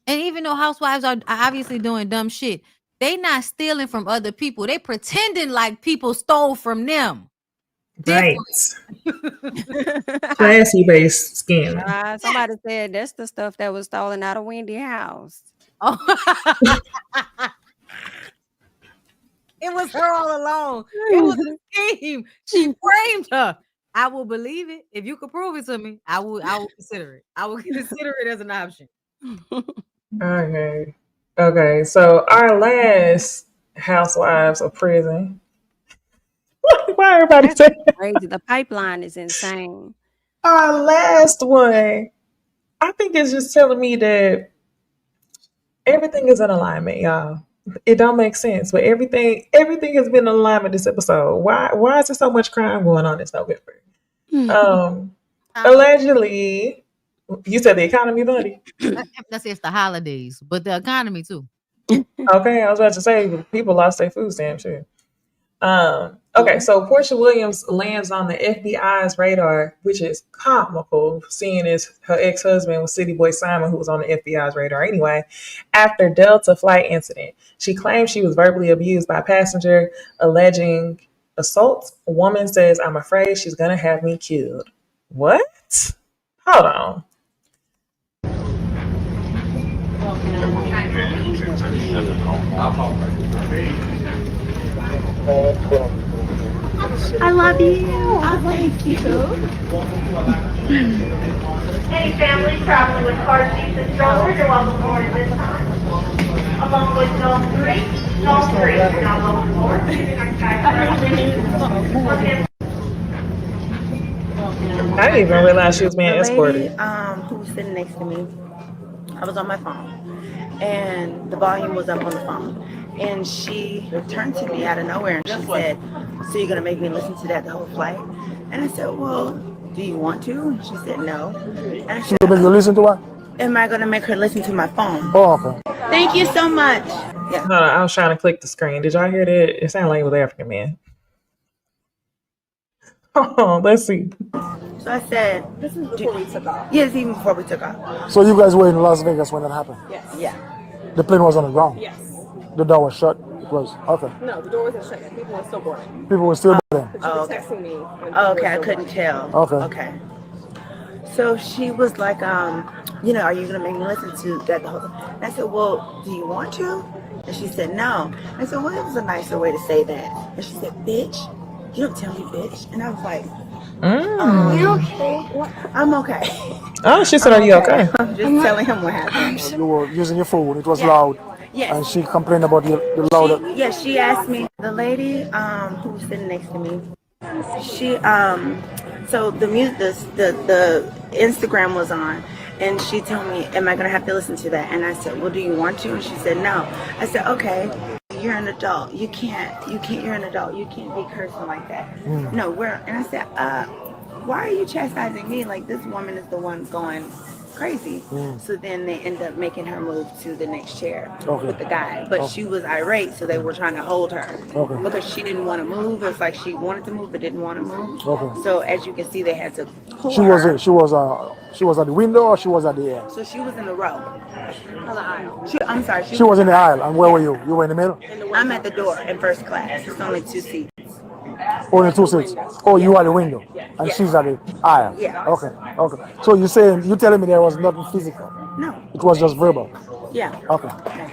[SPEAKER 3] And even though housewives are obviously doing dumb shit, they not stealing from other people. They pretending like people stole from them.
[SPEAKER 1] Right. Classy based scam.
[SPEAKER 2] Somebody said that's the stuff that was stolen out of Wendy's house.
[SPEAKER 3] Oh. It was her all along. It was a scheme. She framed her. I will believe it. If you could prove it to me, I will consider it. I will consider it as an option.
[SPEAKER 1] Okay. So our last housewives of prison. Why everybody saying
[SPEAKER 2] crazy? The pipeline is insane.
[SPEAKER 1] Our last one, I think it's just telling me that everything is in alignment, y'all. It don't make sense, but everything has been in alignment this episode. Why is there so much crime going on this November? Allegedly, you said the economy, buddy.
[SPEAKER 3] That's it's the holidays, but the economy too.
[SPEAKER 1] Okay, I was about to say people lost their food stamps too. Okay, so Portia Williams lands on the FBI's radar, which is comical, seeing as her ex-husband was City Boy Simon, who was on the FBI's radar anyway, after Delta flight incident. She claims she was verbally abused by a passenger, alleging assault. A woman says, "I'm afraid she's gonna have me killed." What? Hold on.
[SPEAKER 16] I love you. I like you. Any family traveling with car seats and strollers are welcome aboard at this time. Along with Zone 3, you're now welcome aboard.
[SPEAKER 1] I didn't even realize she was being escorted.
[SPEAKER 17] Who was sitting next to me, I was on my phone, and the volume was up on the phone. And she turned to me out of nowhere and she said, "So you're gonna make me listen to that the whole flight?" And I said, "Well, do you want to?" And she said, "No." And I said,
[SPEAKER 13] Make you listen to what?
[SPEAKER 17] "Am I gonna make her listen to my phone?"
[SPEAKER 13] Oh, okay.
[SPEAKER 17] Thank you so much. Yeah.
[SPEAKER 1] No, I was trying to click the screen. Did y'all hear that? It sounded like it was African man. Oh, let's see.
[SPEAKER 17] So I said, "This is before we took off." Yes, even before we took off.
[SPEAKER 13] So you guys were in Las Vegas when that happened?
[SPEAKER 17] Yes. Yeah.
[SPEAKER 13] The plane was on the ground?
[SPEAKER 17] Yes.
[SPEAKER 13] The door was shut? It was? Okay.
[SPEAKER 17] No, the door wasn't shut yet. People were still boarding.
[SPEAKER 13] People were still boarding?
[SPEAKER 17] Oh, okay. Texting me. Okay, I couldn't tell.
[SPEAKER 13] Okay.
[SPEAKER 17] Okay. So she was like, you know, "Are you gonna make me listen to that the whole time?" And I said, "Well, do you want to?" And she said, "No." I said, "Well, it was a nicer way to say that." And she said, "Bitch, you don't tell me bitch." And I was like, "You okay?" "I'm okay."
[SPEAKER 1] Oh, she said, "Are you okay?"
[SPEAKER 17] I'm just telling him what happened.
[SPEAKER 13] You were using your phone. It was
[SPEAKER 17] Yeah.
[SPEAKER 13] loud.
[SPEAKER 17] Yes.
[SPEAKER 13] And she complained about the loud.
[SPEAKER 17] She asked me, the lady who was sitting next to me, she so the music, the Instagram was on, and she told me, "Am I gonna have to listen to that?" And I said, "Well, do you want to?" And she said, "No." I said, "Okay, you're an adult. You can't. You're an adult. You can't be cursing like that." No, and I said, "Why are you chastising me? Like, this woman is the one going crazy." So then they end up making her move to the next chair with the guy, but she was irate, so they were trying to hold her because she didn't want to move. It was like she wanted to move but didn't want to move. So as you can see, they had to pull her.
[SPEAKER 13] She was at the window or she was at the air?
[SPEAKER 17] So she was in the row on the aisle. I'm sorry.
[SPEAKER 13] She was in the aisle. And where were you? You were in the middle?
[SPEAKER 17] I'm at the door in first class. It's only 2 seats.
[SPEAKER 13] Only 2 seats. Oh, you are the window, and she's at the aisle.
[SPEAKER 17] Yeah.
[SPEAKER 13] Okay. So you telling me there was nothing physical?
[SPEAKER 17] No.
[SPEAKER 13] It was just verbal.
[SPEAKER 17] Yeah.
[SPEAKER 13] Okay.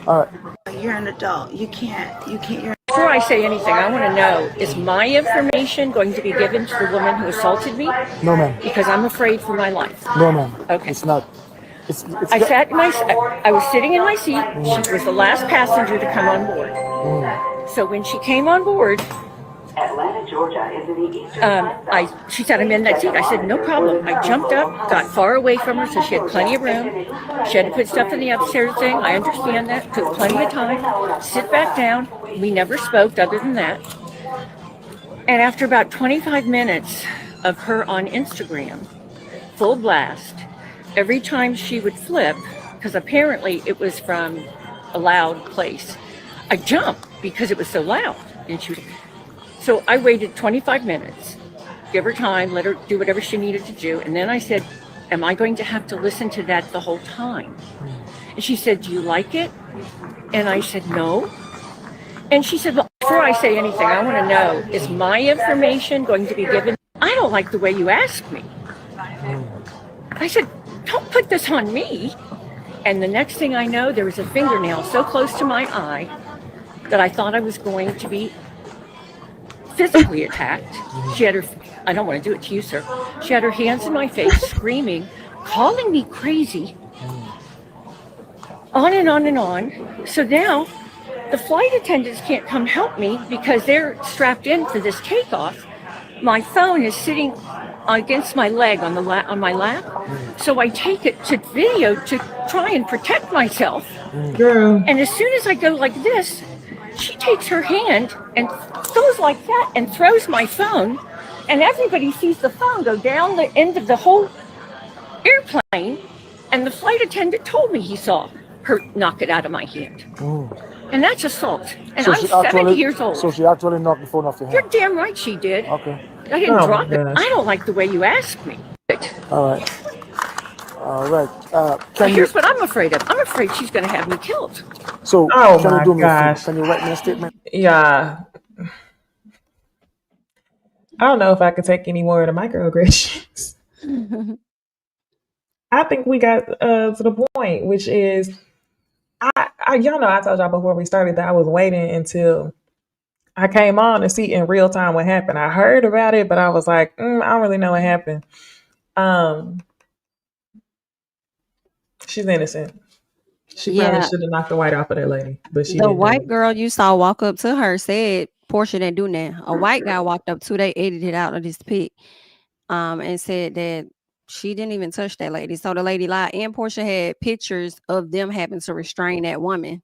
[SPEAKER 13] All right.
[SPEAKER 17] You're an adult. You can't.
[SPEAKER 18] Before I say anything, I want to know, is my information going to be given to the woman who assaulted me?
[SPEAKER 13] No, ma'am.
[SPEAKER 18] Because I'm afraid for my life.
[SPEAKER 13] No, ma'am.
[SPEAKER 18] Okay.
[SPEAKER 13] It's not.
[SPEAKER 18] I was sitting in my seat. She was the last passenger to come on board. So when she came on board,
[SPEAKER 19] Atlanta, Georgia is in the eastern
[SPEAKER 18] she said, "I'm in that seat." I said, "No problem." I jumped up, got far away from her so she had plenty of room. She had to put stuff in the upstairs thing. I understand that. Took plenty of time. Sit back down. We never spoke other than that. And after about 25 minutes of her on Instagram, full blast, every time she would flip, because apparently it was from a loud place, I jumped because it was so loud. And so I waited 25 minutes, give her time, let her do whatever she needed to do. And then I said, "Am I going to have to listen to that the whole time?" And she said, "Do you like it?" And I said, "No." And she said, "Well, before I say anything, I want to know, is my information going to be given?" "I don't like the way you asked me." I said, "Don't put this on me." And the next thing I know, there was a fingernail so close to my eye that I thought I was going to be physically attacked. She had I don't want to do it to you, sir. She had her hands in my face, screaming, calling me crazy, on and on and on. So now the flight attendants can't come help me because they're strapped in for this takeoff. My phone is sitting against my leg on my lap. So I take it to video to try and protect myself.
[SPEAKER 1] Girl.
[SPEAKER 18] And as soon as I go like this, she takes her hand and goes like that and throws my phone, and everybody sees the phone go down the end of the whole airplane, and the flight attendant told me he saw her knock it out of my hand. And that's assault. And I'm 70 years old.
[SPEAKER 13] So she actually knocked the phone off your hand?
[SPEAKER 18] You're damn right she did.
[SPEAKER 13] Okay.
[SPEAKER 18] I didn't drop it. I don't like the way you asked me.
[SPEAKER 13] All right.
[SPEAKER 18] Here's what I'm afraid of. I'm afraid she's going to have me killed.
[SPEAKER 13] So,
[SPEAKER 1] Oh
[SPEAKER 13] can
[SPEAKER 1] my
[SPEAKER 13] you do me a favor?
[SPEAKER 1] gosh.
[SPEAKER 13] Can you write me a statement?
[SPEAKER 1] Yeah. I don't know if I could take any more of the microaggressions. I think we got to the point, which is, y'all know I told y'all before we started that I was waiting until I came on to see in real time what happened. I heard about it, but I was like, I don't really know what happened. She's innocent. She probably should have knocked the white off of that lady, but she
[SPEAKER 2] The
[SPEAKER 1] didn't.
[SPEAKER 2] white girl you saw walk up to her said Portia didn't do that. A white guy walked up to, they edited it out of this pic, and said that she didn't even touch that lady. So the lady lied, and Portia had pictures of them having to restrain that woman.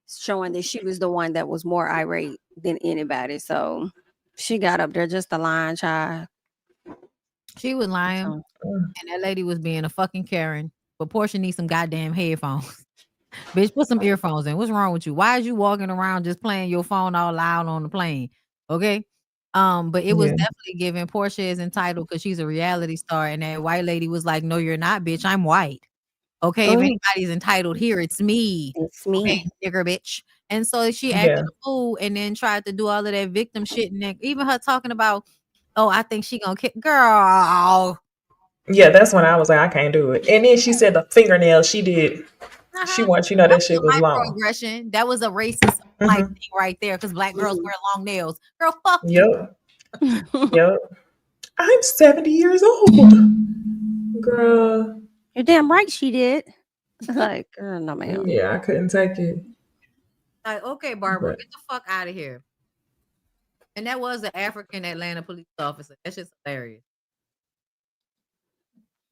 [SPEAKER 2] showing that she was the one that was more irate than anybody. So she got up there just a lying child.
[SPEAKER 3] She was lying,
[SPEAKER 2] So,
[SPEAKER 3] and that lady was being a fucking Karen. But Portia needs some goddamn headphones. Bitch, put some earphones in. What's wrong with you? Why is you walking around just playing your phone all loud on the plane? Okay. But it was
[SPEAKER 1] Yeah.
[SPEAKER 3] definitely given. Portia is entitled because she's a reality star, and that white lady was like, "No, you're not, bitch. I'm white. Okay, if
[SPEAKER 2] oh,
[SPEAKER 3] anybody's entitled here, it's me.
[SPEAKER 2] it's
[SPEAKER 3] Okay,
[SPEAKER 2] me.
[SPEAKER 3] nigger bitch." And so she acted
[SPEAKER 1] Yeah.
[SPEAKER 3] a fool, and then tried to do all of that victim shit, and then even her talking about, "Oh, I think she gonna kick girl."
[SPEAKER 1] Yeah, that's when I was like, I can't do it. And then she said the fingernail she did. She wants you know
[SPEAKER 3] That
[SPEAKER 1] that
[SPEAKER 3] was
[SPEAKER 1] shit
[SPEAKER 3] a
[SPEAKER 1] was long.
[SPEAKER 3] microaggression. That was a racist like
[SPEAKER 1] Mm-hmm.
[SPEAKER 3] thing right there because black girls wear long nails. Girl, fuck you.
[SPEAKER 1] Yep. Yep. I'm 70 years old. Girl.
[SPEAKER 2] You're damn right she did. Like, girl, no ma'am.
[SPEAKER 1] Yeah, I couldn't take it.
[SPEAKER 3] Like, okay, Barbara,
[SPEAKER 1] But
[SPEAKER 3] get the fuck out of here. And that was an African Atlanta police officer. That's just hilarious.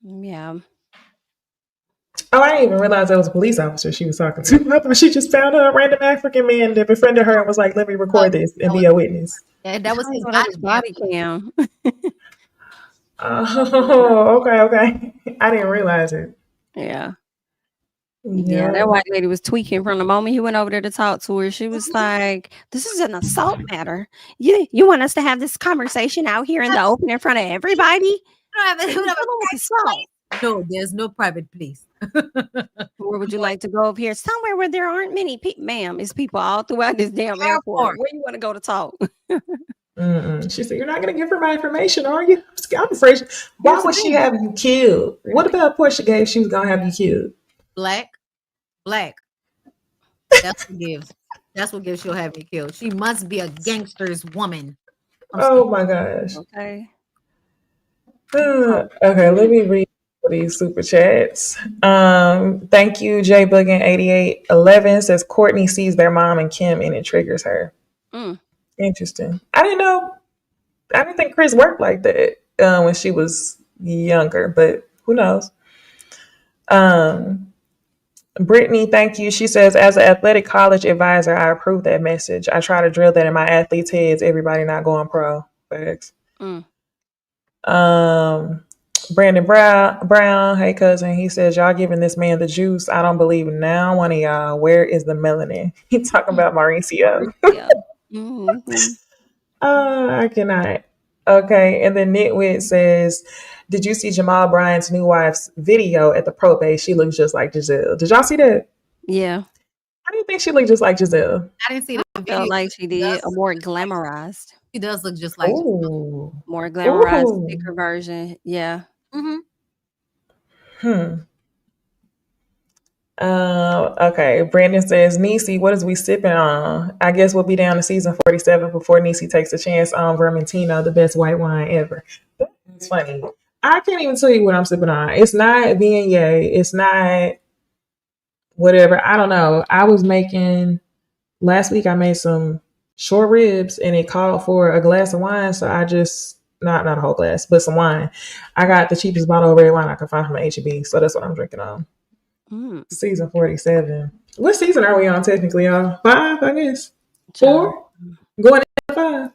[SPEAKER 2] Yeah.
[SPEAKER 1] oh, I didn't even realize that was a police officer she was talking to. I thought she just found a random African man that befriended her and was like, let me record this and be a witness.
[SPEAKER 3] Yeah, that was
[SPEAKER 2] I
[SPEAKER 3] his
[SPEAKER 2] thought that was
[SPEAKER 3] body
[SPEAKER 2] body cam.
[SPEAKER 1] Oh, okay. I didn't realize it.
[SPEAKER 2] Yeah. Yeah,
[SPEAKER 1] Yeah.
[SPEAKER 2] that white lady was tweaking from the moment he went over there to talk to her. She was like, "This is an assault matter. You want us to have this conversation out here in the open in front of everybody? Assault.
[SPEAKER 3] No, there's no private place.
[SPEAKER 2] Where would you like to go up here? Somewhere where there aren't many people, ma'am. It's people all throughout this damn airport. Where you want to go to talk?"
[SPEAKER 1] She said, you're not going to give her my information, are you? I'm afraid. Why would she have you killed? What about Portia gave she was going to have you killed?
[SPEAKER 3] Black. That's what gives. That's what gives she'll have me killed. She must be a gangster's woman.
[SPEAKER 1] Oh my gosh.
[SPEAKER 2] Okay.
[SPEAKER 1] Okay, let me read these super chats. Thank you, J Buggin 8811 says Courtney sees their mom and Kim and it triggers her. Interesting. I didn't think Chris worked like that when she was younger, but who knows? Brittany, thank you. She says, as an athletic college advisor, I approve that message. I try to drill that in my athletes' heads. Everybody not going pro. Thanks. Brandon Brown, hey cousin. He says, y'all giving this man the juice. I don't believe now one of y'all. Where is the melanin? He talking about Mauricio. I cannot. Okay, and then Nitwit says, did you see Jamal Bryant's new wife's video at the probate? She looks just like Giselle. Did y'all see that?
[SPEAKER 2] Yeah.
[SPEAKER 1] How do you think she looked just like Giselle?
[SPEAKER 3] I didn't see the
[SPEAKER 2] I
[SPEAKER 3] video.
[SPEAKER 2] felt like she did a more glamorized.
[SPEAKER 3] She does look just like
[SPEAKER 1] Ooh.
[SPEAKER 2] More glamorized,
[SPEAKER 1] Ooh.
[SPEAKER 2] thicker version. Yeah.
[SPEAKER 1] Okay. Brandon says, Niecy, what is we sipping on? I guess we'll be down to season 47 before Niecy takes a chance on Vermentino, the best white wine ever. It's funny. I can't even tell you what I'm sipping on. It's not Viognier. It's not whatever. I don't know. Last week I made some short ribs and it called for a glass of wine. So I just, not a whole glass, but some wine. I got the cheapest bottle of red wine I could find from H-E-B. So that's what I'm drinking on. Season 47. What season are we on technically, y'all? 5, I guess. 4? Going into 5.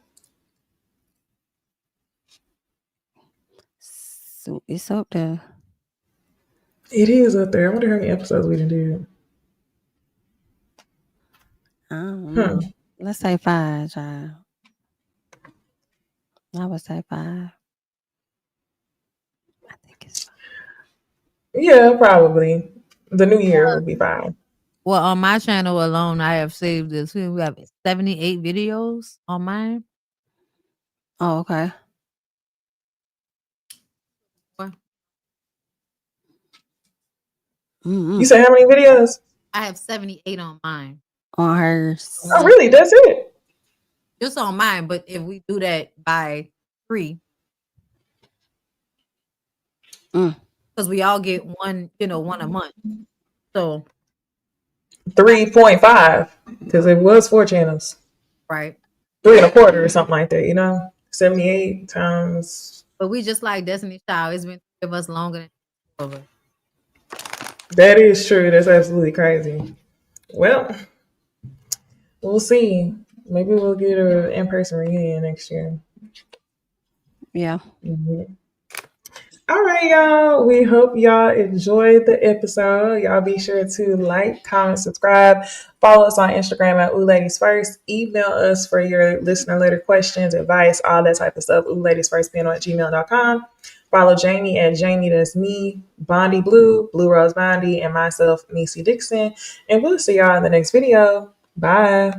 [SPEAKER 2] So it's up there.
[SPEAKER 1] It is up there. I wonder how many episodes we done did.
[SPEAKER 2] I don't know. Let's say 5, child. I would say 5. I think it's 5.
[SPEAKER 1] Yeah, probably. The new year will be 5.
[SPEAKER 3] Well, on my channel alone, I have saved this. We have 78 videos on mine.
[SPEAKER 2] Oh, okay.
[SPEAKER 1] You say how many videos?
[SPEAKER 3] I have 78 on mine.
[SPEAKER 2] On hers.
[SPEAKER 1] Oh, really? That's it?
[SPEAKER 3] Just on mine, but if we do that by 3, because we all get one a month. So
[SPEAKER 1] 3.5 because it was 4 channels.
[SPEAKER 3] Right.
[SPEAKER 1] 3.25 or something like that, 78 times.
[SPEAKER 3] But we just like Destiny's Child. It's been 3 of us longer than over.
[SPEAKER 1] That is true. That's absolutely crazy. Well, We'll see. Maybe we'll get an in-person reunion next year.
[SPEAKER 2] Yeah.
[SPEAKER 1] Mm-hmm. All right, y'all. We hope y'all enjoyed the episode. Y'all be sure to like, comment, subscribe. Follow us on Instagram at Ooh Ladies First. Email us for your listener letter questions, advice, all that type of stuff. OoLadiesFirstPN@gmail.com. Follow Jamie at Jamie, that's me, Bondi Blue, Blue Rose Bondi, and myself, Niecy Dixon. And we'll see y'all in the next video. Bye.